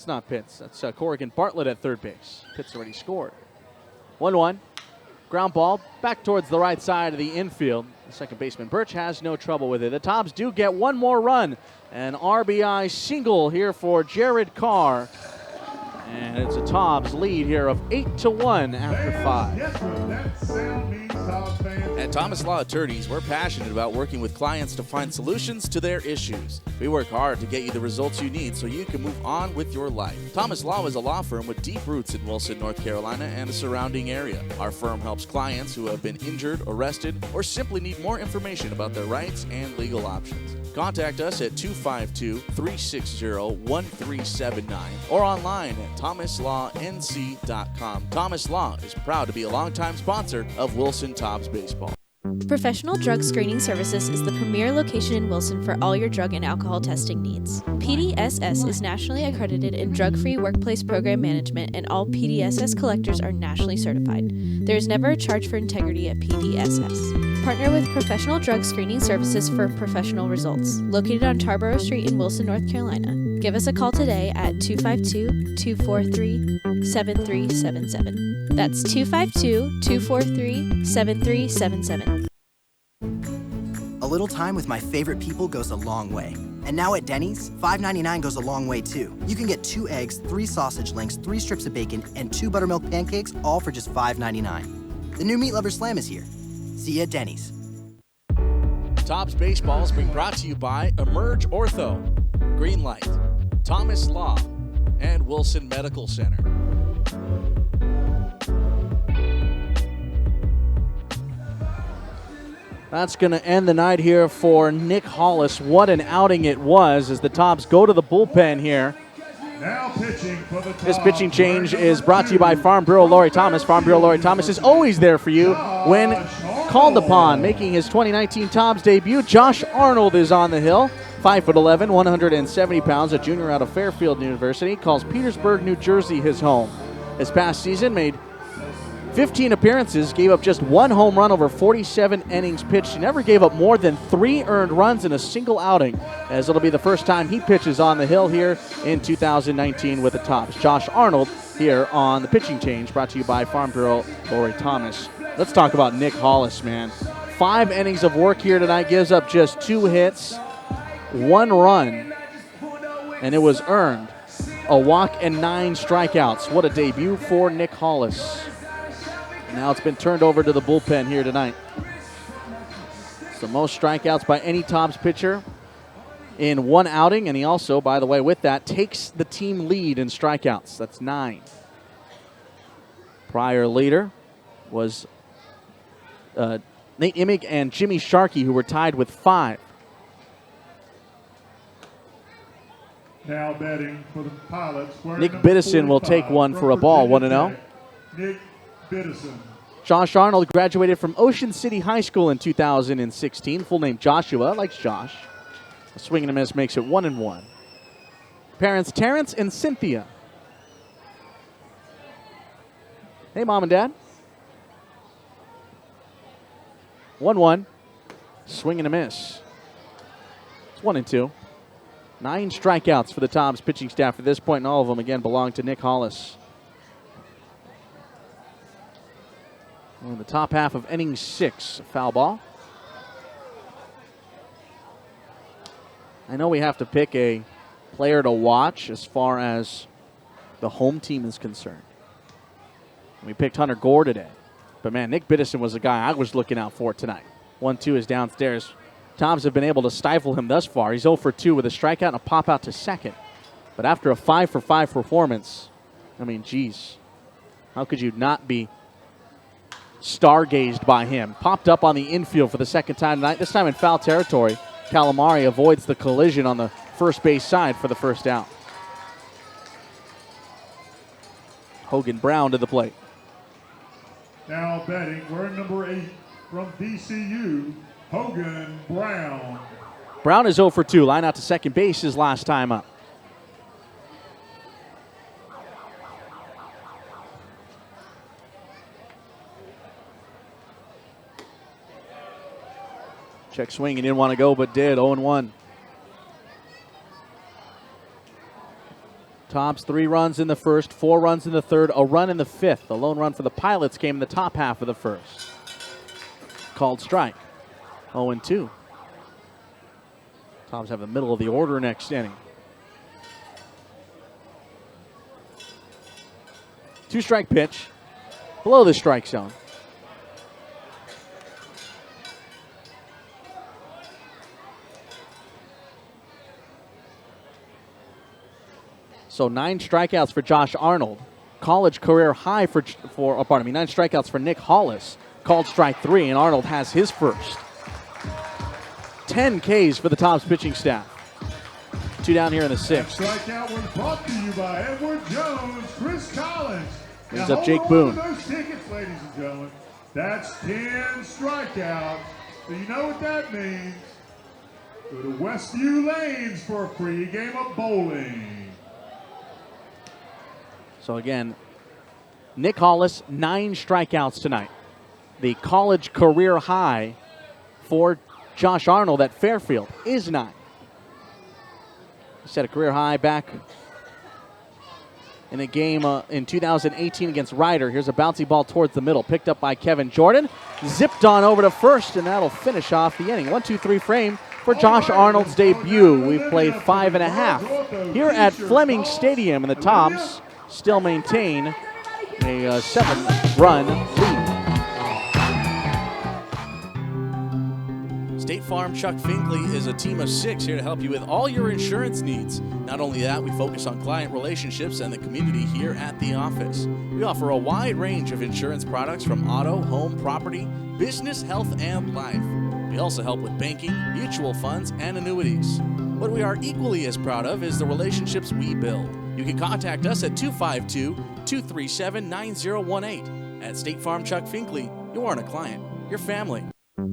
[SPEAKER 11] not Pitts. That's Corrigan Bartlett at third base. Pitts already scored. 1-1. Ground ball back towards the right side of the infield. The second baseman Birch has no trouble with it. The Tobs do get one more run. An RBI single here for Jared Carr. And it's a Tobs lead here of 8-1 after 5.
[SPEAKER 3] At Thomas Law Attorneys, we're passionate about working with clients to find solutions to their issues. We work hard to get you the results you need so you can move on with your life. Thomas Law is a law firm with deep roots in Wilson, North Carolina and the surrounding area. Our firm helps clients who have been injured, arrested, or simply need more information about their rights and legal options. Contact us at 252-360-1379 or online at thomaslawnc.com. Thomas Law is proud to be a longtime sponsor of Wilson Tobs Baseball.
[SPEAKER 6] Professional Drug Screening Services is the premier location in Wilson for all your drug and alcohol testing needs. PDSS is nationally accredited in drug-free workplace program management, and all PDSS collectors are nationally certified. There is never a charge for integrity at PDSS. Partner with Professional Drug Screening Services for professional results. Located on Tarboro Street in Wilson, North Carolina. Give us a call today at 252-243-7377. That's 252-243-7377.
[SPEAKER 9] A little time with my favorite people goes a long way. And now at Denny's, $5.99 goes a long way too. You can get 2 eggs, 3 sausage links, 3 strips of bacon, and 2 buttermilk pancakes, all for just $5.99. The new Meat Lover Slam is here. See you at Denny's.
[SPEAKER 3] Tobs Baseball is being brought to you by Emerge Ortho, Greenlight, Thomas Law, and Wilson Medical Center.
[SPEAKER 11] That's going to end the night here for Nick Hollis. What an outing it was as the Tobs go to the bullpen here.
[SPEAKER 10] Now pitching for the Tobs.
[SPEAKER 11] This pitching change is brought to you by Farm Bureau Lori Thomas. Farm Bureau Lori Thomas is always there for you when called upon. Making his 2019 Tobs debut, Josh Arnold is on the hill. 5'11", 170 pounds, a junior out of Fairfield University. Calls Petersburg, New Jersey his home. This past season made 15 appearances, gave up just 1 home run over 47 innings pitched. He never gave up more than 3 earned runs in a single outing, as it'll be the first time he pitches on the hill here in 2019 with the Tobs. Josh Arnold here on the pitching change, brought to you by Farm Bureau Lori Thomas. Let's talk about Nick Hollis, man. 5 innings of work here tonight, gives up just 2 hits, 1 run, and it was earned. A walk and 9 strikeouts. What a debut for Nick Hollis. Now it's been turned over to the bullpen here tonight. It's the most strikeouts by any Tobs pitcher in one outing, and he also, by the way, with that, takes the team lead in strikeouts. That's 9. Prior leader was Nate Imig and Jimmy Sharkey, who were tied with 5.
[SPEAKER 10] Now batting for the Pilots.
[SPEAKER 11] Nick Biddison will take one for a ball, 1-0.
[SPEAKER 10] Nick Biddison.
[SPEAKER 11] Josh Arnold graduated from Ocean City High School in 2016. Full name Joshua, likes Josh. A swing and a miss makes it 1-1. Parents Terrence and Cynthia. Hey, Mom and Dad. 1-1. Swing and a miss. It's 1-2. 9 strikeouts for the Tobs pitching staff at this point, and all of them, again, belong to Nick Hollis. In the top half of inning 6, foul ball. I know we have to pick a player to watch as far as the home team is concerned. We picked Hunter Gore today. But, man, Nick Biddison was the guy I was looking out for tonight. 1-2 is downstairs. Tobs have been able to stifle him thus far. He's 0 for 2 with a strikeout and a pop out to second. But after a 5 for 5 performance, I mean, geez, how could you not be stargazed by him? Popped up on the infield for the second time tonight, this time in foul territory. Calamari avoids the collision on the first base side for the first out. Hogan Brown to the plate.
[SPEAKER 10] Now batting, wearing number 8 from DCU, Hogan Brown.
[SPEAKER 11] Brown is 0 for 2. Line out to second base his last time up. Check swing, he didn't want to go, but did. 0-1. Tobs 3 runs in the first, 4 runs in the third, a run in the fifth. The lone run for the Pilots came in the top half of the first. Called strike. 0-2. Tobs have the middle of the order next inning. 2-strike pitch. Below the strike zone. So 9 strikeouts for Josh Arnold. College career high 9 strikeouts for Nick Hollis. Called strike 3, and Arnold has his first. 10 Ks for the Tobs pitching staff. 2 down here in the 6th.
[SPEAKER 10] Strikeout was brought to you by Edward Jones, Chris Collins.
[SPEAKER 11] Brings
[SPEAKER 10] now
[SPEAKER 11] up Jake
[SPEAKER 10] hold on
[SPEAKER 11] Boone.
[SPEAKER 10] to those tickets, ladies and gentlemen. That's 10 strikeouts. So you know what that means. Go to Westview Lanes for a free game of bowling.
[SPEAKER 11] So again, Nick Hollis, 9 strikeouts tonight. The college career high for Josh Arnold at Fairfield is 9. He set a career high back in a game in 2018 against Ryder. Here's a bouncy ball towards the middle, picked up by Kevin Jordan. Zipped on over to first, and that'll finish off the inning. 1-2-3 frame for Josh Arnold's debut. We've played 5.5 here at Fleming Stadium, and the Tobs still maintain a 7-run lead.
[SPEAKER 3] State Farm Chuck Finkley is a team of 6 here to help you with all your insurance needs. Not only that, we focus on client relationships and the community here at the office. We offer a wide range of insurance products from auto, home, property, business, health, and life. We also help with banking, mutual funds, and annuities. What we are equally as proud of is the relationships we build. You can contact us at 252-237-9018. At State Farm Chuck Finkley, you aren't a client, you're family.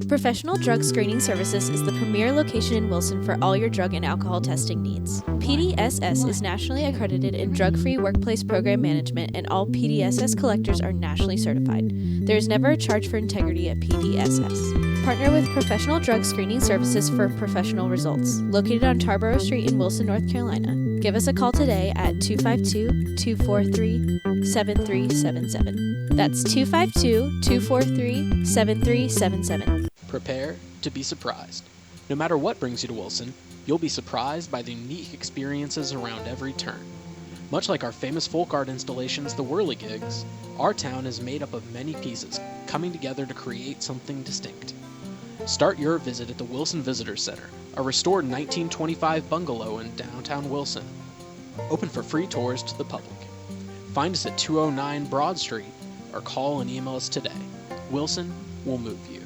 [SPEAKER 6] Professional Drug Screening Services is the premier location in Wilson for all your drug and alcohol testing needs. PDSS is nationally accredited in drug-free workplace program management, and all PDSS collectors are nationally certified. There is never a charge for integrity at PDSS. Partner with Professional Drug Screening Services for professional results. Located on Tarboro Street in Wilson, North Carolina. Give us a call today at 252-243 7377. That's 252-243-7377.
[SPEAKER 7] Prepare to be surprised. No matter what brings you to Wilson, you'll be surprised by the unique experiences around every turn. Much like our famous folk art installations, the Whirligigs, our town is made up of many pieces coming together to create something distinct. Start your visit at the Wilson Visitor Center, a restored 1925 bungalow in downtown Wilson. Open for free tours to the public. Find us at 209 Broad Street or call and email us today. Wilson will move you.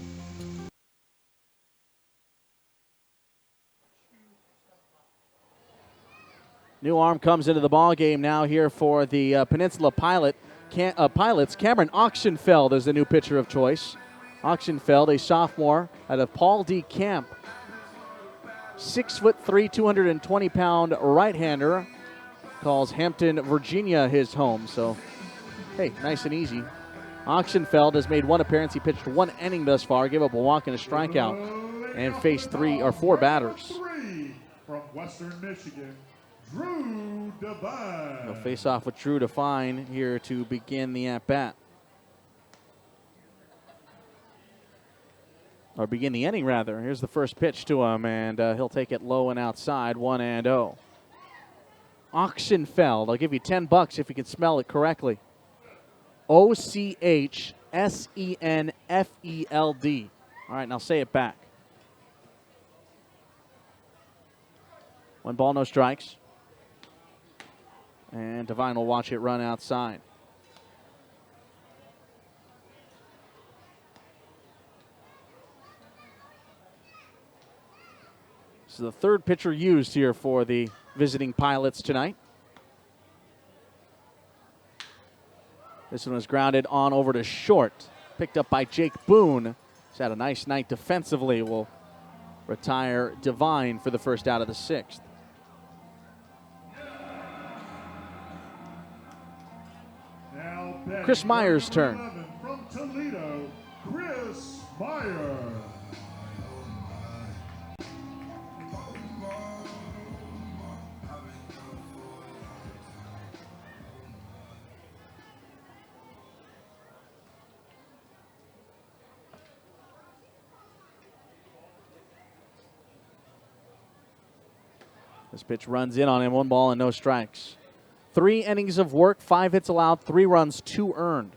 [SPEAKER 11] New arm comes into the ball game now here for the Peninsula Pilots. Cameron Auctionfeld is the new pitcher of choice. Auctionfeld, a sophomore out of Paul D. Camp. 6'3", 220-pound right-hander. Calls Hampton, Virginia his home. So, hey, nice and easy. Auctionfeld has made one appearance. He pitched one inning thus far, gave up a walk and a strikeout, and faced four batters.
[SPEAKER 10] From Western Michigan, Drew Devine.
[SPEAKER 11] He'll face off with Drew Devine here to begin the at-bat. Or begin the inning, rather. Here's the first pitch to him, and he'll take it low and outside, 1-0. Auctionfeld, I'll give you $10 if you can smell it correctly. Aucsenfeld. All right, now say it back. 1 ball, no strikes. And Devine will watch it run outside. This is the third pitcher used here for the visiting Pilots tonight. This one was grounded on over to short. Picked up by Jake Boone. He's had a nice night defensively. Will retire Devine for the first out of the 6th. Chris Myers' turn.
[SPEAKER 10] From Toledo, Chris Myers.
[SPEAKER 11] This pitch runs in on him, 1 ball and no strikes. 3 innings of work, 5 hits allowed, 3 runs, 2 earned.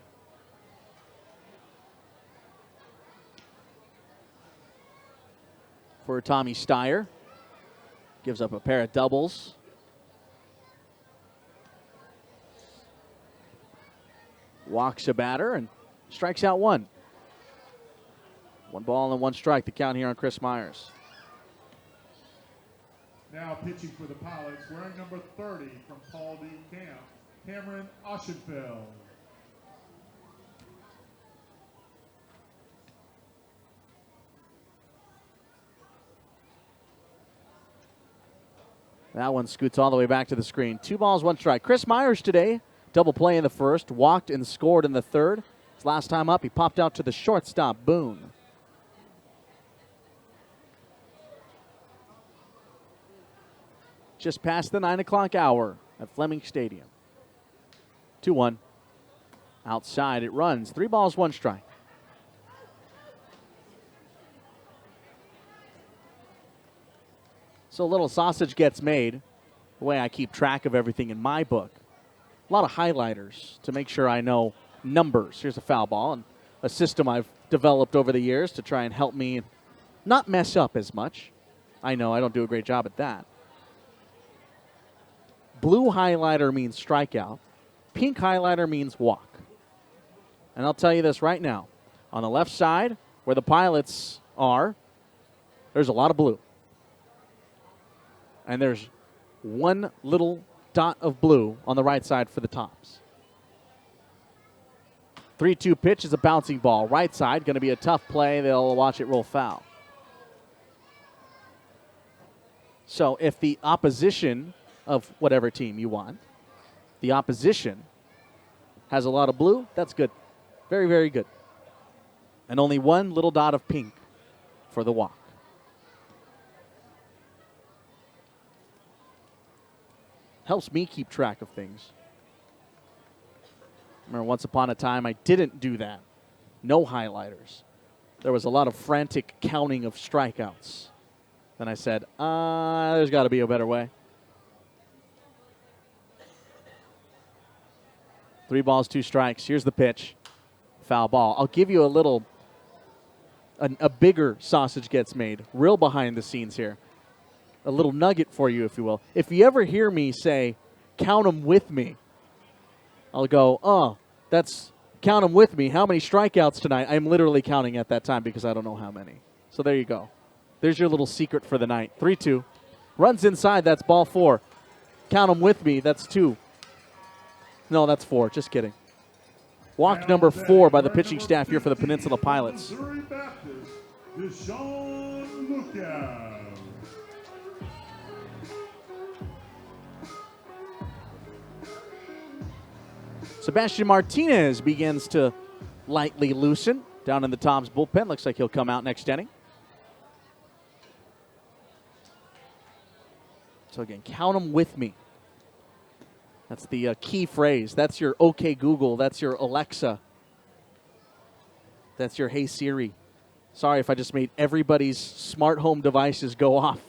[SPEAKER 11] For Tommy Steyer. Gives up a pair of doubles. Walks a batter and strikes out 1. 1 ball and 1 strike, the count here on Chris Myers.
[SPEAKER 10] Now pitching for the Pilots, wearing number 30 from Paul D. Camp, Cameron Auctionfeld.
[SPEAKER 11] That one scoots all the way back to the screen. 2 balls, 1 strike. Chris Myers today, double play in the first, walked and scored in the third. His last time up, he popped out to the shortstop, Boone. Just past the 9 o'clock hour at Fleming Stadium. 2-1. Outside it runs. 3 balls, 1 strike. So a little sausage gets made. The way I keep track of everything in my book. A lot of highlighters to make sure I know numbers. Here's a foul ball, and a system I've developed over the years to try and help me not mess up as much. I know I don't do a great job at that. Blue highlighter means strikeout. Pink highlighter means walk. And I'll tell you this right now. On the left side, where the Pilots are, there's a lot of blue. And there's 1 little dot of blue on the right side for the Tobs. 3-2 pitch is a bouncing ball. Right side, going to be a tough play. They'll watch it roll foul. So if the opposition of whatever team you want, the opposition has a lot of blue, that's good. Very, very good. And only 1 little dot of pink for the walk. Helps me keep track of things. Remember, once upon a time, I didn't do that. No highlighters. There was a lot of frantic counting of strikeouts. Then I said, there's got to be a better way. 3 balls, 2 strikes. Here's the pitch. Foul ball. I'll give you a bigger sausage gets made. Real behind the scenes here. A little nugget for you, if you will. If you ever hear me say, count them with me, I'll go, that's count them with me. How many strikeouts tonight? I'm literally counting at that time because I don't know how many. So there you go. There's your little secret for the night. 3-2. Runs inside. That's ball 4. Count them with me. That's 2. No, that's 4. Just kidding. Walk number 4 by the pitching staff here for the Peninsula Pilots. Sebastian Martinez begins to lightly loosen down in the Tobs bullpen. Looks like he'll come out next inning. So again, count them with me. That's the key phrase. That's your OK Google. That's your Alexa. That's your Hey Siri. Sorry if I just made everybody's smart home devices go off.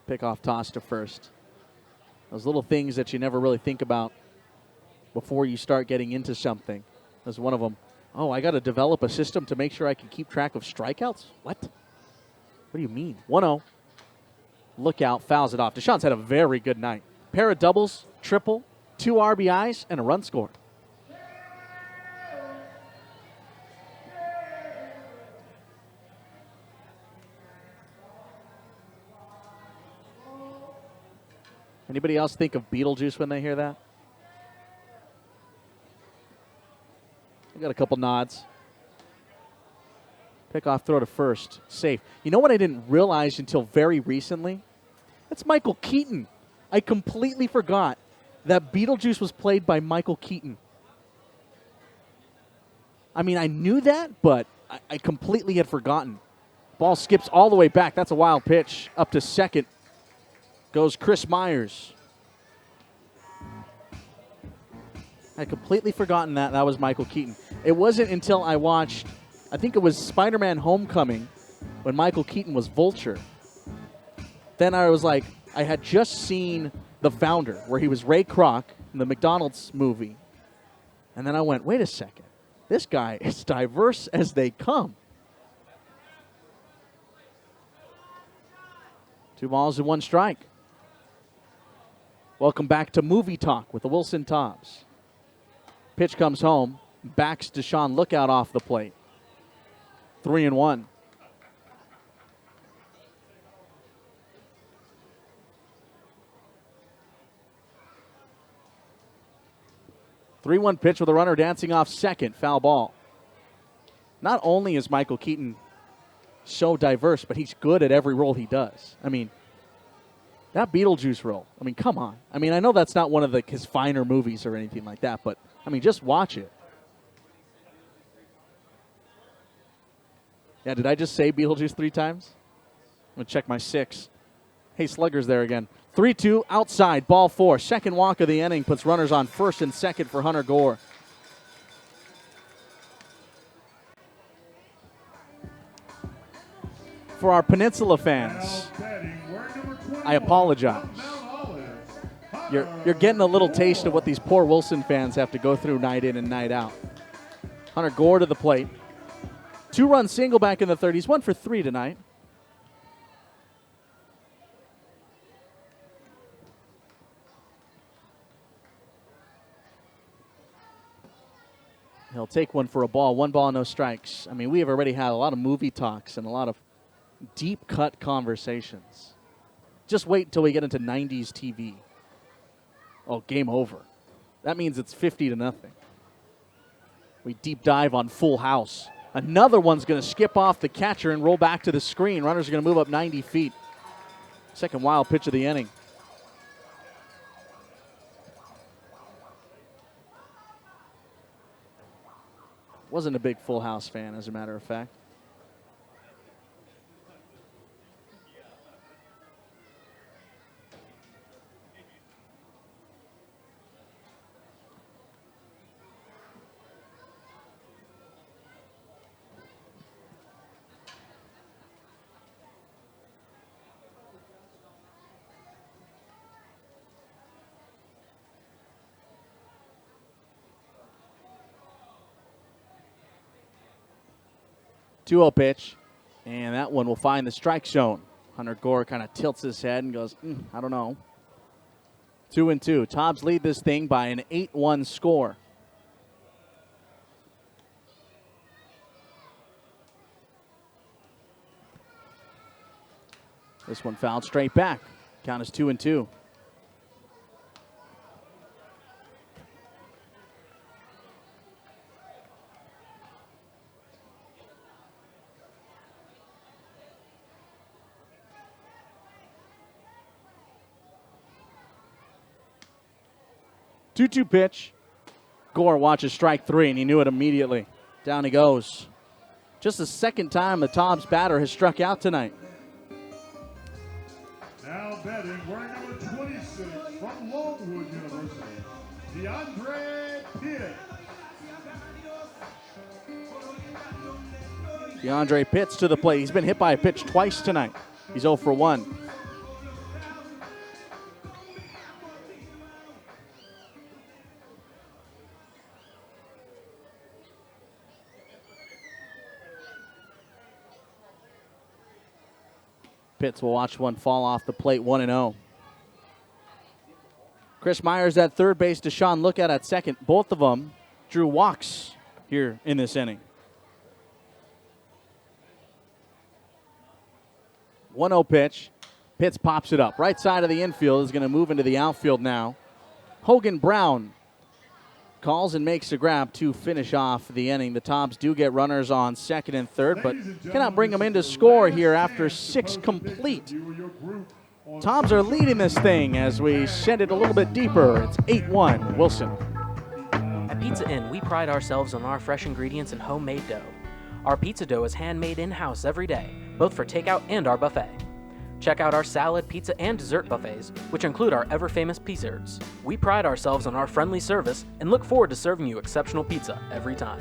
[SPEAKER 11] Pickoff toss to first. Those little things that you never really think about before you start getting into something. There's one of them. Oh, I got to develop a system to make sure I can keep track of strikeouts? What? What do you mean? 1-0. Look out, fouls it off. Deshaun's had a very good night. Pair of doubles, triple, 2 RBIs, and a run scored. Anybody else think of Beetlejuice when they hear that? I got a couple nods. Pickoff throw to first. Safe. You know what I didn't realize until very recently? That's Michael Keaton. I completely forgot that Beetlejuice was played by Michael Keaton. I mean, I knew that, but I completely had forgotten. Ball skips all the way back. That's a wild pitch. Up to second goes Chris Myers. I had completely forgotten that was Michael Keaton. It wasn't until I watched, I think it was Spider-Man Homecoming, when Michael Keaton was Vulture. Then I was like, I had just seen The Founder, where he was Ray Kroc in the McDonald's movie. And then I went, wait a second. This guy is diverse as they come. 2 balls and 1 strike. Welcome back to Movie Talk with the Wilson Tobs. Pitch comes home. Backs Deshaun Lookout off the plate. 3-1. Pitch with a runner dancing off second. Foul ball. Not only is Michael Keaton so diverse, but he's good at every role he does. I mean, that Beetlejuice role. I mean, come on. I mean, I know that's not one of his finer movies or anything like that, but, I mean, just watch it. Yeah, did I just say Beetlejuice 3 times? I'm going to check my 6. Hey, Slugger's there again. 3-2, outside, ball 4. Second walk of the inning puts runners on first and second for Hunter Gore. For our Peninsula fans, I apologize. You're getting a little taste of what these poor Wilson fans have to go through night in and night out. Hunter Gore to the plate. 2-run single back in the third. He's 1 for 3 tonight. He'll take one for a ball. 1 ball, no strikes. I mean, we have already had a lot of movie talks and a lot of deep cut conversations. Just wait until we get into 90s TV. Oh, game over. That means it's 50-0. We deep dive on Full House. Another one's going to skip off the catcher and roll back to the screen. Runners are going to move up 90 feet. Second wild pitch of the inning. Wasn't a big Full House fan, as a matter of fact. 2-0 pitch, and that one will find the strike zone. Hunter Gore kind of tilts his head and goes, I don't know. 2-2. Tobs lead this thing by an 8-1 score. This one fouled straight back. Count is 2-2. Two-two pitch. Gore watches strike three, and he knew it immediately. Down he goes. Just the second time the Tobs batter has struck out tonight.
[SPEAKER 10] Now batting, wearing number 26 from Longwood University, DeAndre Pitt.
[SPEAKER 11] DeAndre Pitts to the plate. He's been hit by a pitch twice tonight. He's 0 for 1. Pitts will watch one fall off the plate, 1-0. Chris Myers at third base, Deshaun Lookout at second. Both of them drew walks here in this inning. 1-0 pitch. Pitts pops it up. Right side of the infield is going to move into the outfield now. Hogan Brown calls and makes a grab to finish off the inning. The Tobs do get runners on second and third, but cannot bring them in to score here after 6 complete. Tobs are leading this thing as we send it a little bit deeper. It's 8-1, Wilson.
[SPEAKER 8] At Pizza Inn, we pride ourselves on our fresh ingredients and homemade dough. Our pizza dough is handmade in-house every day, both for takeout and our buffet. Check out our salad, pizza, and dessert buffets, which include our ever-famous pizzerts. We pride ourselves on our friendly service and look forward to serving you exceptional pizza every time.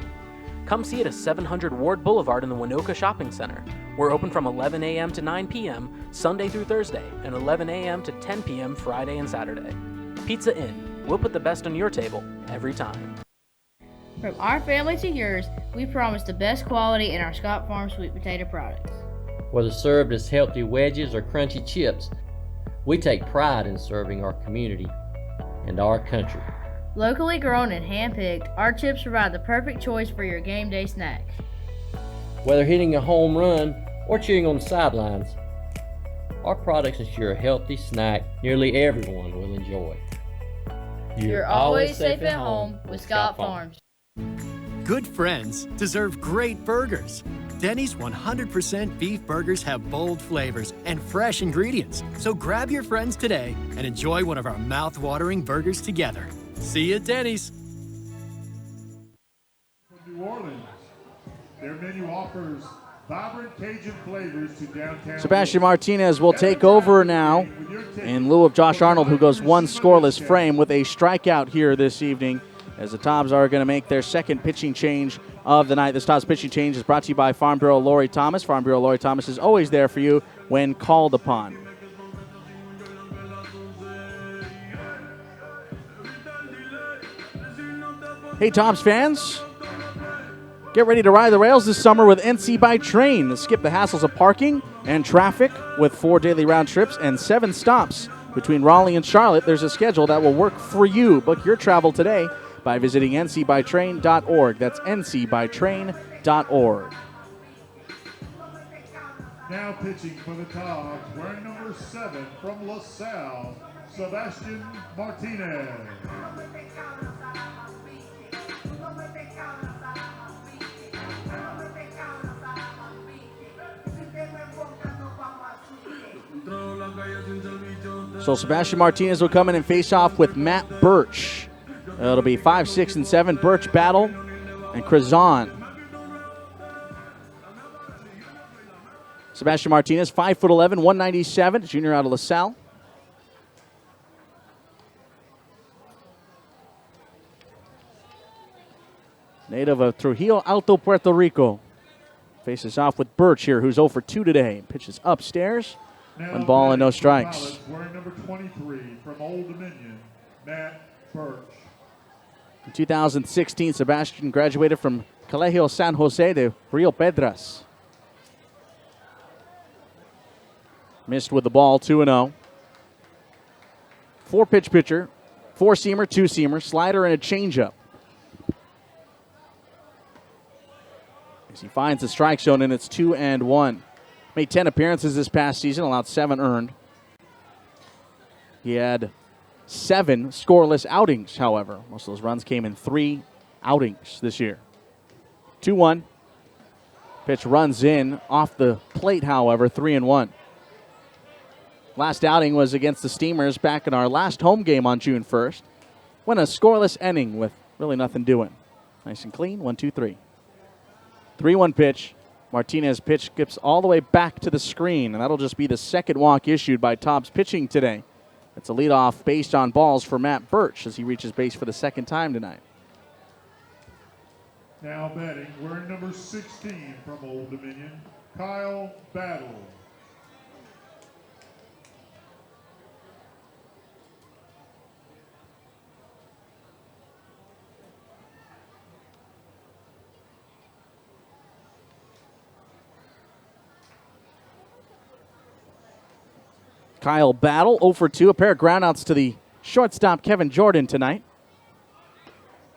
[SPEAKER 8] Come see it at 700 Ward Boulevard in the Winoka Shopping Center. We're open from 11 a.m. to 9 p.m. Sunday through Thursday, and 11 a.m. to 10 p.m. Friday and Saturday. Pizza Inn. We'll put the best on your table every time.
[SPEAKER 1] From our family to yours, we promise the best quality in our Scott Farm sweet potato products.
[SPEAKER 2] Whether served as healthy wedges or crunchy chips, we take pride in serving our community and our country.
[SPEAKER 1] Locally grown and hand-picked, our chips provide the perfect choice for your game day snacks.
[SPEAKER 2] Whether hitting a home run or cheering on the sidelines, our products ensure a healthy snack nearly everyone will enjoy.
[SPEAKER 1] You're always safe at home with Scott Farms.
[SPEAKER 4] Good friends deserve great burgers. Denny's 100% beef burgers have bold flavors and fresh ingredients. So grab your friends today and enjoy one of our mouth-watering burgers together. See you at Denny's.
[SPEAKER 10] From New Orleans, their menu offers vibrant Cajun flavors to downtown.
[SPEAKER 11] Sebastian Martinez will take over now in lieu of Josh Arnold, who goes one scoreless frame with a strikeout here this evening, as the Tobs are going to make their second pitching change of the night. This Tobs pitching change is brought to you by Farm Bureau Lori Thomas. Farm Bureau Lori Thomas is always there for you when called upon. Hey, Tobs fans. Get ready to ride the rails this summer with NC by Train. Skip the hassles of parking and traffic with 4 daily round trips and 7 stops between Raleigh and Charlotte. There's a schedule that will work for you. Book your travel today by visiting ncbytrain.org. That's ncbytrain.org.
[SPEAKER 10] Now pitching for the Tobs, wearing number 7 from LaSalle, Sebastian Martinez.
[SPEAKER 11] So Sebastian Martinez will come in and face off with Matt Birch. It'll be 5, 6, and 7. Birch battle and Crazon. Sebastian Martinez, 5'11", 197, junior out of LaSalle. Native of Trujillo Alto, Puerto Rico. Faces off with Birch here, who's 0 for 2 today. Pitches upstairs.
[SPEAKER 10] Now
[SPEAKER 11] 1 ball and no strikes.
[SPEAKER 10] Wearing number 23 from Old Dominion, Matt Birch.
[SPEAKER 11] In 2016, Sebastian graduated from Colegio San Jose de Rio Pedras. Missed with the ball, 2-0. 4-pitch pitcher, 4-seamer, 2-seamer, slider, and a changeup. As he finds the strike zone, and it's 2-1. Made 10 appearances this past season, allowed 7 earned. He had 7 scoreless outings, however. Most of those runs came in 3 outings this year. 2-1. Pitch runs in off the plate, however, 3-1. Last outing was against the Steamers back in our last home game on June 1st. Went a scoreless inning with really nothing doing. Nice and clean, 1-2-3. 3-1 pitch. Martinez pitch skips all the way back to the screen, and that'll just be the second walk issued by Tobs pitching today. It's a leadoff based on balls for Matt Birch as he reaches base for the second time tonight.
[SPEAKER 10] Now batting, wearing number 16 from Old Dominion, Kyle Battle.
[SPEAKER 11] Kyle Battle, 0 for 2, a pair of groundouts to the shortstop Kevin Jordan tonight.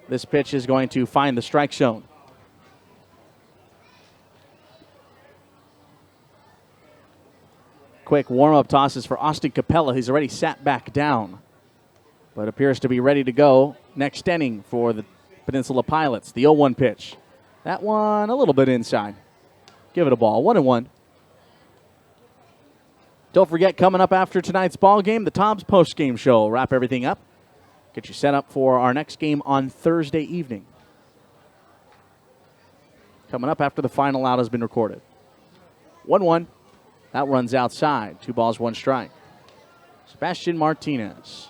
[SPEAKER 11] This pitch is going to find the strike zone. Quick warm-up tosses for Austin Capella. He's already sat back down, but appears to be ready to go next inning for the Peninsula Pilots. The 0-1 pitch. That one a little bit inside. Give it a ball, 1-1. Don't forget, coming up after tonight's ball game, the Tobs post-game show. We'll wrap everything up. Get you set up for our next game on Thursday evening. Coming up after the final out has been recorded. 1-1. That runs outside. 2 balls, 1 strike. Sebastian Martinez.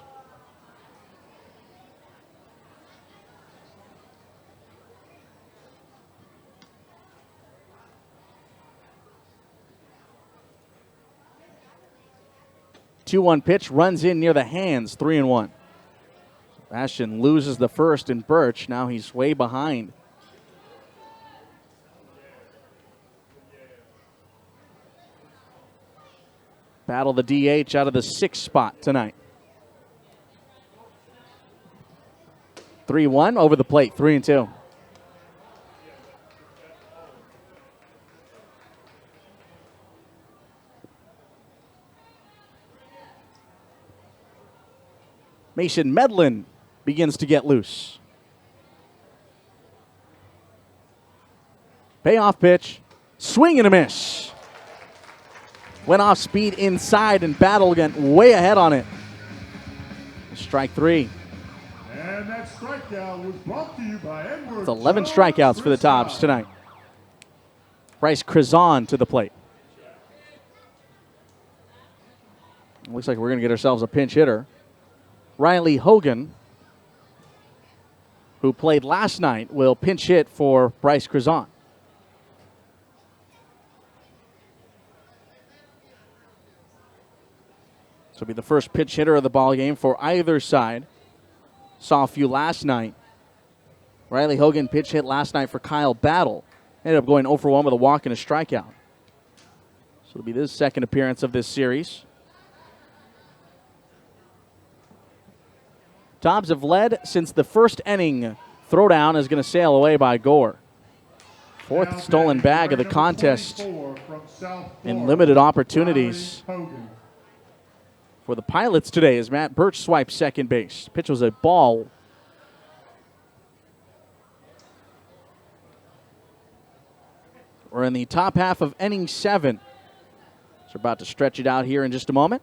[SPEAKER 11] Two-one pitch runs in near the hands, 3-1. Sebastian loses the first in Birch. Now he's way behind. Battle the DH out of the 6th spot tonight. 3-1 over the plate, 3-2. Mason Medlin begins to get loose. Payoff pitch. Swing and a miss. Went off speed inside and Battle again way ahead on it. Strike 3.
[SPEAKER 10] And that strikeout was brought to you by Edward.
[SPEAKER 11] It's 11 strikeouts for the Tobs tonight. Bryce Crizon to the plate. Looks like we're going to get ourselves a pinch hitter. Riley Hogan, who played last night, will pinch hit for Bryce Crizon. This will be the first pinch hitter of the ball game for either side. Saw a few last night. Riley Hogan pitch hit last night for Kyle Battle. Ended up going 0 for 1 with a walk and a strikeout. So it'll be his second appearance of this series. Tobs have led since the first inning. Throwdown is going to sail away by Gore. 4th stolen bag of the contest in limited opportunities for the Pilots today as Matt Birch swipes second base. Pitch was a ball. We're in the top half of inning 7. So we're about to stretch it out here in just a moment.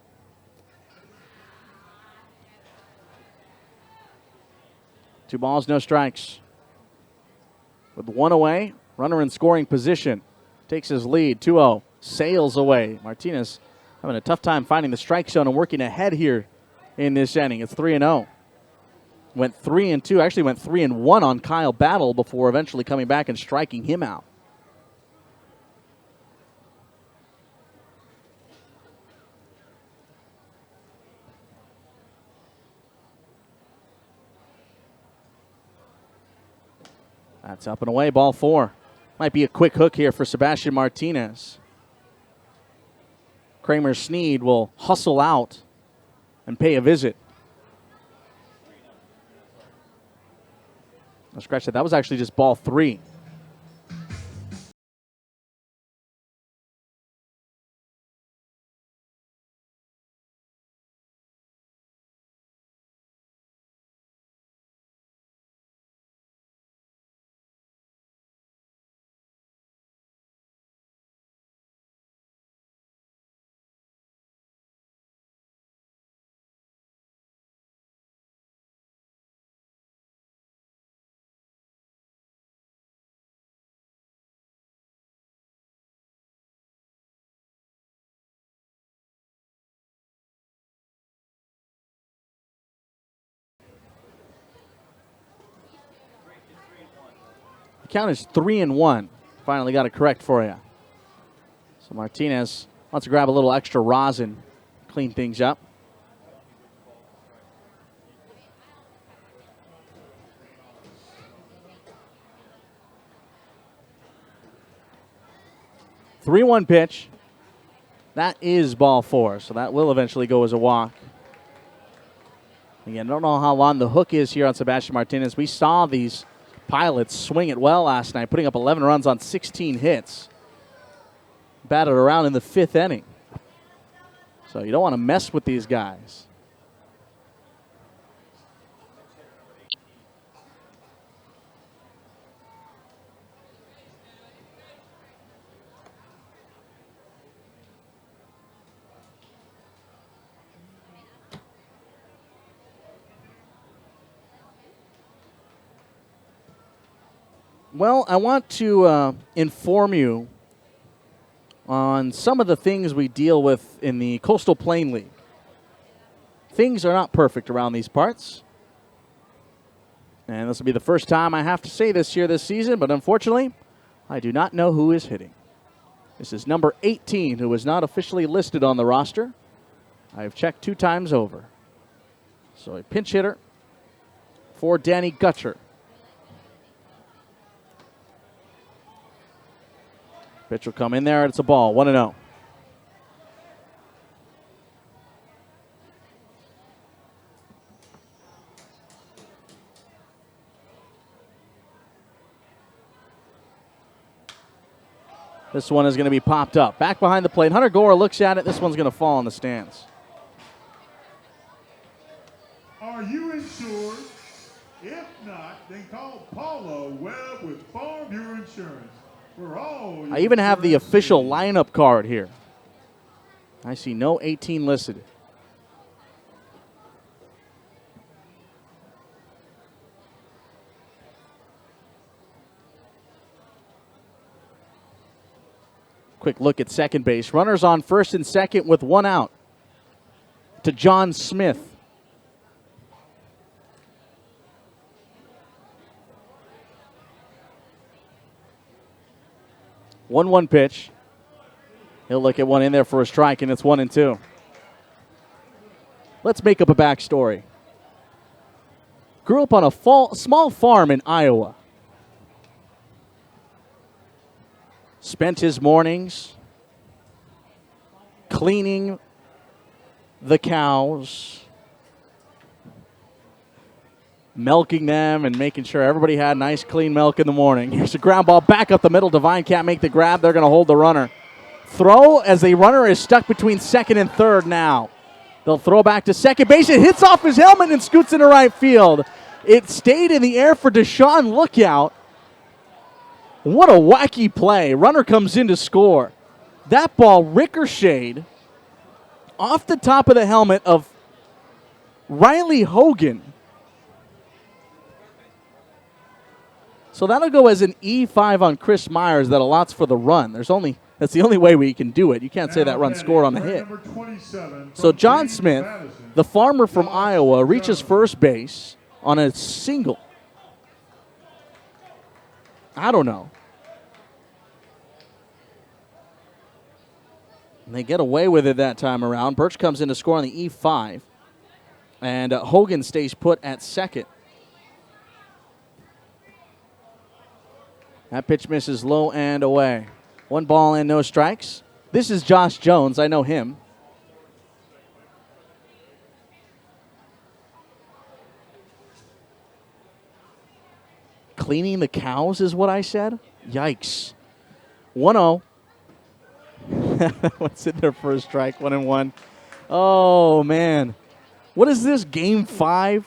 [SPEAKER 11] Two balls, no strikes. With 1 away, runner in scoring position. Takes his lead, 2-0. Sails away. Martinez having a tough time finding the strike zone and working ahead here in this inning. It's 3-0. Went 3-2, actually went 3-1 on Kyle Battle before eventually coming back and striking him out. That's up and away, ball 4. Might be a quick hook here for Sebastian Martinez. Kramer Sneed will hustle out and pay a visit. I'll scratch that. That was actually just ball 3. The count is 3-1. Finally got it correct for you. So Martinez wants to grab a little extra rosin, clean things up. Three-one pitch. That is ball 4, so that will eventually go as a walk. Again, I don't know how long the hook is here on Sebastian Martinez. We saw these Pilots swing it well last night, putting up 11 runs on 16 hits. Batted around in the 5th inning. So you don't want to mess with these guys. Well, I want to inform you on some of the things we deal with in the Coastal Plain League. Things are not perfect around these parts. And this will be the first time I have to say this here this season, but unfortunately, I do not know who is hitting. This is number 18, who is not officially listed on the roster. I have checked 2 times over. So a pinch hitter for Danny Gutcher. Pitch will come in there, and it's a ball, 1-0. This one is going to be popped up. Back behind the plate. Hunter Gore looks at it. This one's going to fall in the stands.
[SPEAKER 10] Are you insured? If not, then call Paula Webb with Farm Bureau Insurance.
[SPEAKER 11] I even have the official lineup card here. I see no 18 listed. Quick look at second base. Runners on first and second with 1 out. To John Smith. 1-1 pitch. He'll look at one in there for a strike, and it's 1-2. Let's make up a backstory. Grew up on a small farm in Iowa. Spent his mornings cleaning the cows, milking them and making sure everybody had nice clean milk in the morning. Here's a ground ball back up the middle. Devine can't make the grab. They're going to hold the runner. Throw as the runner is stuck between second and third now. They'll throw back to second base. It hits off his helmet and scoots into right field. It stayed in the air for Deshaun Lookout. What a wacky play. Runner comes in to score. That ball ricocheted off the top of the helmet of Riley Hogan. So that'll go as an E5 on Chris Myers that allots for the run. That's the only way we can do it. You can't say that run scored on the hit. So John Smith, the farmer from Iowa, reaches first base on a single. I don't know. And they get away with it that time around. Birch comes in to score on the E5. And Hogan stays put at second. That pitch misses low and away. 1 ball and no strikes. This is Josh Jones. I know him. Cleaning the cows is what I said? Yikes. 1-0. What's in their first strike? 1-1. Oh, man. What is this, game 5?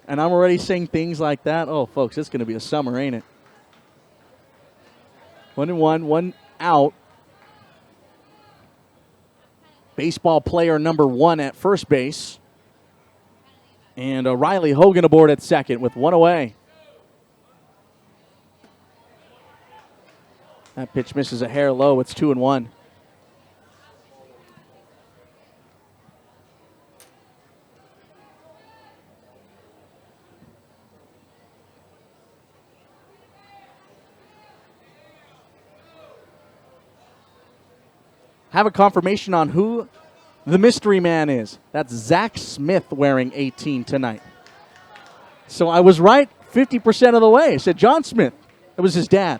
[SPEAKER 11] And I'm already saying things like that? Oh, folks, it's going to be a summer, ain't it? 1-1, 1 out. Baseball player number 1 at first base. And Riley Hogan aboard at second with 1 away. That pitch misses a hair low. It's 2-1. Have a confirmation on who the mystery man is. That's Zach Smith wearing 18 tonight. So I was right 50% of the way. I said John Smith. It was his dad.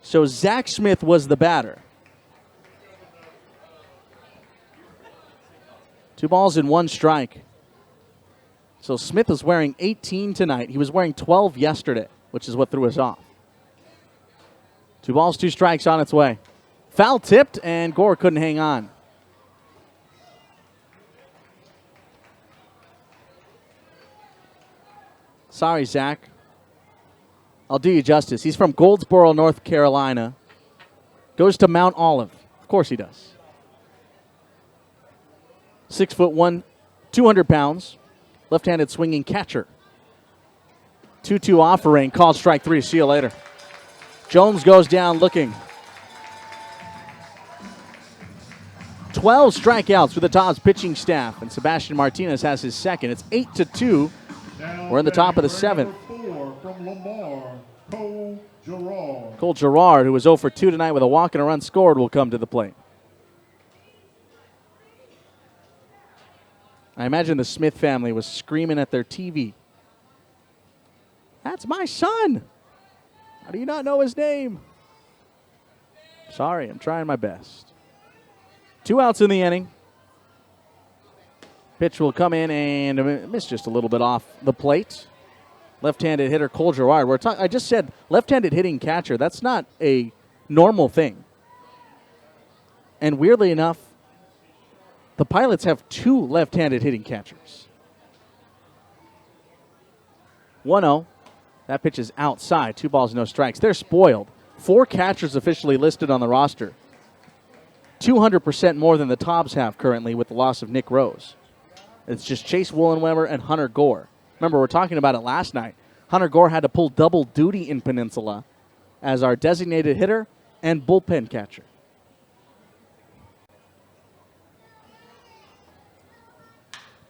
[SPEAKER 11] So Zach Smith was the batter. 2 balls and 1 strike. So Smith is wearing 18 tonight. He was wearing 12 yesterday, which is what threw us off. 2 balls, 2 strikes on its way. Foul tipped, and Gore couldn't hang on. Sorry, Zach. I'll do you justice. He's from Goldsboro, North Carolina. Goes to Mount Olive. Of course he does. 6'1", 200 pounds. Left-handed swinging catcher. 2-2 offering. Called strike 3. See you later. Jones goes down looking. 12 strikeouts for the Tobs pitching staff, and Sebastian Martinez has his second. It's 8-2. We're in the top of the 7th.
[SPEAKER 10] From Lamar, Cole
[SPEAKER 11] Gerard, who was 0 for 2 tonight with a walk and a run scored, will come to the plate. I imagine the Smith family was screaming at their TV. That's my son. How do you not know his name? Sorry, I'm trying my best. 2 outs in the inning. Pitch will come in and miss just a little bit off the plate. Left-handed hitter Cole Gerard. I just said left-handed hitting catcher. That's not a normal thing. And weirdly enough, the Pilots have 2 left-handed hitting catchers. 1-0. That pitch is outside. 2 balls, no strikes. They're spoiled. 4 catchers officially listed on the roster. 200% more than the Tobs have currently with the loss of Nick Rose. It's just Chase Woolenweber and Hunter Gore. Remember, we were talking about it last night. Hunter Gore had to pull double duty in Peninsula as our designated hitter and bullpen catcher.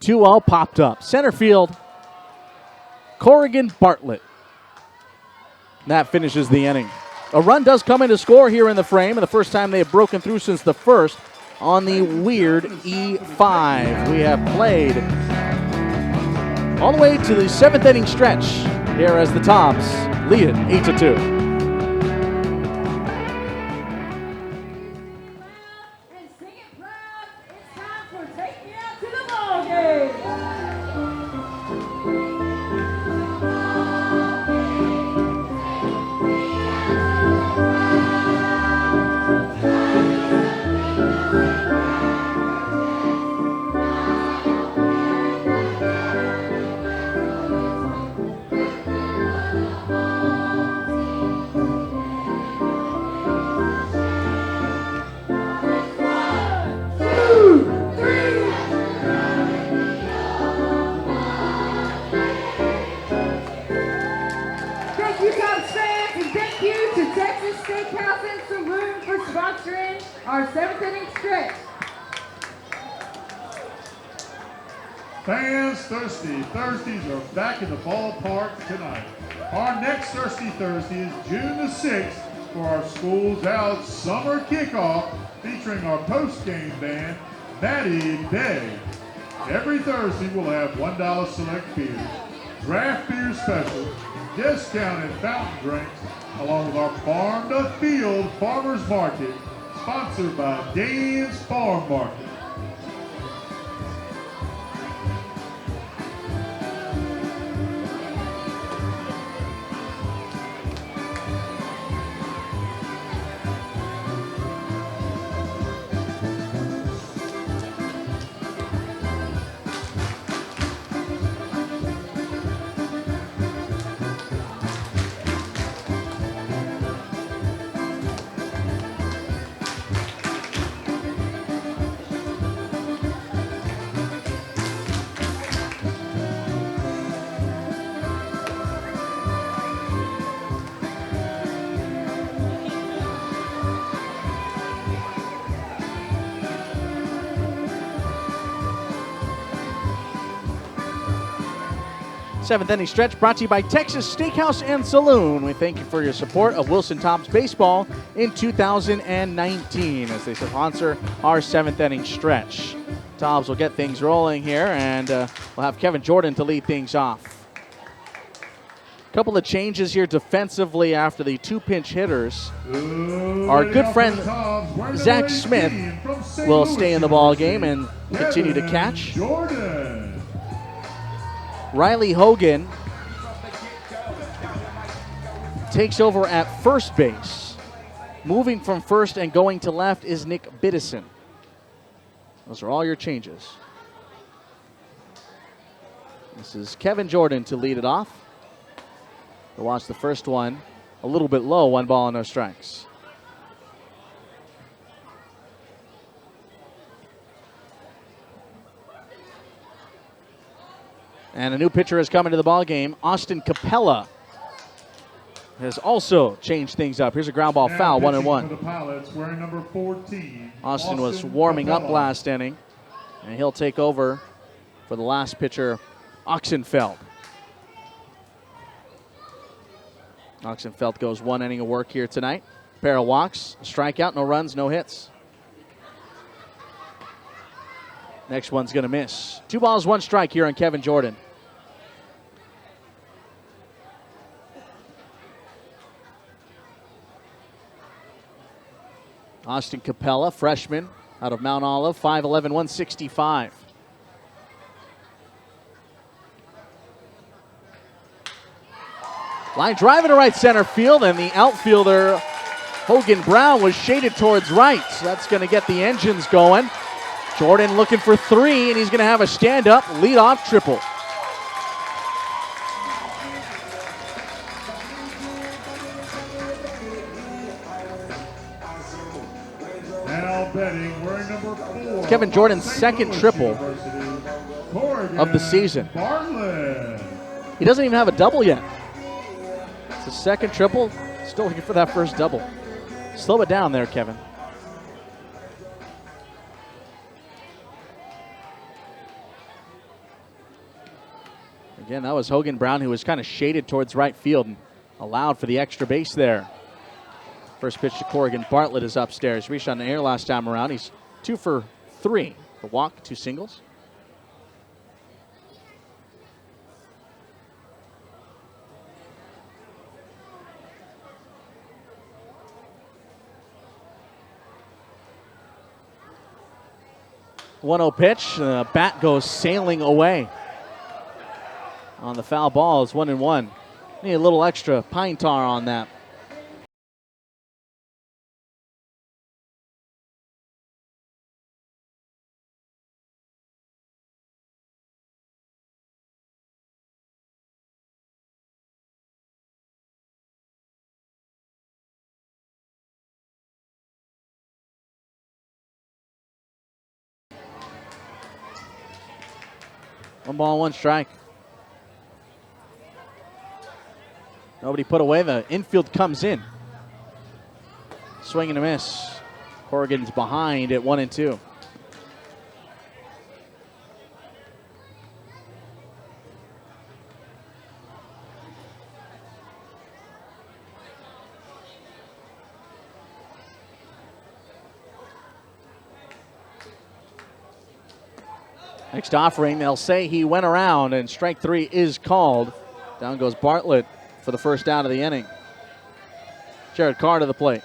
[SPEAKER 11] Two-0 popped up. Center field, Corrigan Bartlett. That finishes the inning. A run does come in to score here in the frame, and the first time they have broken through since the first on the weird E5. We have played all the way to the 7th inning stretch here as the Tobs lead it 8-2.
[SPEAKER 12] Our 7th inning stretch.
[SPEAKER 10] Fans thirsty. Thursdays are back in the ballpark tonight. Our next Thirsty Thursday is June the 6th for our Schools Out Summer Kickoff featuring our post-game band, Matty Day. Every Thursday we'll have $1 select beers, draft beer specials, discounted fountain drinks, along with our farm to field farmers market, Sponsored by Dave's Farm Market.
[SPEAKER 11] Seventh inning stretch brought to you by Texas Steakhouse and Saloon. We thank you for your support of Wilson Tobs baseball in 2019 as they sponsor our seventh inning stretch. Tobs will get things rolling here, and we'll have Kevin Jordan to lead things off. A couple of changes here defensively after the two pinch hitters. Our good friend Zach Smith will stay in the ball game and continue to catch. Riley Hogan takes over at first base. Moving from first and going to left is Nick Biddison. Those are all your changes. This is Kevin Jordan to lead it off. We'll watch the first one a little bit low, 1 ball and no strikes. And a new pitcher has come into the ball game. Austin Capella has also changed things up. Here's a ground ball foul, 1-1.
[SPEAKER 10] The Pilots, wearing number 14.
[SPEAKER 11] Austin was warming up last inning, and he'll take over for the last pitcher, Oxenfeld. Oxenfeld goes 1 inning of work here tonight. Pair of walks, a strikeout, no runs, no hits. Next one's going to miss. 2 balls, 1 strike here on Kevin Jordan. Austin Capella, freshman out of Mount Olive, 5'11", 165. Line drive into right center field, and the outfielder, Hogan Brown, was shaded towards right. So that's going to get the engines going. Jordan looking for 3, and he's going to have a stand-up leadoff triple.
[SPEAKER 10] Now betting, wearing number 4.
[SPEAKER 11] Kevin Jordan's second triple of the season.
[SPEAKER 10] Bartlett.
[SPEAKER 11] He doesn't even have a double yet. It's the second triple. Still looking for that first double. Slow it down there, Kevin. Again, that was Hogan Brown, who was kind of shaded towards right field and allowed for the extra base there. First pitch to Corrigan Bartlett is upstairs. Reached on the air last time around. He's 2 for 3. The walk, 2 singles. .1-0 pitch. The bat goes sailing away. On the foul ball is 1-1. Need a little extra pine tar on that. One ball, 1 strike. Nobody put away. The infield comes in. Swing and a miss. Corrigan's behind at 1-2. Next offering, they'll say he went around, and strike 3 is called. Down goes Bartlett for the first out of the inning. Jared Carr to the plate.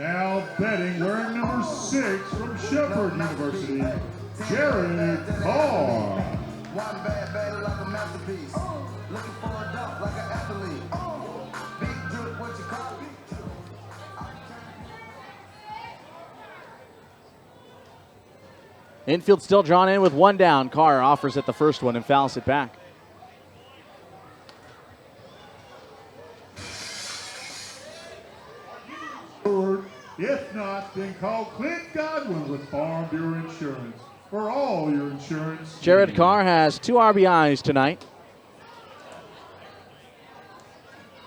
[SPEAKER 10] Now betting wearing number 6 from Shepherd University, Jared Carr.
[SPEAKER 13] One bad like a masterpiece. Looking for a dunk like an athlete. Big drip, what you call it?
[SPEAKER 11] Infield still drawn in with one down. Carr offers at the first one and fouls it back.
[SPEAKER 10] If not, then call Clint Godwin with Farm Bureau Insurance for all your insurance.
[SPEAKER 11] Jared Carr has 2 RBIs tonight.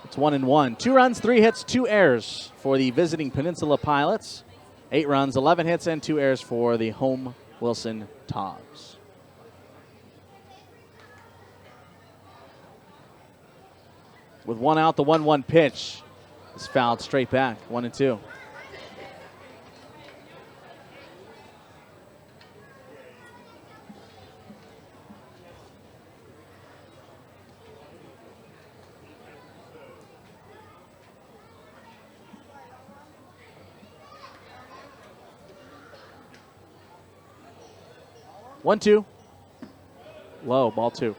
[SPEAKER 11] It's 1-1. 2 runs, 3 hits, 2 errors for the visiting Peninsula Pilots. 8 runs, 11 hits, and 2 errors for the home Wilson Tobs. With 1 out, the 1-1 pitch is fouled straight back. 1-2. One, two. Low, ball 2.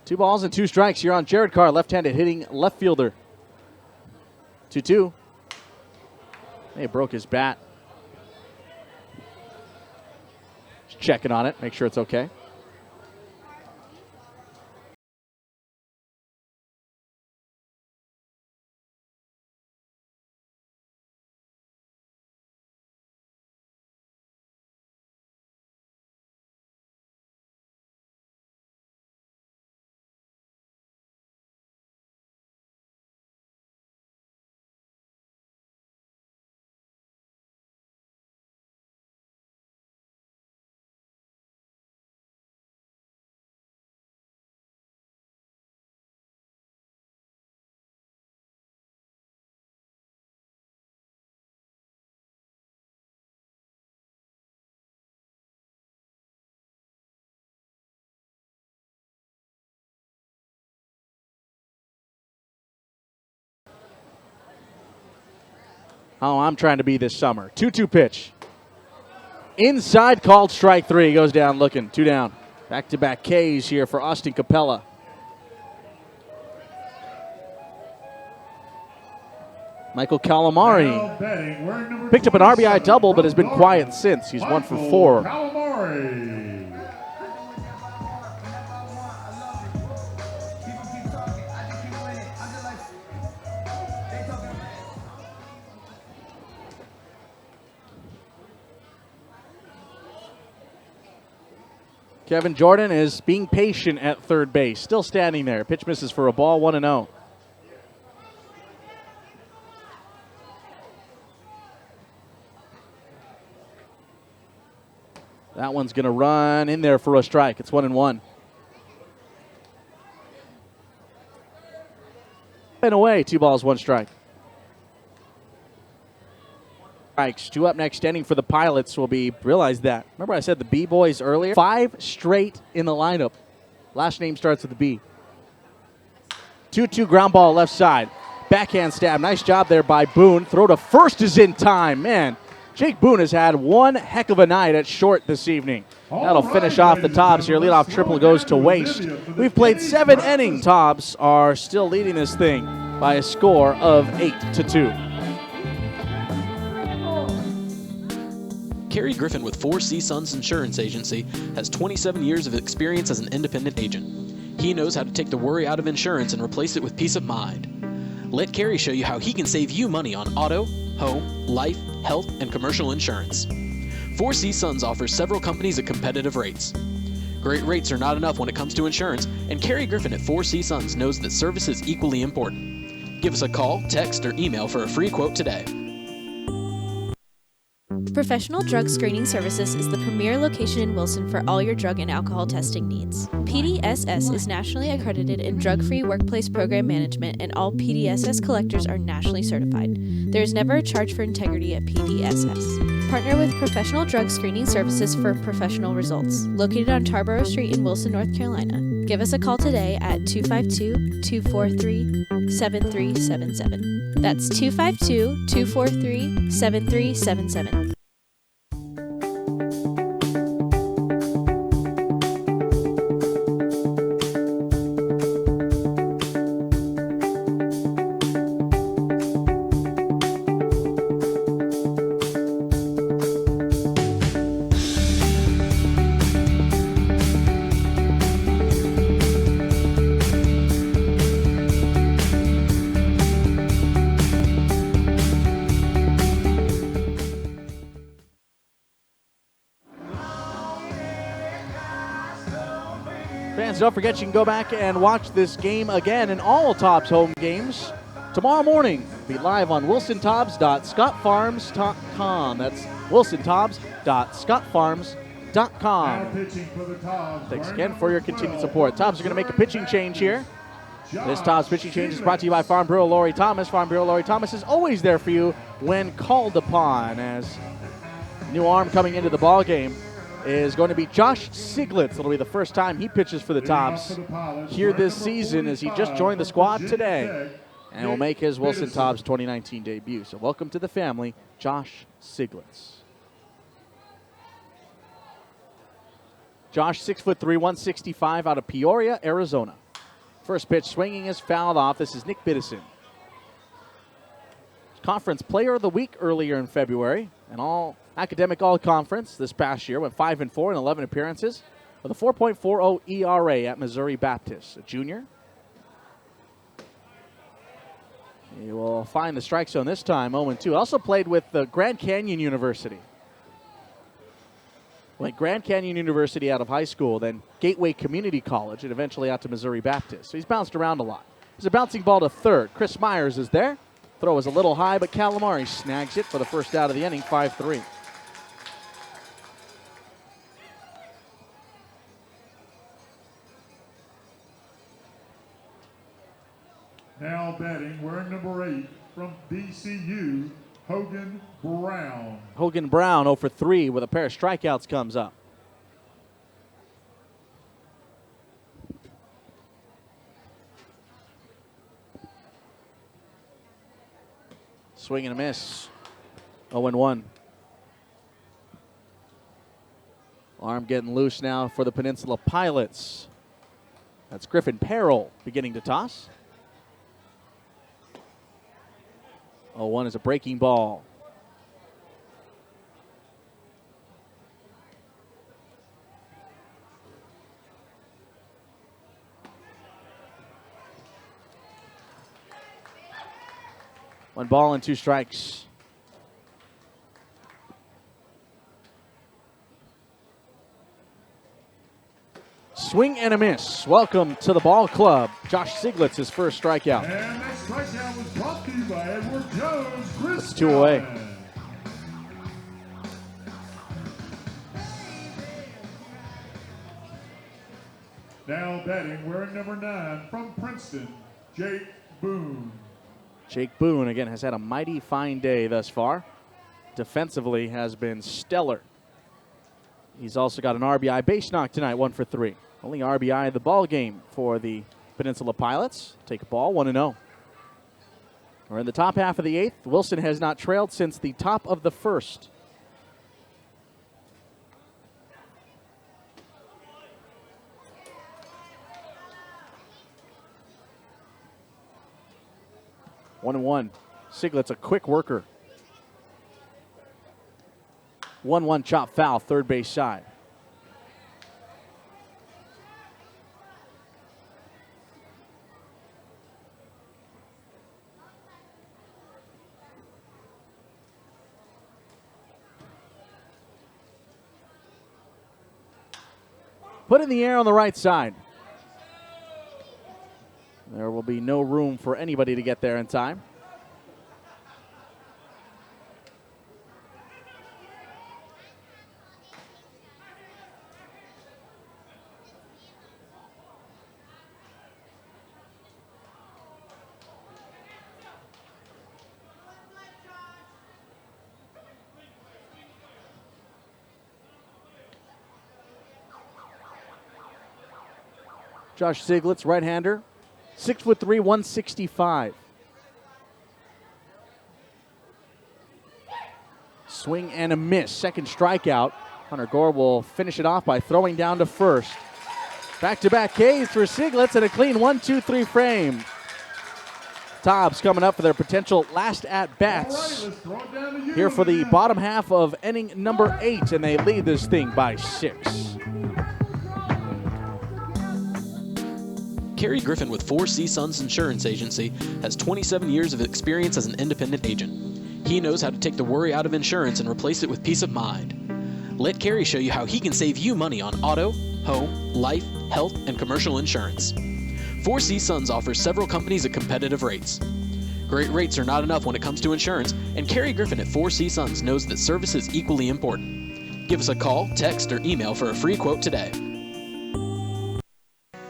[SPEAKER 11] Two balls and 2 strikes here on Jared Carr, left-handed hitting left fielder. 2-2. He broke his bat. Just checking on it, make sure it's okay. Oh, I'm trying to be this summer. 2-2 pitch. Inside, called strike 3. Goes down looking. 2 down. Back-to-back Ks here for Austin Capella. Michael Calamari picked up an RBI double, but has been quiet since. He's 1 for 4.
[SPEAKER 10] Calamari.
[SPEAKER 11] Kevin Jordan is being patient at third base. Still standing there. Pitch misses for a ball, 1-0. That one's going to run in there for a strike. It's 1-1. And away, 2 balls, 1 strike. Strikes. 2 up next. Standing for the Pilots will be, realize that. Remember I said the B-boys earlier? 5 straight in the lineup. Last name starts with a B. 2-2 ground ball left side. Backhand stab. Nice job there by Boone. Throw to first is in time. Man, Jake Boone has had one heck of a night at short this evening. That'll finish off the Tobs here. Leadoff triple goes to waste. We've played 7 innings. Tobs are still leading this thing by a score of 8-2.
[SPEAKER 7] Kerry Griffin with 4C Sons Insurance Agency has 27 years of experience as an independent agent. He knows how to take the worry out of insurance and replace it with peace of mind. Let Kerry show you how he can save you money on auto, home, life, health, and commercial insurance. 4C Sons offers several companies at competitive rates. Great rates are not enough when it comes to insurance, and Kerry Griffin at 4C Sons knows that service is equally important. Give us a call, text, or email for a free quote today.
[SPEAKER 6] Professional Drug Screening Services is the premier location in Wilson for all your drug and alcohol testing needs. PDSS is nationally accredited in drug-free workplace program management, and all PDSS collectors are nationally certified. There is never a charge for integrity at PDSS. Partner with professional drug screening services for professional results. Located on Tarboro Street in Wilson, North Carolina. Give us a call today at 252-243-7377. That's 252-243-7377.
[SPEAKER 11] Fans, don't forget you can go back and watch this game again and all Tobs home games tomorrow morning. Be live on wilsontobs.scottfarms.com. That's wilsontobs.scottfarms.com.
[SPEAKER 10] Pitching for the Tobs.
[SPEAKER 11] Thanks again for your continued support. Tobs are going to make a pitching change here. This Tobs pitching change is brought to you by Farm Bureau Lori Thomas. Farm Bureau Lori Thomas is always there for you when called upon. As new arm coming into the ball game is going to be Josh Siglitz. It'll be the first time he pitches for the Tobs here this season, as he just joined the squad today and will make his Wilson Tobs 2019 debut. So welcome to the family, Josh Siglitz. Josh, 6'3", 165, out of Peoria, Arizona. First pitch swinging is fouled off. This is Nick Biddison. Conference Player of the Week earlier in February, and academic all-conference this past year. Went 5-4 in 11 appearances with a 4.40 ERA at Missouri Baptist. A junior. He will find the strike zone this time, 0-2. Also played with the Grand Canyon University. Went Grand Canyon University out of high school, then Gateway Community College, and eventually out to Missouri Baptist. So he's bounced around a lot. There's a bouncing ball to third. Chris Myers is there. Throw is a little high, but Calamari snags it for the first out of the inning, 5-3.
[SPEAKER 10] Now batting, wearing number 8 from DCU, Hogan Brown.
[SPEAKER 11] Hogan Brown 0 for 3 with a pair of strikeouts comes up. Swing and a miss. 0-1. Arm getting loose now for the Peninsula Pilots. That's Griffin Perrell beginning to toss. 0-1 is a breaking ball. One ball and 2 strikes. Swing and a miss. Welcome to the ball club. Josh Siglitz, his first strikeout.
[SPEAKER 10] And that strikeout was brought to you by Edward Jones.
[SPEAKER 11] That's 2 away.
[SPEAKER 10] Now batting, wearing number 9 from Princeton, Jake Boone.
[SPEAKER 11] Jake Boone, again, has had a mighty fine day thus far. Defensively has been stellar. He's also got an RBI base knock tonight, 1 for 3. Only RBI of the ball game for the Peninsula Pilots. Take a ball, 1-0. We're in the top half of the 8th. Wilson has not trailed since the top of the 1st. 1-1. Siglitz, a quick worker. 1-1 chop foul, third base side. Put in the air on the right side. There will be no room for anybody to get there in time. Josh Siglitz, right-hander, 6'3", 165. Swing and a miss. Second strikeout. Hunter Gore will finish it off by throwing down to first. Back-to-back Ks for Siglitz and a clean 1-2-3 frame. Tobs coming up for their potential last at-bats here for the bottom half of inning number 8, and they lead this thing by 6.
[SPEAKER 7] Kerry Griffin with 4C Sons Insurance Agency has 27 years of experience as an independent agent. He knows how to take the worry out of insurance and replace it with peace of mind. Let Kerry show you how he can save you money on auto, home, life, health, and commercial insurance. 4C Sons offers several companies at competitive rates. Great rates are not enough when it comes to insurance, and Kerry Griffin at 4C Sons knows that service is equally important. Give us a call, text, or email for a free quote today.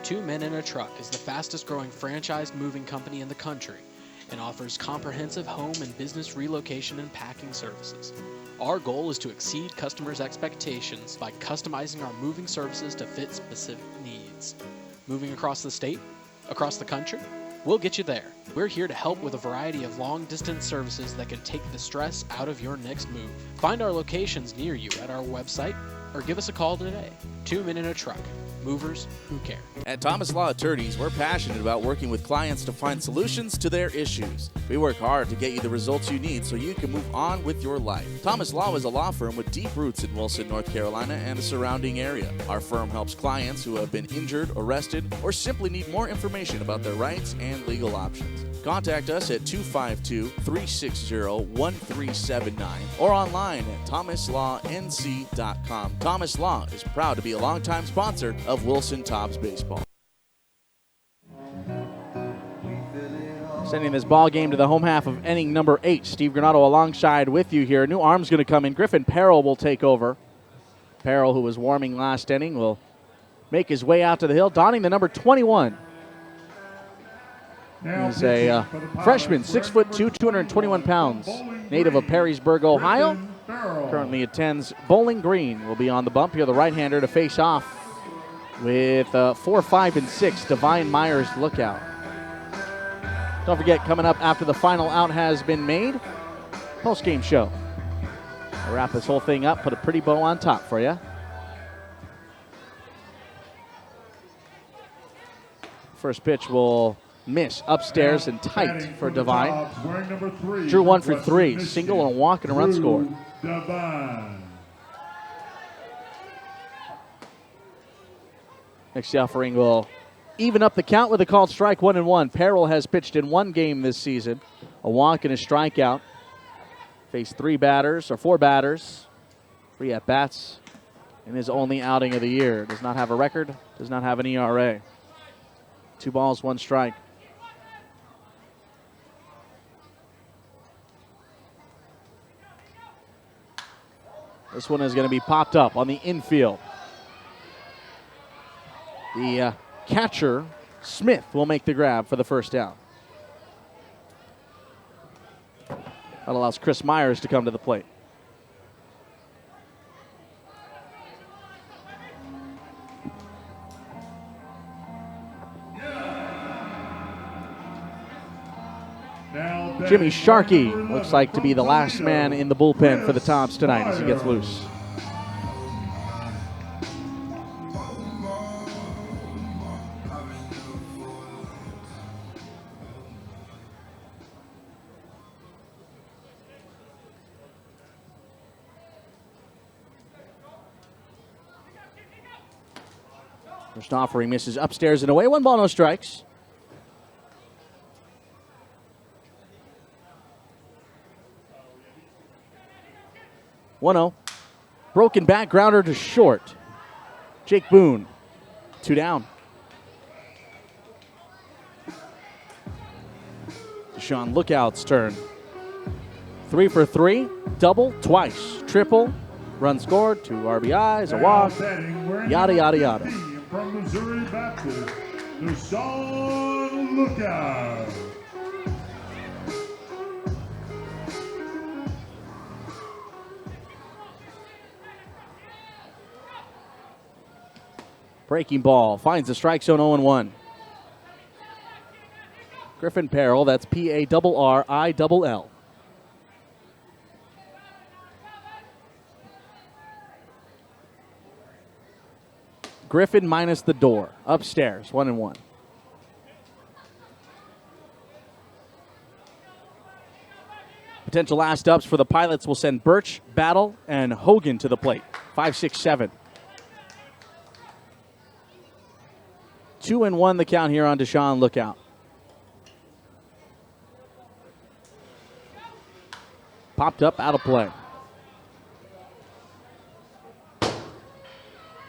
[SPEAKER 7] Two Men in a Truck is the fastest growing franchised moving company in the country and offers comprehensive home and business relocation and packing services. Our goal is to exceed customers' expectations by customizing our moving services to fit specific needs. Moving across the state? Across the country? We'll get you there. We're here to help with a variety of long-distance services that can take the stress out of your next move. Find our locations near you at our website or give us a call today. 2 Men in a Truck. Movers who care.
[SPEAKER 3] At Thomas Law Attorneys, we're passionate about working with clients to find solutions to their issues. We work hard to get you the results you need so you can move on with your life. Thomas Law is a law firm with deep roots in Wilson, North Carolina and the surrounding area. Our firm helps clients who have been injured, arrested, or simply need more information about their rights and legal options. Contact us at 252-360-1379 or online at thomaslawnc.com. Thomas Law is proud to be a longtime sponsor of Wilson Tobs Baseball.
[SPEAKER 11] Sending this ball game to the home half of inning number 8. Steve Granado alongside with you here. New arm's going to come in. Griffin Peril will take over. Peril, who was warming last inning, will make his way out to the hill, donning the number 21. He's a freshman, 6'2", 221 pounds, native of Perrysburg, Ohio. Currently attends Bowling Green. Will be on the bump here, the right-hander to face off with 4, 5, and 6, Divine Myers lookout. Don't forget, coming up after the final out has been made, post-game show. I'll wrap this whole thing up, put a pretty bow on top for you. First pitch will miss upstairs and tight for Divine. Drew 1 for 3, single and a walk and a run scored. Next offering will even up the count with a called strike, 1-1. Peril has pitched in 1 game this season, a walk and a strikeout. Faced 4 batters, 3 at-bats in his only outing of the year. Does not have a record, does not have an ERA. 2 balls, 1 strike. This one is going to be popped up on the infield. The catcher, Smith, will make the grab for the first down. That allows Chris Myers to come to the plate. Jimmy Sharkey looks like to be the last man in the bullpen for the Tobs tonight as he gets loose. First offering misses upstairs and away. 1 ball, no strikes. One-0. Broken back grounder to short. Jake Boone, 2 down. Deshaun Lookout's turn. 3 for 3, double, twice, triple, run scored, 2 RBIs, a walk, yada, yada, yada.
[SPEAKER 10] From Missouri Baptist, Deshaun Lookout.
[SPEAKER 11] Breaking ball finds the strike zone 0-1. Griffin Parrill, that's Parrill. Griffin minus the door. Upstairs, 1-1. Potential last ups for the Pilots will send Birch, Battle, and Hogan to the plate. 5, 6, 7. 2-1 the count here on Deshaun Lookout. Popped up, out of play.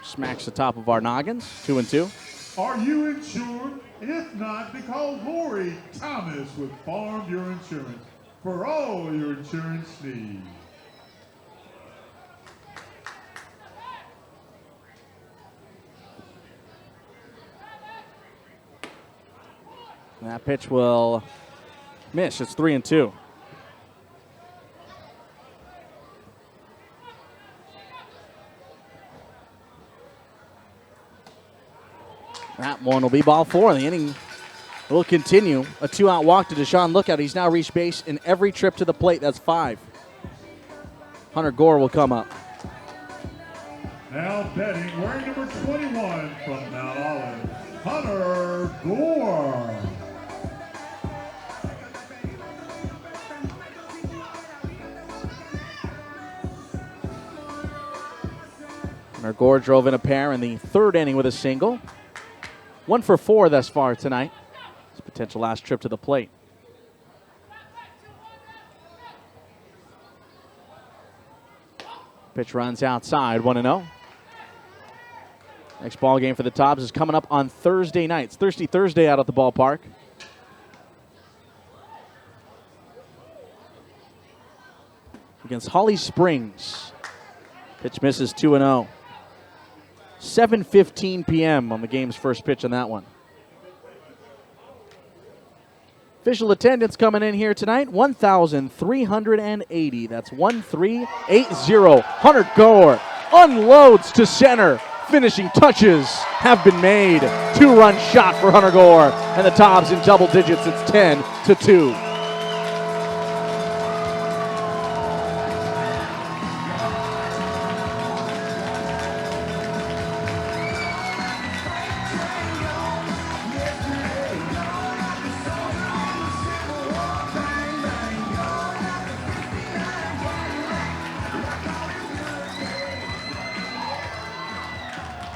[SPEAKER 11] Smacks the top of our noggins. 2-2.
[SPEAKER 10] Are you insured? If not, then call Lori Thomas with Farm Your Insurance for all your insurance needs.
[SPEAKER 11] And that pitch will miss. It's 3-2. That one will be ball 4. The inning will continue. A 2-out walk to Deshaun Lookout. He's now reached base in every trip to the plate. That's 5. Hunter Gore will come up.
[SPEAKER 10] Now batting, wearing number 21 from Mount Olive, Hunter Gore.
[SPEAKER 11] Hunter Gore drove in a pair in the 3rd inning with a single. 1 for 4 thus far tonight. His potential last trip to the plate. Pitch runs outside, 1-0. Next ball game for the Tobs is coming up on Thursday night. It's Thirsty Thursday out at the ballpark. Against Holly Springs. Pitch misses, 2-0. 7:15 p.m. on the game's first pitch on that one. Official attendance coming in here tonight, 1,380. That's 1,380. Hunter Gore unloads to center. Finishing touches have been made. 2-run shot for Hunter Gore. And the Tobs in double digits. It's 10-2.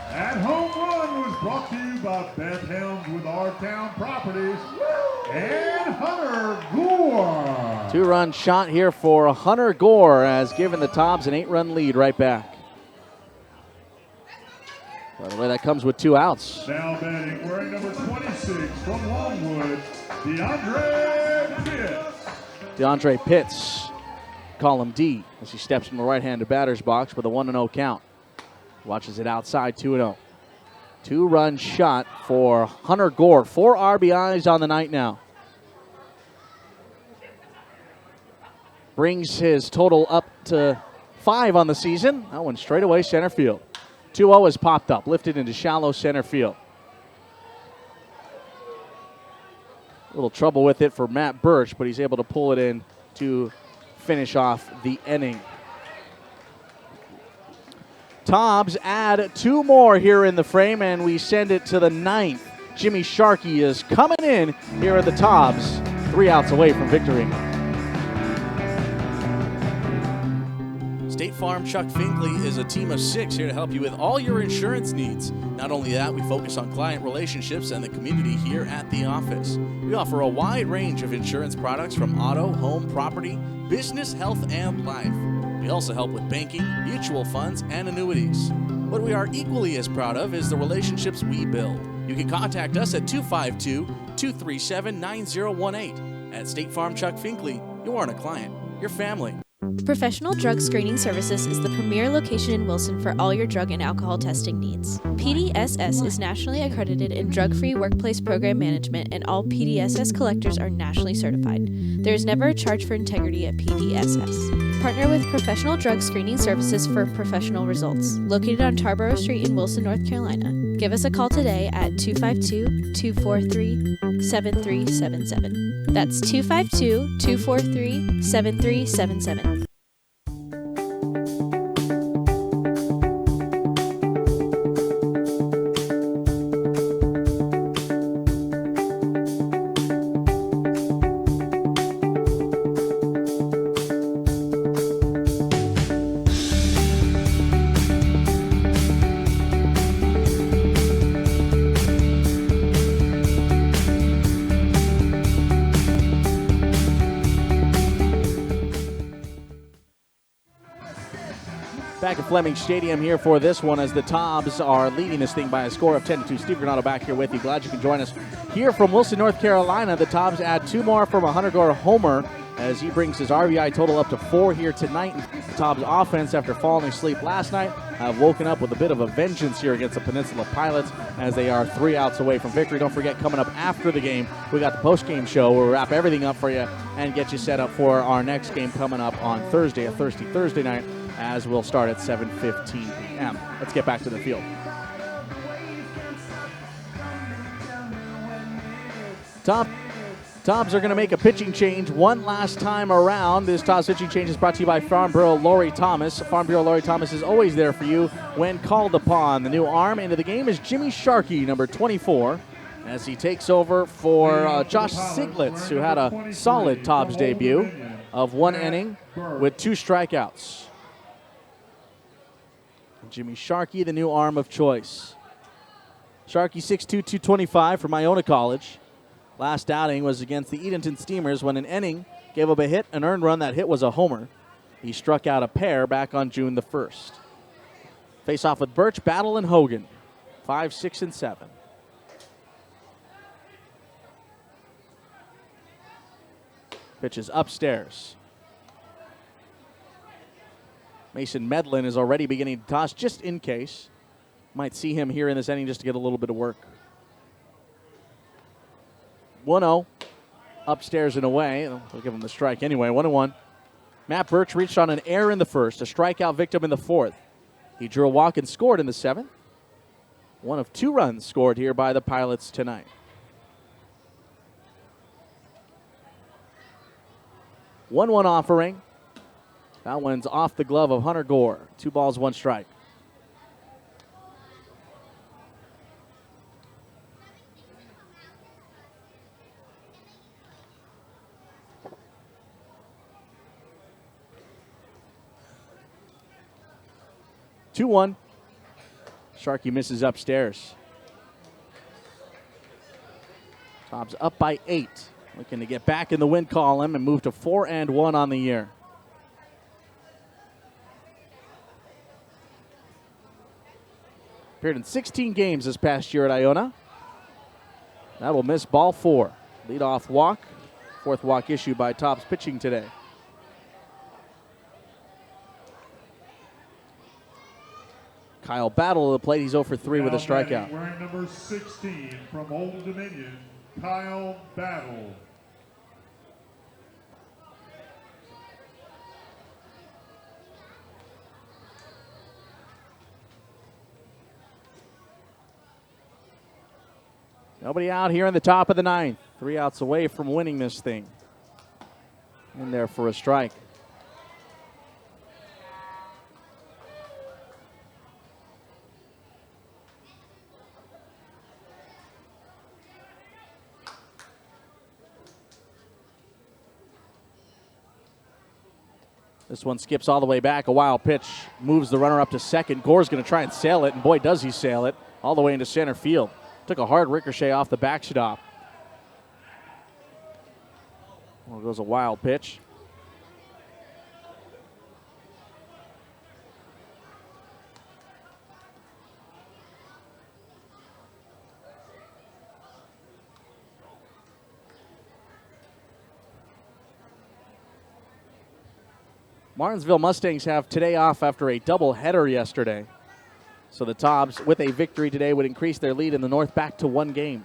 [SPEAKER 10] That home run was brought to you by Beth Helms with Our Town Properties and Hunter Gore.
[SPEAKER 11] 2-run shot here for Hunter Gore has given the Tobs an 8-run lead right back. By the way, that comes with 2 outs.
[SPEAKER 10] Now batting, wearing number 26 from Longwood, DeAndre Pitts.
[SPEAKER 11] DeAndre Pitts, call him D, as he steps from the right-handed batter's box with a 1-0 count. Watches it outside, 2-0. 2-run shot for Hunter Gore. 4 RBIs on the night now. Brings his total up to 5 on the season. That one straight away center field. 2-0 has popped up, lifted into shallow center field. A little trouble with it for Matt Birch, but he's able to pull it in to finish off the inning. Tobs add 2 more here in the frame, and we send it to the 9th. Jimmy Sharkey is coming in here at the Tobs, 3 outs away from victory.
[SPEAKER 3] State Farm Chuck Finkley is a team of 6 here to help you with all your insurance needs. Not only that, we focus on client relationships and the community here at the office. We offer a wide range of insurance products from auto, home, property, business, health, and life. We also help with banking, mutual funds, and annuities. What we are equally as proud of is the relationships we build. You can contact us at 252-237-9018. At State Farm Chuck Finkley, you aren't a client, you're family.
[SPEAKER 6] Professional Drug Screening Services is the premier location in Wilson for all your drug and alcohol testing needs. PDSS is nationally accredited in drug-free workplace program management, and all PDSS collectors are nationally certified. There is never a charge for integrity at PDSS. Partner with Professional Drug Screening Services for professional results. Located on Tarboro Street in Wilson, North Carolina. Give us a call today at 252-243-7377. That's 252-243-7377.
[SPEAKER 11] Back at Fleming Stadium here for this one as the Tobs are leading this thing by a score of 10-2. Steve Granado back here with you. Glad you can join us here from Wilson, North Carolina. The Tobs add 2 more from a Hunter Gore homer as he brings his RBI total up to 4 here tonight. The Tobs offense, after falling asleep last night, have woken up with a bit of a vengeance here against the Peninsula Pilots as they are 3 outs away from victory. Don't forget, coming up after the game, we got the post-game show where we'll wrap everything up for you and get you set up for our next game coming up on Thursday, a thirsty Thursday night, as we'll start at 7:15 p.m. Let's get back to the field. Tobs are going to make a pitching change one last time around. This Tobs pitching change is brought to you by Farm Bureau Lori Thomas. Farm Bureau Lori Thomas is always there for you when called upon. The new arm into the game is Jimmy Sharkey, number 24, as he takes over for Josh Siglitz, who had a solid Tobs debut of 1 inning with 2 strikeouts. Jimmy Sharkey, the new arm of choice. Sharkey 6'2", 225 from Iona College. Last outing was against the Edenton Steamers when an inning gave up a hit, an earned run. That hit was a homer. He struck out a pair back on June the 1st. Face off with Birch, Battle, and Hogan. 5, 6, and 7. Pitches upstairs. Mason Medlin is already beginning to toss just in case. Might see him here in this inning just to get a little bit of work. 1-0. Upstairs and away. We'll give him the strike anyway. 1-1. Matt Birch reached on an error in the first, a strikeout victim in the fourth. He drew a walk and scored in the seventh. 1 of 2 runs scored here by the Pilots tonight. One offering. That one's off the glove of Hunter Gore. 2 balls, 1 strike. Two-1. Sharkey misses upstairs. Tobs up by 8. Looking to get back in the win column and move to 4-1 on the year. Appeared in 16 games this past year at Iona. That will miss ball 4. Leadoff walk. 4th walk issued by Tobs pitching today. Kyle Battle at the plate. He's 0 for 3 with a strikeout.
[SPEAKER 10] Wearing number 16 from Old Dominion, Kyle Battle.
[SPEAKER 11] Nobody out here in the top of the 9th. 3 outs away from winning this thing. In there for a strike. This one skips all the way back. A wild pitch moves the runner up to second. Gore's going to try and sail it, and boy, does he sail it all the way into center field. Took a hard ricochet off the backstop. Well, goes a wild pitch. Martinsville Mustangs have today off after a doubleheader yesterday. So the Tobs, with a victory today, would increase their lead in the North back to 1 game.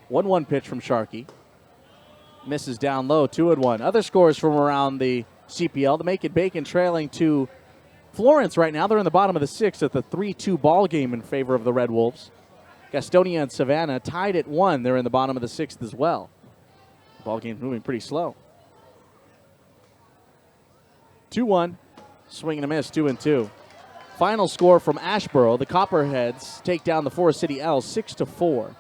[SPEAKER 11] 1-1 pitch from Sharkey. Misses down low, 2-1. Other scores from around the CPL. The Macon Bacon trailing to Florence right now, they're in the bottom of the 6th at the 3-2 ball game in favor of the Red Wolves. Gastonia and Savannah tied at 1. They're in the bottom of the 6th as well. Ball game's moving pretty slow. 2-1. Swing and a miss, 2-2. Final score from Asheboro. The Copperheads take down the Forest City Elves 6-4.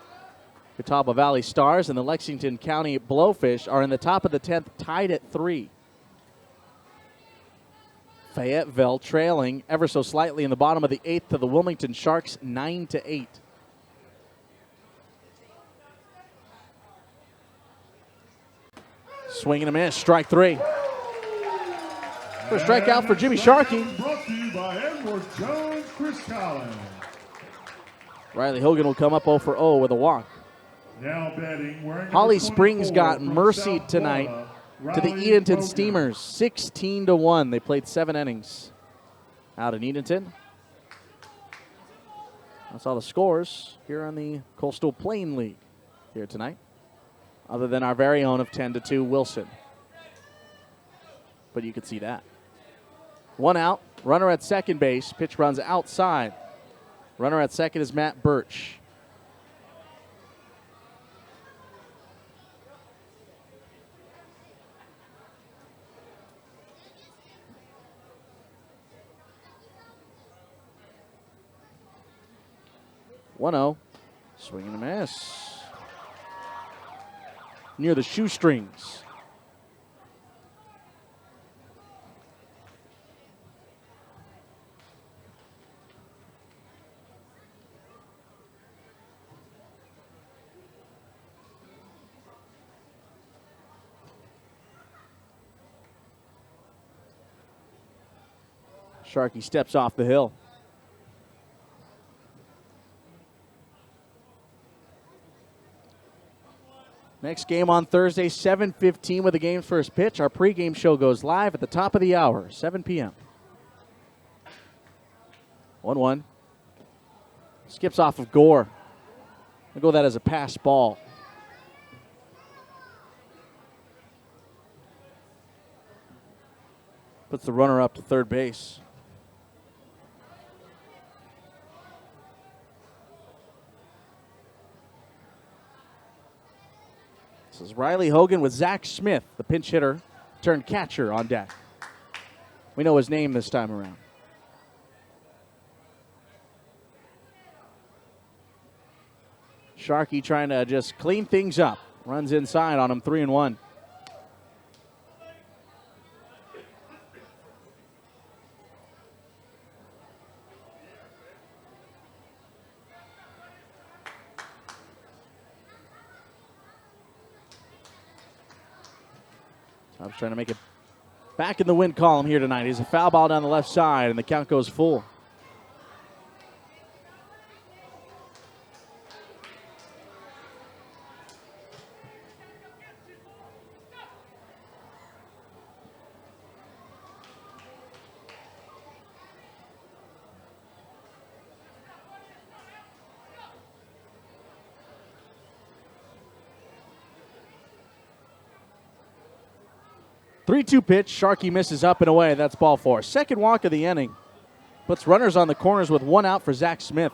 [SPEAKER 11] Catawba Valley Stars and the Lexington County Blowfish are in the top of the 10th, tied at 3. Fayetteville trailing ever so slightly in the bottom of the 8th to the Wilmington Sharks 9-8. Swing and a miss, strike 3. First strikeout for Jimmy Sharkey.
[SPEAKER 10] Brought to you by Edward Jones, Chris Collins.
[SPEAKER 11] Riley Hogan will come up 0 for 0 with a walk.
[SPEAKER 10] Now batting, wearing
[SPEAKER 11] Holly
[SPEAKER 10] number
[SPEAKER 11] Springs
[SPEAKER 10] 24
[SPEAKER 11] got
[SPEAKER 10] from
[SPEAKER 11] mercy
[SPEAKER 10] South
[SPEAKER 11] tonight
[SPEAKER 10] Florida,
[SPEAKER 11] to the
[SPEAKER 10] Riley
[SPEAKER 11] Edenton
[SPEAKER 10] Hogan.
[SPEAKER 11] Steamers, 16-1. They played 7 innings out in Edenton. That's all the scores here on the Coastal Plain League here tonight, other than our very own of 10-2 Wilson. But you could see that. 1 out, runner at second base. Pitch runs outside. Runner at second is Matt Birch. One-0. Swing and a miss. Near the shoestrings. Sharkey steps off the hill. Next game on Thursday, 7:15 with the game's first pitch. Our pregame show goes live at the top of the hour, 7 p.m. 1-1. Skips off of Gore. I'll go that as a pass ball. Puts the runner up to third base. This is Riley Hogan with Zach Smith, the pinch hitter, turned catcher on deck. We know his name this time around. Sharkey trying to just clean things up. Runs inside on him, 3-1. Tobs trying to make it back in the win column here tonight. He's a foul ball down the left side, and the count goes full. Three-two pitch. Sharkey misses up and away. That's ball 4. Second walk of the inning. Puts runners on the corners with 1 out for Zach Smith.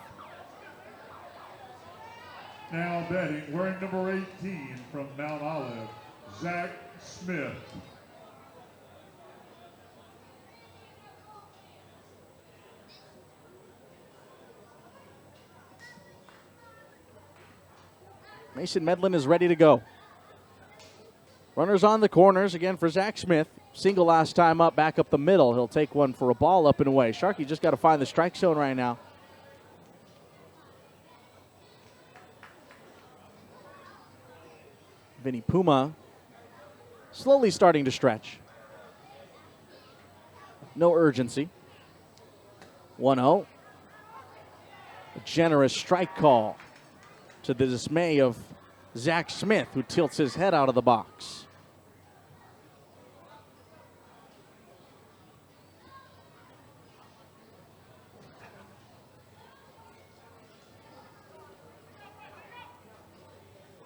[SPEAKER 10] Now batting, wearing number 18 from Mount Olive, Zach Smith.
[SPEAKER 11] Mason Medlin is ready to go. Runners on the corners again for Zach Smith. Single last time up, back up the middle. He'll take one for a ball up and away. Sharkey just got to find the strike zone right now. Vinny Puma slowly starting to stretch. No urgency. 1-0. A generous strike call to the dismay of Zach Smith, who tilts his head out of the box.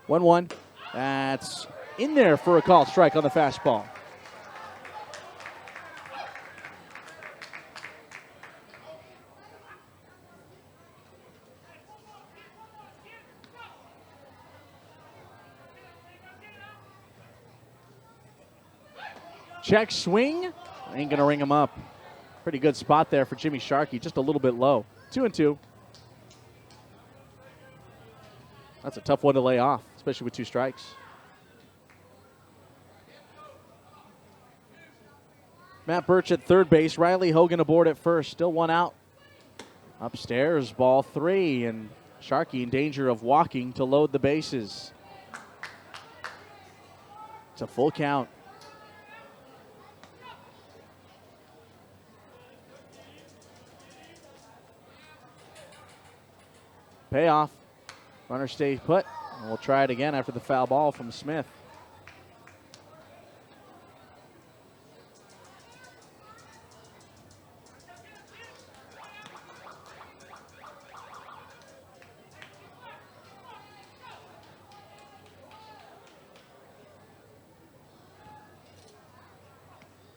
[SPEAKER 11] One. That's in there for a called strike on the fastball. check, swing. Ain't going to ring him up. Pretty good spot there for Jimmy Sharkey, just a little bit low. 2-2. That's a tough one to lay off, especially with 2 strikes. Matt Birch at third base. Riley Hogan aboard at first. Still 1 out. Upstairs, ball 3, and Sharkey in danger of walking to load the bases. It's a full count. Payoff. Runner stays put. And we'll try it again after the foul ball from Smith.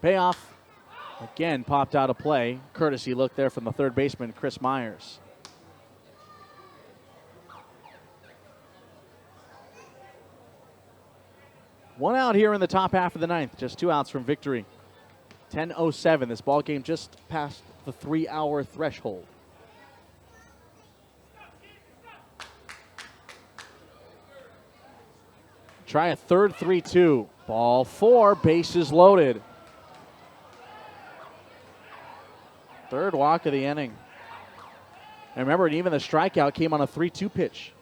[SPEAKER 11] Payoff. Again, popped out of play. Courtesy look there from the third baseman, Chris Myers. One out here in the top half of the ninth. Just 2 outs from victory. 10:07. This ball game just passed the 3-hour threshold. Try a third 3-2. Ball 4, bases loaded. Third walk of the inning. And remember, even the strikeout came on a 3-2 pitch.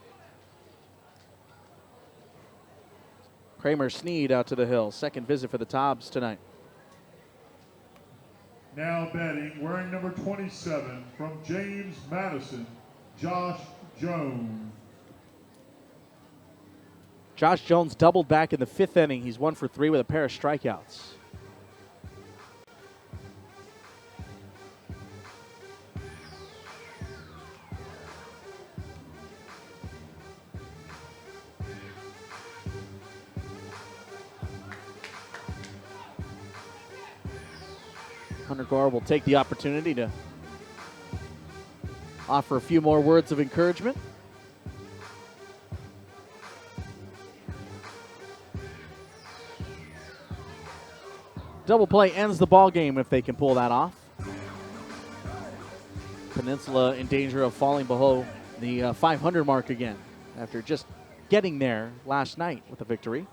[SPEAKER 11] Kramer Sneed out to the hill. Second visit for the Tobs tonight.
[SPEAKER 10] Now batting, wearing number 27 from James Madison, Josh Jones.
[SPEAKER 11] Josh Jones doubled back in the 5th inning. He's 1 for 3 with a pair of strikeouts. Hunter Gore will take the opportunity to offer a few more words of encouragement. Double play ends the ball game if they can pull that off. Peninsula in danger of falling below the 500 mark again after just getting there last night with a victory.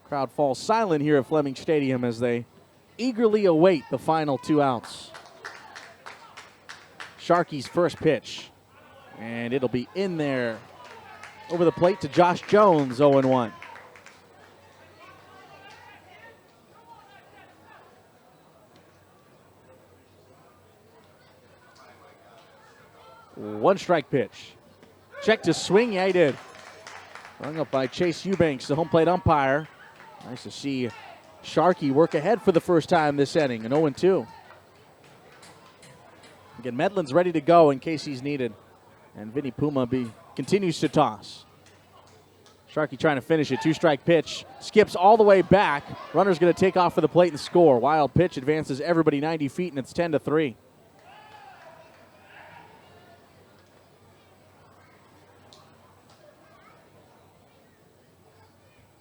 [SPEAKER 11] Crowd falls silent here at Fleming Stadium as they eagerly await the final 2 outs. Sharkey's first pitch, and it'll be in there. Over the plate to Josh Jones, 0-1. One strike pitch. Check to swing, yeah, he did. Rung up by Chase Eubanks, the home plate umpire. Nice to see Sharkey work ahead for the first time this inning, an 0-2. Again, Medlin's ready to go in case he's needed. And Vinny Puma continues to toss. Sharkey trying to finish it. 2-strike pitch. Skips all the way back. Runner's going to take off for the plate and score. Wild pitch advances everybody 90 feet, and it's 10-3.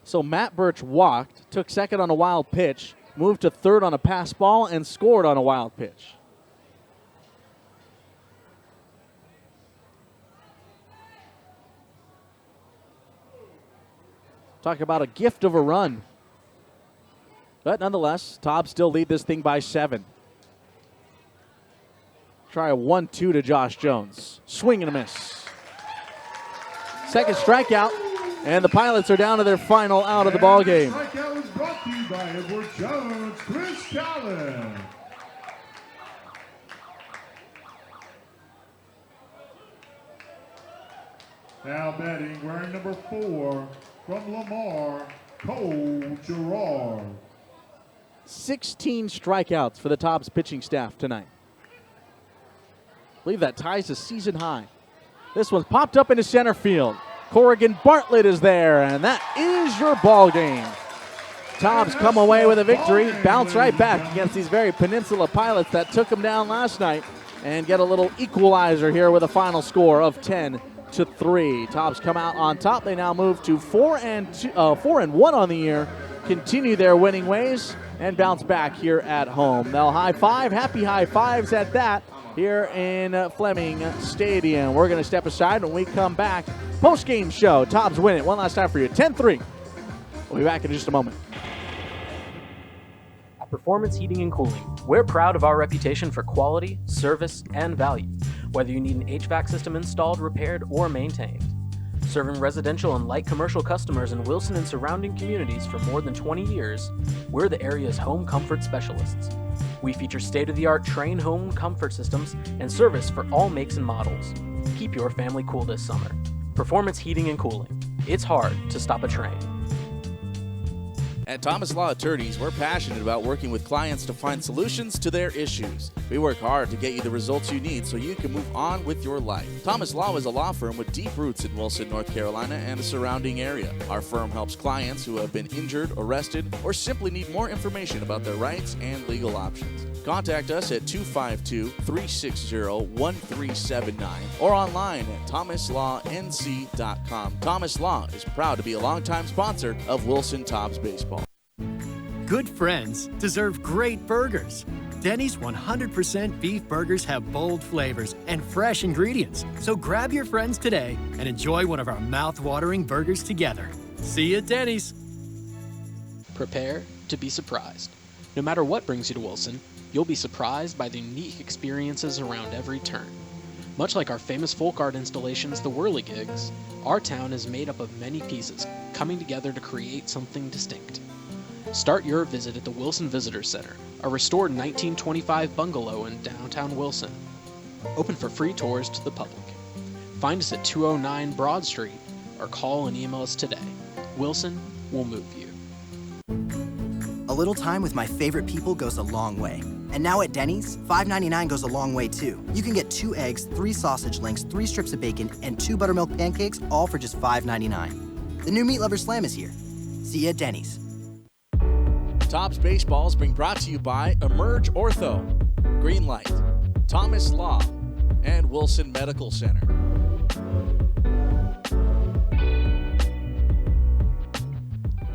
[SPEAKER 11] So Matt Birch walked, took second on a wild pitch, moved to third on a pass ball, and scored on a wild pitch. Talk about a gift of a run. But nonetheless, Tobs still lead this thing by 7. Try a 1-2 to Josh Jones. Swing and a miss. Second strikeout, and the Pilots are down to their final out of the ball game.
[SPEAKER 10] Strikeout was brought to you by Edward Jones, Chris Callen. Now batting, wearing number 4 from Lamar, Cole Gerard.
[SPEAKER 11] 16 strikeouts for the Tobs pitching staff tonight. I believe that ties a season high. This one's popped up into center field. Corrigan Bartlett is there, and that is your ball game. Tobs come away with a victory, bounce right back against these very Peninsula Pilots that took them down last night, and get a little equalizer here with a final score of 10-3. 10-3. Tobs come out on top. They now move to 4-1 on the year, continue their winning ways, and bounce back here at home. They'll high five, happy high fives at that, here in Fleming Stadium. We're going to step aside when we come back. Post-game show. Tobs win it one last time for you. 10-3. We'll be back in just a moment.
[SPEAKER 8] At Performance Heating and Cooling, we're proud of our reputation for quality, service, and value, whether you need an HVAC system installed, repaired, or maintained. Serving residential and light commercial customers in Wilson and surrounding communities for more than 20 years, we're the area's home comfort specialists. We feature state-of-the-art Trane home comfort systems and service for all makes and models. Keep your family cool this summer. Performance Heating and Cooling. It's hard to stop a train.
[SPEAKER 3] At Thomas Law Attorneys, we're passionate about working with clients to find solutions to their issues. We work hard to get you the results you need so you can move on with your life. Thomas Law is a law firm with deep roots in Wilson, North Carolina and the surrounding area. Our firm helps clients who have been injured, arrested, or simply need more information about their rights and legal options. Contact us at 252-360-1379 or online at thomaslawnc.com. Thomas Law is proud to be a longtime sponsor of Wilson Tobs Baseball.
[SPEAKER 4] Good friends deserve great burgers. Denny's 100% beef burgers have bold flavors and fresh ingredients. So grab your friends today and enjoy one of our mouth-watering burgers together. See you at Denny's.
[SPEAKER 7] Prepare to be surprised. No matter what brings you to Wilson, you'll be surprised by the unique experiences around every turn. Much like our famous folk art installations, the Whirligigs, our town is made up of many pieces coming together to create something distinct. Start your visit at the Wilson Visitor Center, a restored 1925 bungalow in downtown Wilson. Open for free tours to the public. Find us at 209 Broad Street or call and email us today. Wilson will move you.
[SPEAKER 9] A little time with my favorite people goes a long way. And now at Denny's, $5.99 goes a long way too. You can get 2 eggs, 3 sausage links, 3 strips of bacon, and 2 buttermilk pancakes, all for just $5.99. The new Meat Lover Slam is here. See you at Denny's.
[SPEAKER 3] Tobs Baseball is being brought to you by Emerge Ortho, Greenlight, Thomas Law, and Wilson Medical Center.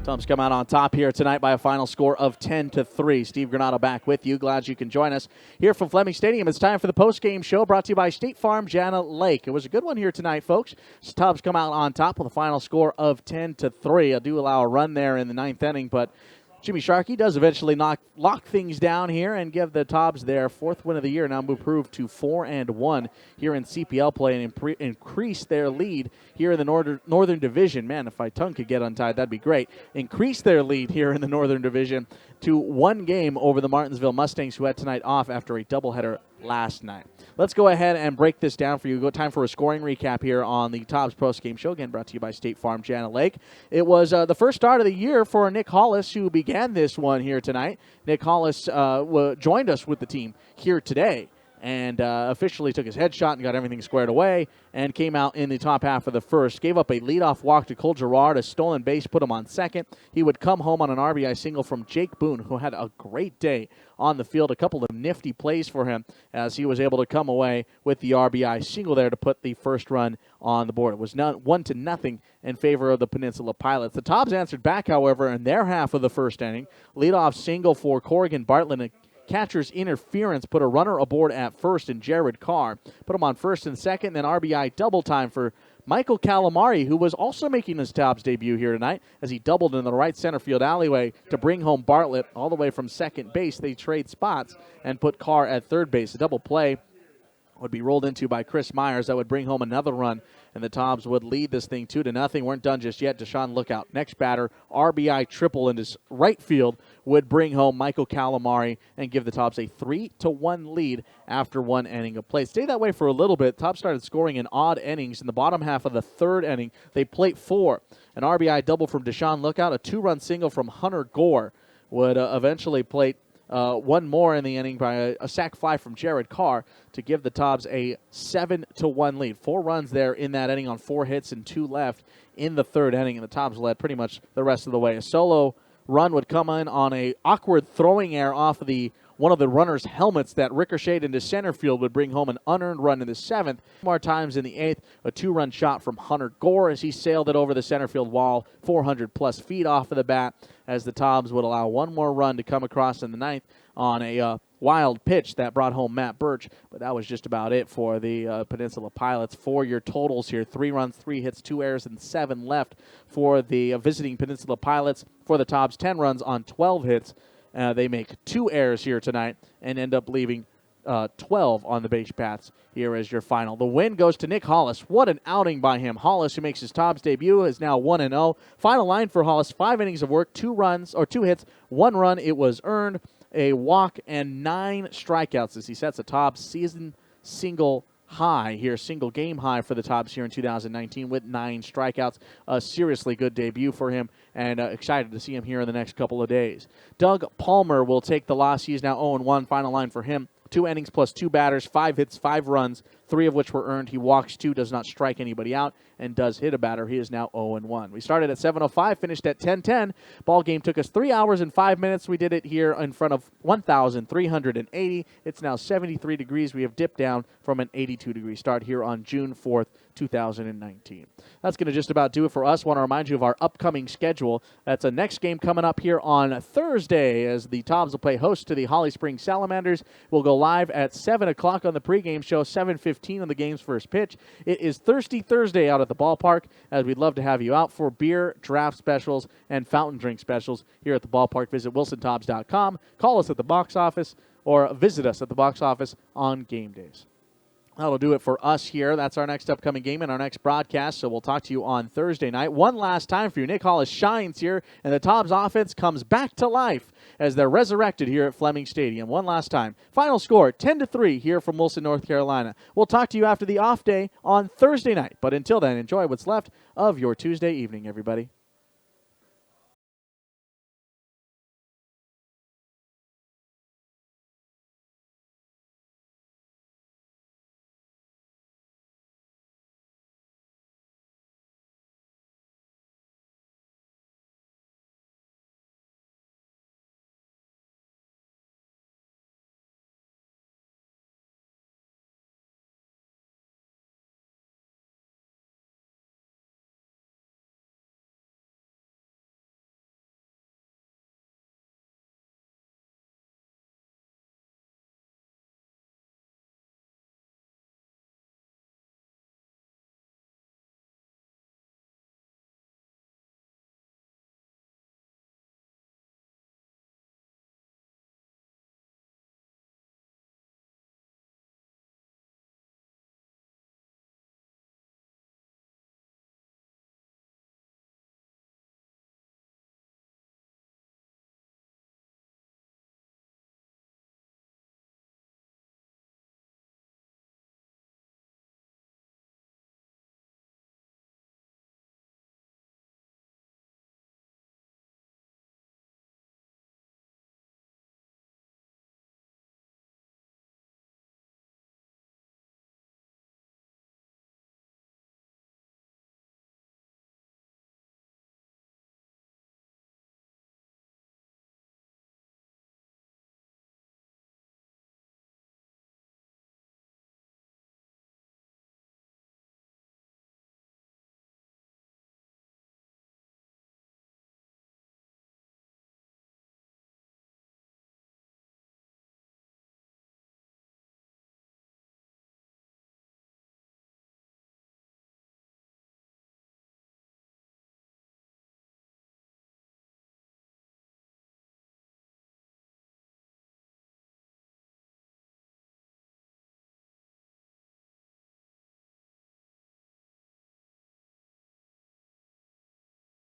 [SPEAKER 11] Tobs come out on top here tonight by a final score of 10-3. Steve Granado back with you. Glad you can join us here from Fleming Stadium. It's time for the post-game show brought to you by State Farm Jana Lake. It was a good one here tonight, folks. Tobs come out on top with a final score of 10-3. I do allow a run there in the 9th inning, but Jimmy Sharkey does eventually lock things down here and give the Tobs their 4th win of the year. Now improved to 4-1 here in CPL play and increase their lead here in the Northern Division. Man, if my tongue could get untied, that'd be great. Increase their lead here in the Northern Division to 1 game over the Martinsville Mustangs, who had tonight off after a doubleheader last night. Let's go ahead and break this down for you. Time for a scoring recap here on the Tobs post-game show, again brought to you by State Farm Jana Lake. It was the first start of the year for Nick Hollis, who began this one here tonight. Nick Hollis joined us with the team here today and officially took his headshot and got everything squared away and came out in the top half of the first. Gave up a leadoff walk to Cole Gerard, a stolen base, put him on second. He would come home on an RBI single from Jake Boone, who had a great day on the field. A couple of nifty plays for him as he was able to come away with the RBI single there to put the first run on the board. It was 1-0 in favor of the Peninsula Pilots. The Tobs answered back, however, in their half of the first inning. Leadoff single for Corrigan Bartlett. Catcher's interference put a runner aboard at first in Jared Carr. Put him on first and second, then RBI double time for Michael Calamari, who was also making his Tobs debut here tonight as he doubled in the right center field alleyway to bring home Bartlett all the way from second base. They trade spots and put Carr at third base. A double play would be rolled into by Chris Myers. That would bring home another run, and the Tobs would lead this thing 2-0. Weren't done just yet. Deshaun Lookout, next batter, RBI triple into right field, would bring home Michael Calamari and give the Tobs a 3-1 lead after 1 inning of play. Stayed that way for a little bit. Tobs started scoring in odd innings. In the bottom half of the 3rd inning, they plate 4. An RBI double from Deshaun Lookout, a 2-run single from Hunter Gore would eventually plate one more in the inning by a sac fly from Jared Carr to give the Tobs a 7-1 lead. 4 runs there in that inning on 4 hits and 2 left in the 3rd inning, and the Tobs led pretty much the rest of the way. A solo run would come in on a awkward throwing error off of the one of the runners' helmets that ricocheted into center field would bring home an unearned run in the 7th. More times in the 8th, a 2-run shot from Hunter Gore as he sailed it over the center field wall, 400-plus feet off of the bat, as the Tobs would allow one more run to come across in the 9th on a wild pitch that brought home Matt Birch. But that was just about it for the Peninsula Pilots. For your totals here, 3 runs, 3 hits, 2 errors, and 7 left for the visiting Peninsula Pilots. For the Tobs, 10 runs on 12 hits. They make 2 errors here tonight and end up leaving 12 on the base paths here as your final. The win goes to Nick Hollis. What an outing by him. Hollis, who makes his Tobs debut, is now 1-0. Final line for Hollis, 5 innings of work, 2 hits, 1 run. It was earned, a walk, and 9 strikeouts as he sets a Tobs season single game high for the Tobs here in 2019 with 9 strikeouts. A seriously good debut for him, and excited to see him here in the next couple of days. Doug Palmer will take the loss. He is now 0-1. Final line for him. 2 innings plus 2 batters, 5 hits, 5 runs, 3 of which were earned. He walks 2, does not strike anybody out, and does hit a batter. He is now 0-1. We started at 7:05, finished at 10:10. Ball game took us 3 hours and 5 minutes. We did it here in front of 1,380. It's now 73 degrees. We have dipped down from an 82-degree start here on June 4th, 2019. That's going to just about do it for us. Want to remind you of our upcoming schedule. That's a next game coming up here on Thursday as the Tobs will play host to the Holly Springs Salamanders. We'll go live at 7 o'clock on the pregame show, 7:15 on the game's first pitch. It is Thirsty Thursday out at the ballpark, as we'd love to have you out for beer, draft specials, and fountain drink specials here at the ballpark. Visit wilsontobs.com, call us at the box office, or visit us at the box office on game days. That'll do it for us here. That's our next upcoming game and our next broadcast, so we'll talk to you on Thursday night. One last time for you. Nick Hollis shines here, and the Tobs offense comes back to life as they're resurrected here at Fleming Stadium. One last time. Final score, 10-3 here from Wilson, North Carolina. We'll talk to you after the off day on Thursday night. But until then, enjoy what's left of your Tuesday evening, everybody.